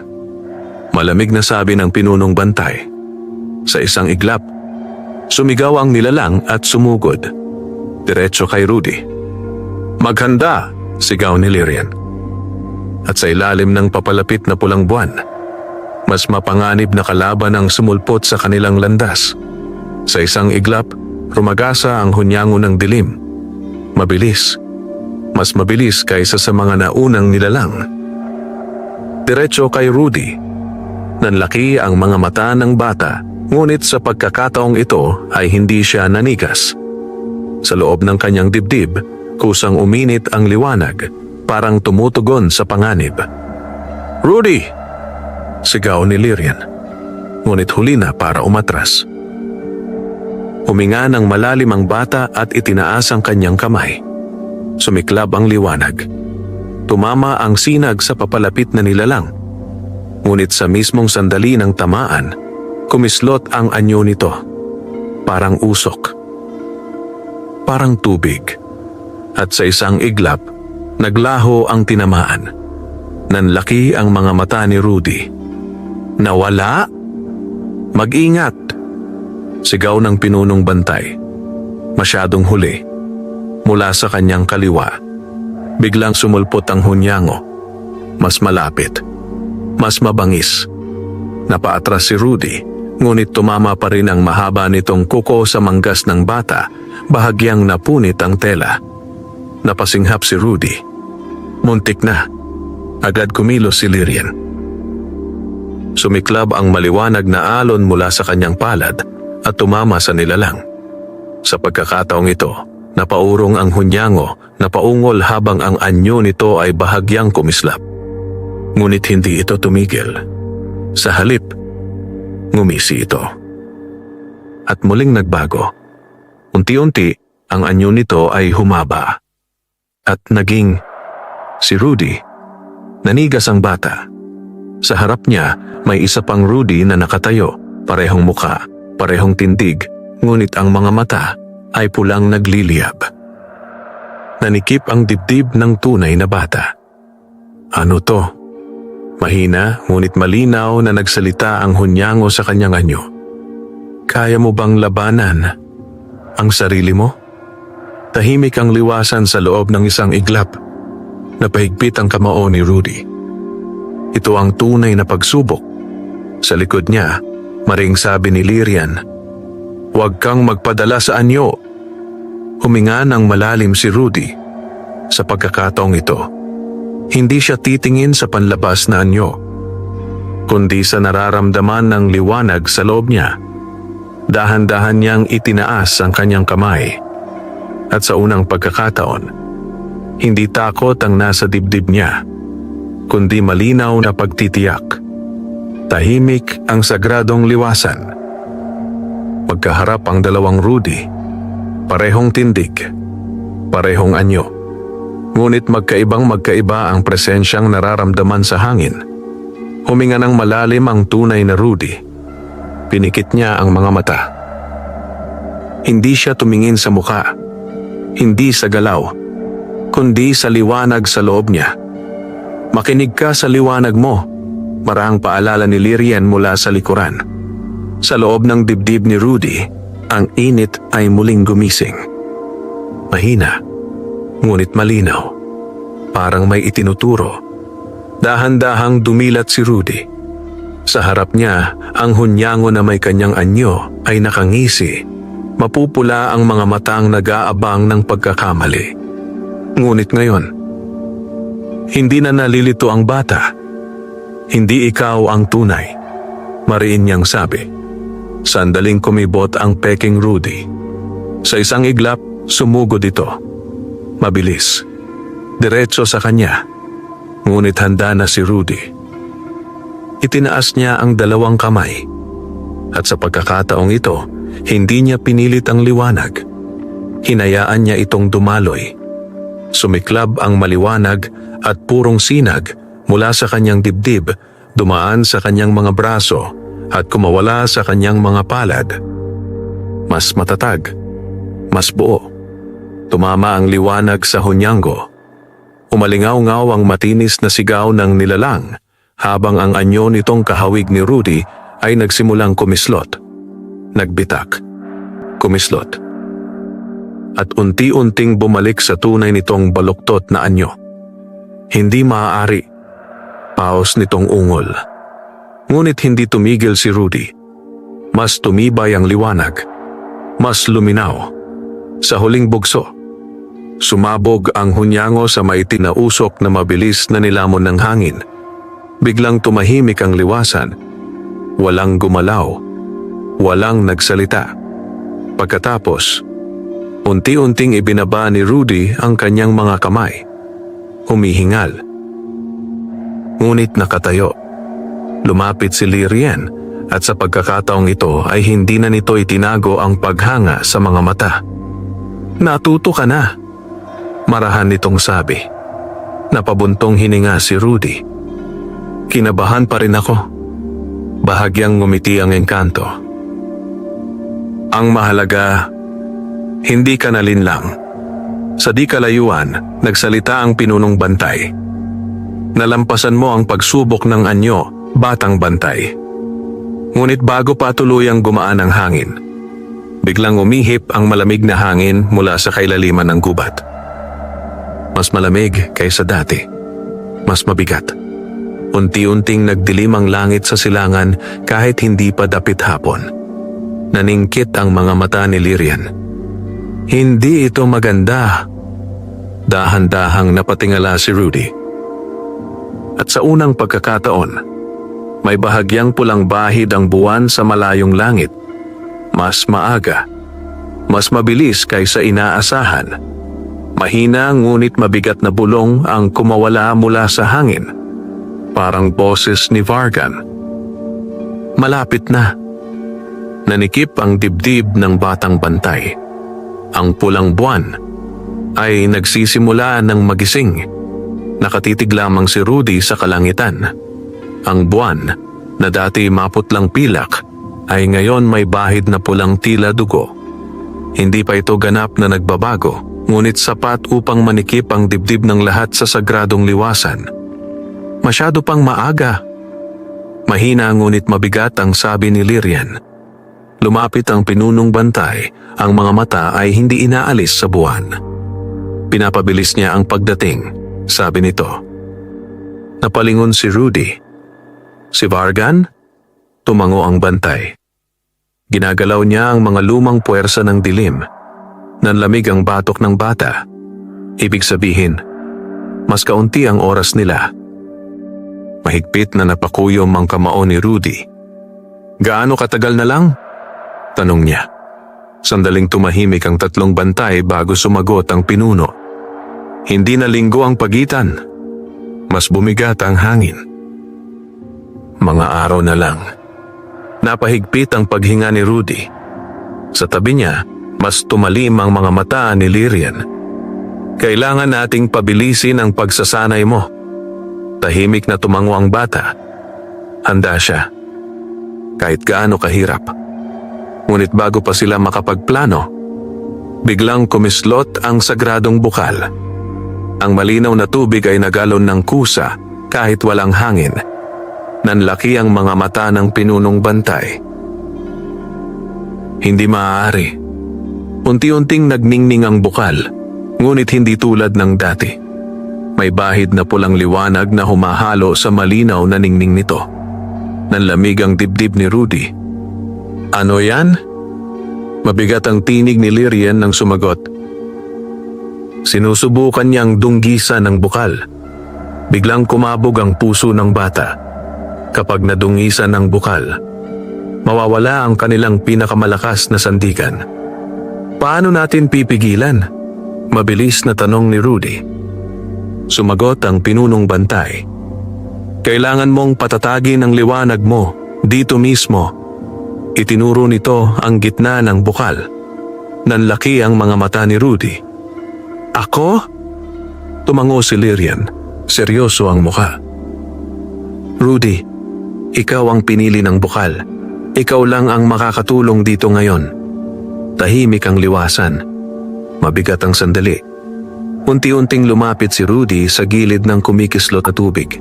Malamig na sabi ng pinunong bantay. Sa isang iglap, sumigaw ang nilalang at sumugod. Diretso kay Rudy. Maghanda! Sigaw ni Lyrian. At sa ilalim ng papalapit na pulang buwan, mas mapanganib na kalaban ang sumulpot sa kanilang landas. Sa isang iglap, rumagasa ang hunyango ng dilim. Mabilis. Mas mabilis kaysa sa mga naunang nilalang. Diretso kay Rudy. Nanlaki ang mga mata ng bata, ngunit sa pagkakataong ito ay hindi siya nanigas. Sa loob ng kanyang dibdib, kusang uminit ang liwanag, parang tumutugon sa panganib. "Rudy!" Sigaw ni Lyrian, ngunit huli na para umatras. Huminga ng malalim ang bata at itinaas ang kanyang kamay. Sumiklab ang liwanag. Tumama ang sinag sa papalapit na nilalang. Ngunit sa mismong sandali ng tamaan, kumislot ang anyo nito. Parang usok. Parang tubig. At sa isang iglap, naglaho ang tinamaan. Nanlaki ang mga mata ni Rudy. "Nawala? Mag-ingat!" Sigaw ng pinunong bantay. Masyadong huli. Mula sa kanyang kaliwa, biglang sumulpot ang hunyango. Mas malapit. Mas mabangis. Napaatras si Rudy, ngunit tumama pa rin ang mahaba nitong kuko sa manggas ng bata, bahagyang napunit ang tela. Napasinghap si Rudy. Muntik na. Agad kumilos si Lyrian. Sumiklab ang maliwanag na alon mula sa kanyang palad at tumama sa nilalang. Sa pagkakataong ito, napaurong ang hunyango na paungol habang ang anyo nito ay bahagyang kumislap. Ngunit hindi ito tumigil. Sa halip, ngumisi ito. At muling nagbago. Unti-unti, ang anyo nito ay humaba. At naging si Rudy. Nanigas ang bata. Sa harap niya, may isa pang Rudy na nakatayo, parehong muka, parehong tindig, ngunit ang mga mata ay pulang nagliliyab. Nanikip ang dibdib ng tunay na bata. "Ano to?" Mahina, ngunit malinaw na nagsalita ang hunyango sa kanyang anyo. "Kaya mo bang labanan ang sarili mo?" Tahimik ang liwasan sa loob ng isang iglap. Napahigpit ang kamao ni Rudy. Ito ang tunay na pagsubok. Sa likod niya, maring sabi ni Lyrian, "Huwag kang magpadala sa anyo." Huminga ng malalim si Rudy. Sa pagkakataong ito, hindi siya titingin sa panlabas na anyo, kundi sa nararamdaman ng liwanag sa loob niya. Dahan-dahan niyang itinaas ang kanyang kamay. At sa unang pagkakataon, hindi takot ang nasa dibdib niya, kundi malinaw na pagtitiyak. Tahimik ang sagradong liwasan. Magkaharap ang dalawang Rudy, parehong tindig, parehong anyo. Ngunit magkaiba ang presensyang nararamdaman sa hangin. Huminga ng malalim ang tunay na Rudy. Pinikit niya ang mga mata. Hindi siya tumingin sa mukha. Hindi sa galaw, kundi sa liwanag sa loob niya. "Makinig ka sa liwanag mo," marahang paalala ni Lyrian mula sa likuran. Sa loob ng dibdib ni Rudy, ang init ay muling gumising. Mahina, ngunit malinaw. Parang may itinuturo. Dahan-dahang dumilat si Rudy. Sa harap niya, ang hunyango na may kanyang anyo ay nakangisi. Mapupula ang mga matang nag-aabang ng pagkakamali. Ngunit ngayon, hindi na nalilito ang bata. "Hindi ikaw ang tunay," mariin niyang sabi. Sandaling kumibot ang peking Rudy. Sa isang iglap, sumugod ito. Mabilis. Diretso sa kanya. Ngunit handa na si Rudy. Itinaas niya ang dalawang kamay. At sa pagkakataong ito, hindi niya pinilit ang liwanag. Hinayaan niya itong dumaloy. Sumiklab ang maliwanag at purong sinag mula sa kanyang dibdib, dumaan sa kanyang mga braso at kumawala sa kanyang mga palad. Mas matatag, mas buo. Tumama ang liwanag sa hunyango. Umalingaw-ngaw ang matinis na sigaw ng nilalang habang ang anyo nitong kahawig ni Rudy ay nagsimulang kumislot. Nagbitak. Kumislot. at unti-unting bumalik sa tunay nitong baluktot na anyo. Hindi maaari, paos nitong ungol. Ngunit hindi tumigil si Rudy. Mas tumibay ang liwanag, mas luminaw. Sa huling bugso, sumabog ang hunyango sa maitim na usok na mabilis na nilamon ng hangin. Biglang tumahimik ang liwasan. Walang gumalaw, walang nagsalita. Pagkatapos, unti-unting ibinaba ni Rudy ang kanyang mga kamay. Humihingal. Ngunit nakatayo. Lumapit si Lirian at sa pagkakataong ito ay hindi na nito itinago ang paghanga sa mga mata. "Natuto ka na," marahan nitong sabi. Napabuntong hininga si Rudy. Kinabahan pa rin ako. Bahagyang ngumiti ang engkanto. "Ang mahalaga, hindi ka nalinlang." Sa di kalayuan, nagsalita ang pinunong bantay. "Nalampasan mo ang pagsubok ng anyo, batang bantay." Ngunit bago pa tuluyang gumaan ang hangin, biglang umihip ang malamig na hangin mula sa kailaliman ng gubat. Mas malamig kaysa dati, mas mabigat. Unti-unting nagdilim ang langit sa silangan kahit hindi pa dapit hapon. Naningkit ang mga mata ni Lirian. "Hindi ito maganda." Dahan-dahang napatingala si Rudy. At sa unang pagkakataon, may bahagyang pulang bahid ang buwan sa malayong langit. Mas maaga, mas mabilis kaysa inaasahan. Mahina ngunit mabigat na bulong ang kumawala mula sa hangin. Parang boses ni Vargan. Malapit na. Nanikip ang dibdib ng batang bantay. Ang pulang buwan ay nagsisimula ng magising. Nakatitig lamang si Rudy sa kalangitan. Ang buwan, na dati maputlang pilak, ay ngayon may bahid na pulang tila dugo. Hindi pa ito ganap na nagbabago, ngunit sapat upang manikip ang dibdib ng lahat sa sagradong liwasan. Masyado pang maaga. Mahina ngunit mabigat ang sabi ni Lirian. Lumapit ang pinunong bantay, ang mga mata ay hindi inaalis sa buwan. Pinapabilis niya ang pagdating, sabi nito. Napalingon si Rudy. "Si Vargan?" Tumango ang bantay. Ginagalaw niya ang mga lumang puwersa ng dilim. Nanlamig ang batok ng bata. Ibig sabihin, mas kaunti ang oras nila. Mahigpit na napakuyom ang kamao ni Rudy. "Gaano katagal na lang?" tanong niya. Sandaling tumahimik ang tatlong bantay bago sumagot ang pinuno. "Hindi na linggo ang pagitan. Mas bumigat ang hangin." "Mga araw na lang." Napahigpit ang paghinga ni Rudy. Sa tabi niya, mas tumalim ang mga mata ni Lirian. "Kailangan nating pabilisin ang pagsasanay mo." Tahimik na tumango ang bata. Handa siya. Kahit gaano kahirap. Ngunit bago pa sila makapagplano, biglang kumislot ang sagradong bukal. Ang malinaw na tubig ay nagalon ng kusa kahit walang hangin. Nanlaki ang mga mata ng pinunong bantay. Hindi maaari. Unti-unting nagningning ang bukal, ngunit hindi tulad ng dati. May bahid na pulang liwanag na humahalo sa malinaw na ningning nito. Nanlamig ang dibdib ni Rudy. "Ano yan?" Mabigat ang tinig ni Lirian nang sumagot. Sinusubukan niyang dunggisan ng bukal. Biglang kumabog ang puso ng bata. Kapag nadungisan ng bukal, mawawala ang kanilang pinakamalakas na sandigan. "Paano natin pipigilan?" Mabilis na tanong ni Rudy. Sumagot ang pinunong bantay. "Kailangan mong patatagin ang liwanag mo dito mismo." Itinuro nito ang gitna ng bukal. Nanlaki ang mga mata ni Rudy. "Ako?" Tumango si Lirian. Seryoso ang mukha. "Rudy, ikaw ang pinili ng bukal. Ikaw lang ang makakatulong dito ngayon." Tahimik ang liwasan. Mabigat ang sandali. Unti-unting lumapit si Rudy sa gilid ng kumikislot na tubig.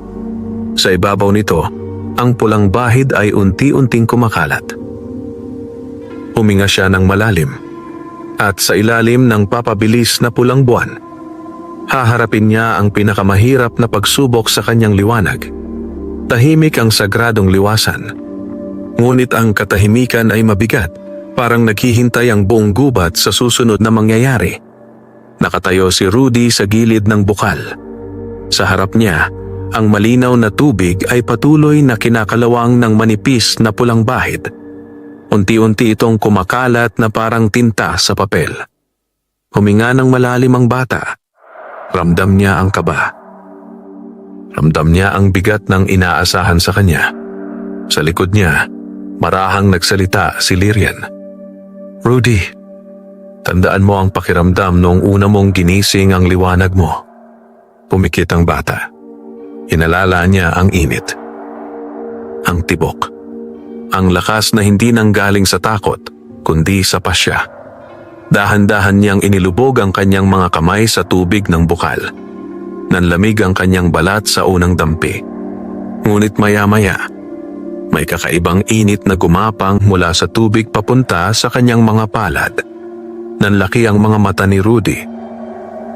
Sa ibabaw nito, ang pulang bahid ay unti-unting kumakalat. Huminga siya ng malalim. At sa ilalim ng papabilis na pulang buwan, haharapin niya ang pinakamahirap na pagsubok sa kanyang liwanag. Tahimik ang sagradong liwasan. Ngunit ang katahimikan ay mabigat, parang naghihintay ang buong gubat sa susunod na mangyayari. Nakatayo si Rudy sa gilid ng bukal. Sa harap niya, ang malinaw na tubig ay patuloy na kinakalawang ng manipis na pulang bahid. Unti-unti itong kumakalat na parang tinta sa papel. Huminga ng malalim ang bata. Ramdam niya ang kaba. Ramdam niya ang bigat ng inaasahan sa kanya. Sa likod niya, marahang nagsalita si Lyrian. "Rudy, tandaan mo ang pakiramdam noong una mong ginising ang liwanag mo." Pumikit ang bata. Inalala niya ang init. Ang tibok. Ang lakas na hindi nanggaling sa takot, kundi sa pasya. Dahan-dahan niyang inilubog ang kanyang mga kamay sa tubig ng bukal. Nanlamig ang kanyang balat sa unang dampi. Ngunit maya-maya, may kakaibang init na gumapang mula sa tubig papunta sa kanyang mga palad. Nanlaki ang mga mata ni Rudy.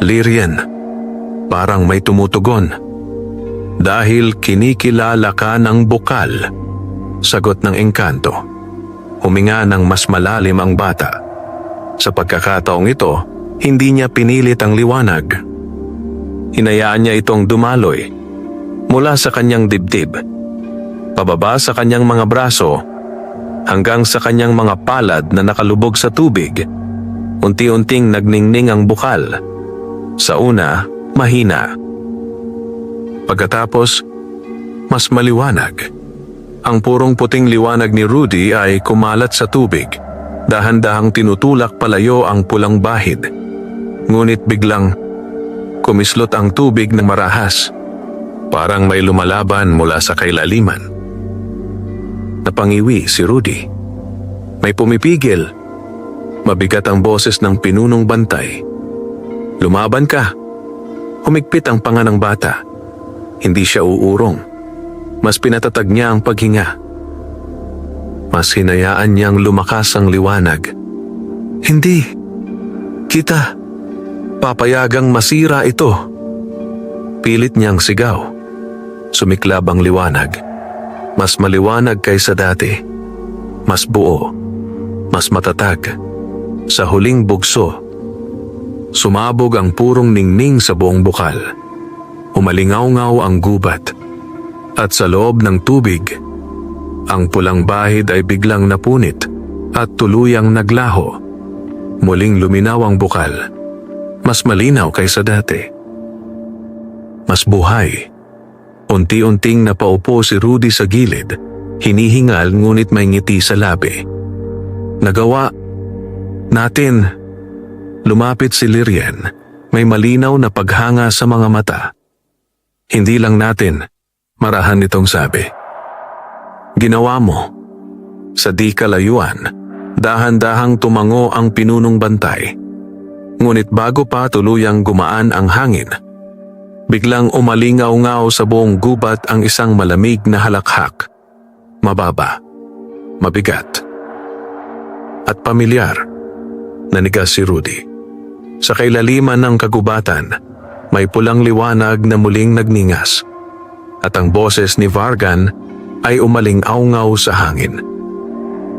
"Lyrian, parang may tumutugon." "Dahil kinikilala ka ng bukal," sagot ng engkanto. Huminga ng mas malalim ang bata. Sa pagkakataong ito, hindi niya pinilit ang liwanag. Hinayaan niya itong dumaloy mula sa kanyang dibdib, pababa sa kanyang mga braso, hanggang sa kanyang mga palad na nakalubog sa tubig. Unti-unting nagningning ang bukal. Sa una, mahina. Pagkatapos, mas maliwanag. Ang purong puting liwanag ni Rudy ay kumalat sa tubig. Dahan-dahang tinutulak palayo ang pulang bahid. Ngunit biglang kumislot ang tubig ng marahas. Parang may lumalaban mula sa kailaliman. Napangiwi si Rudy. May pumipigil. Mabigat ang boses ng pinunong bantay. "Lumaban ka." Humigpit ang panga ng bata. Hindi siya uurong. Mas pinatatag niya ang paghinga. Mas hinayaan niyang lumakas ang liwanag. "Hindi. Kita. Papayagang masira ito." Pilit niyang sigaw. Sumiklab ang liwanag. Mas maliwanag kaysa dati. Mas buo. Mas matatag. Sa huling bugso, sumabog ang purong ningning sa buong bukal. Umalingaw-ngaw ang gubat. At sa loob ng tubig, ang pulang bahid ay biglang napunit at tuluyang naglaho. Muling luminaw ang bukal. Mas malinaw kaysa dati. Mas buhay. Unti-unting napaupo si Rudy sa gilid, hinihingal ngunit may ngiti sa labi. "Nagawa natin." Lumapit si Lyrian, may malinaw na paghanga sa mga mata. "Hindi lang natin," marahan nitong sabi. "Ginawa mo." Sa di kalayuan, dahan-dahang tumango ang pinunong bantay. Ngunit bago pa tuluyang gumaan ang hangin, biglang umalingaw-ngaw sa buong gubat ang isang malamig na halakhak. Mababa, mabigat, at pamilyar. Nanigas si Rudy. Sa kailaliman ng kagubatan, may pulang liwanag na muling nagningas. At ang boses ni Vargan ay umaling-aw-ngaw sa hangin.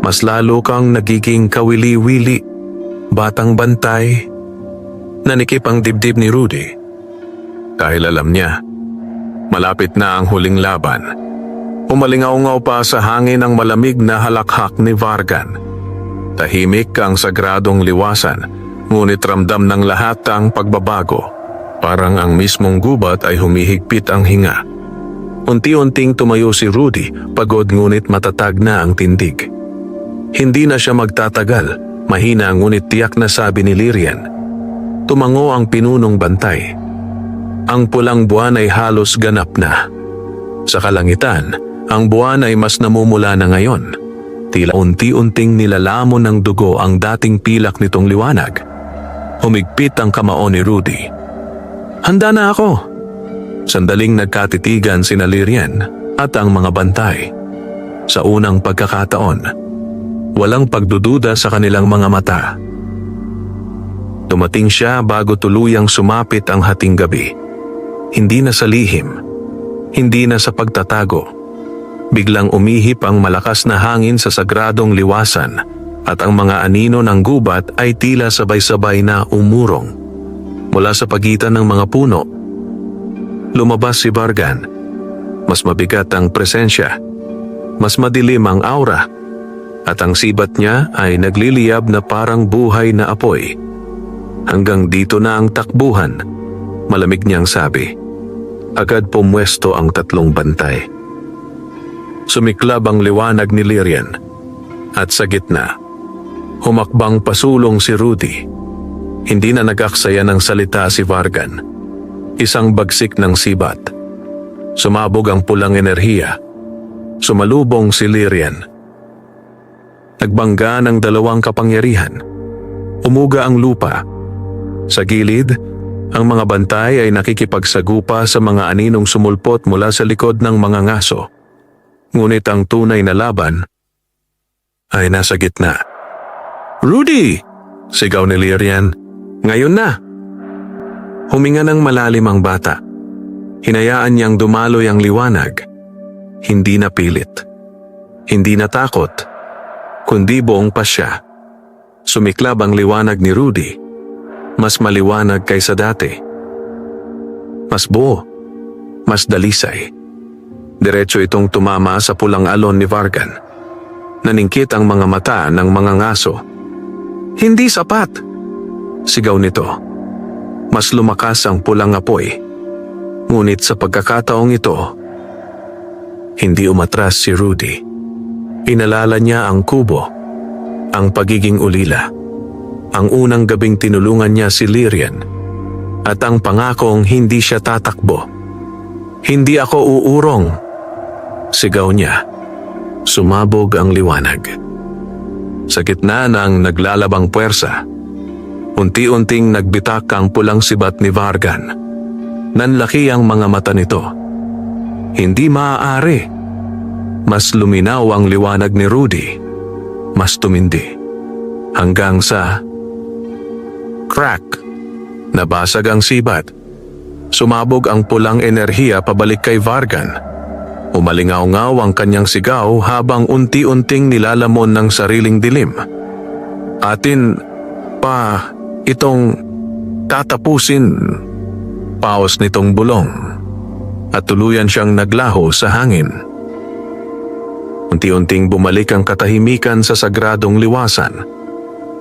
"Mas lalo kang nagiging kawili-wili, batang bantay." Nanikip ang dibdib ni Rudy. Dahil alam niya, malapit na ang huling laban. Umaling-aw-ngaw pa sa hangin ang malamig na halakhak ni Vargan. Tahimik ang sagradong liwasan, ngunit ramdam ng lahat ang pagbabago. Parang ang mismong gubat ay humihigpit ang hinga. Unti-unting tumayo si Rudy, pagod ngunit matatag na ang tindig. Hindi na siya magtatagal, mahina ngunit tiyak na sabi ni Lyrian. Tumango ang pinunong bantay. Ang pulang buwan ay halos ganap na. Sa kalangitan, ang buwan ay mas namumula na ngayon. Tila unti-unting nilalamon ng dugo ang dating pilak nitong liwanag. Humigpit ang kamao ni Rudy. "Handa na ako." Sandaling nagkatitigan sina Lyrian at ang mga bantay. Sa unang pagkakataon, walang pagdududa sa kanilang mga mata. Dumating siya bago tuluyang sumapit ang hating gabi. Hindi na sa lihim, hindi na sa pagtatago. Biglang umihip ang malakas na hangin sa sagradong liwasan at ang mga anino ng gubat ay tila sabay-sabay na umurong. Mula sa pagitan ng mga puno, lumabas si Vargan. Mas mabigat ang presensya, mas madilim ang aura, at ang sibat niya ay nagliliyab na parang buhay na apoy. Hanggang dito na ang takbuhan, malamig niyang sabi. Agad pumwesto ang tatlong bantay. Sumiklab ang liwanag ni Lyrian, at sa gitna, humakbang pasulong si Rudy. Hindi na nag-aksaya ng salita si Vargan. Isang bagsik ng sibat. Sumabog ang pulang enerhiya. Sumalubong si Lyrian. Nagbangga ng dalawang kapangyarihan. Umuga ang lupa. Sa gilid, ang mga bantay ay nakikipagsagupa sa mga aninong sumulpot mula sa likod ng mga ngaso. Ngunit ang tunay na laban ay nasa gitna. "Rudy!" sigaw ni Lyrian. "Ngayon na!" Huminga ng malalim ang bata. Hinayaan niyang dumaloy ang liwanag. Hindi na pilit. Hindi na takot. Kundi buong pasya. Sumiklab ang liwanag ni Rudy. Mas maliwanag kaysa dati. Mas buo. Mas dalisay. Diretso itong tumama sa pulang alon ni Vargan. Naningkit ang mga mata ng mga ngaso. "Hindi sapat!" sigaw nito. Mas lumakas ang pulang apoy. Ngunit sa pagkakataong ito, hindi umatras si Rudy. Inalala niya ang kubo, ang pagiging ulila, ang unang gabing tinulungan niya si Lyrian, at ang pangakong hindi siya tatakbo. "Hindi ako uurong!" sigaw niya. Sumabog ang liwanag. Sa gitna ng naglalabang puwersa, unti-unting nagbitak ang pulang sibat ni Vargan. Nanlaki ang mga mata nito. Hindi maaari. Mas luminaw ang liwanag ni Rudy. Mas tumindi. Hanggang sa crack. Nabasag ang sibat. Sumabog ang pulang enerhiya pabalik kay Vargan. Umalingaw-ngaw ang kanyang sigaw habang unti-unting nilalamon ng sariling dilim. "Atin pa itong tatapusin." Paos nitong bulong at tuluyan siyang naglaho sa hangin. Unti-unting bumalik ang katahimikan sa sagradong liwasan.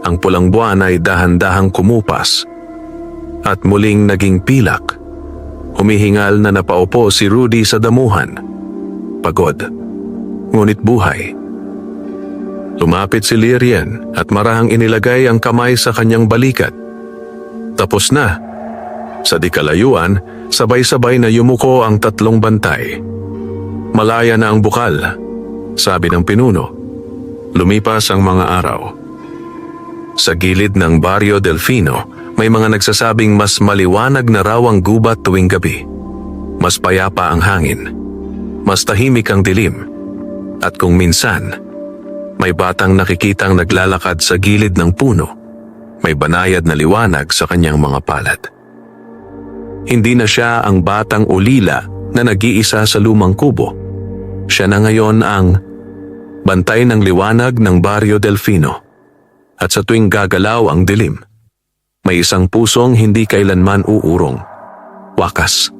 Ang pulang buwan ay dahan-dahang kumupas at muling naging pilak. Humihingal na napaupo si Rudy sa damuhan. Pagod, ngunit buhay. Lumapit si Lyrian at marahang inilagay ang kamay sa kanyang balikat. Tapos na. Sa di kalayuan, sabay-sabay na yumuko ang tatlong bantay. "Malaya na ang bukal," sabi ng pinuno. Lumipas ang mga araw. Sa gilid ng Barrio Delfino, may mga nagsasabing mas maliwanag na raw ang gubat tuwing gabi. Mas payapa ang hangin. Mas tahimik ang dilim. At kung minsan, may batang nakikitang naglalakad sa gilid ng puno, may banayad na liwanag sa kanyang mga palad. Hindi na siya ang batang ulila na nag-iisa sa lumang kubo. Siya na ngayon ang bantay ng liwanag ng Barrio Delfino. At sa tuwing gagalaw ang dilim, may isang pusong hindi kailanman uurong. Wakas.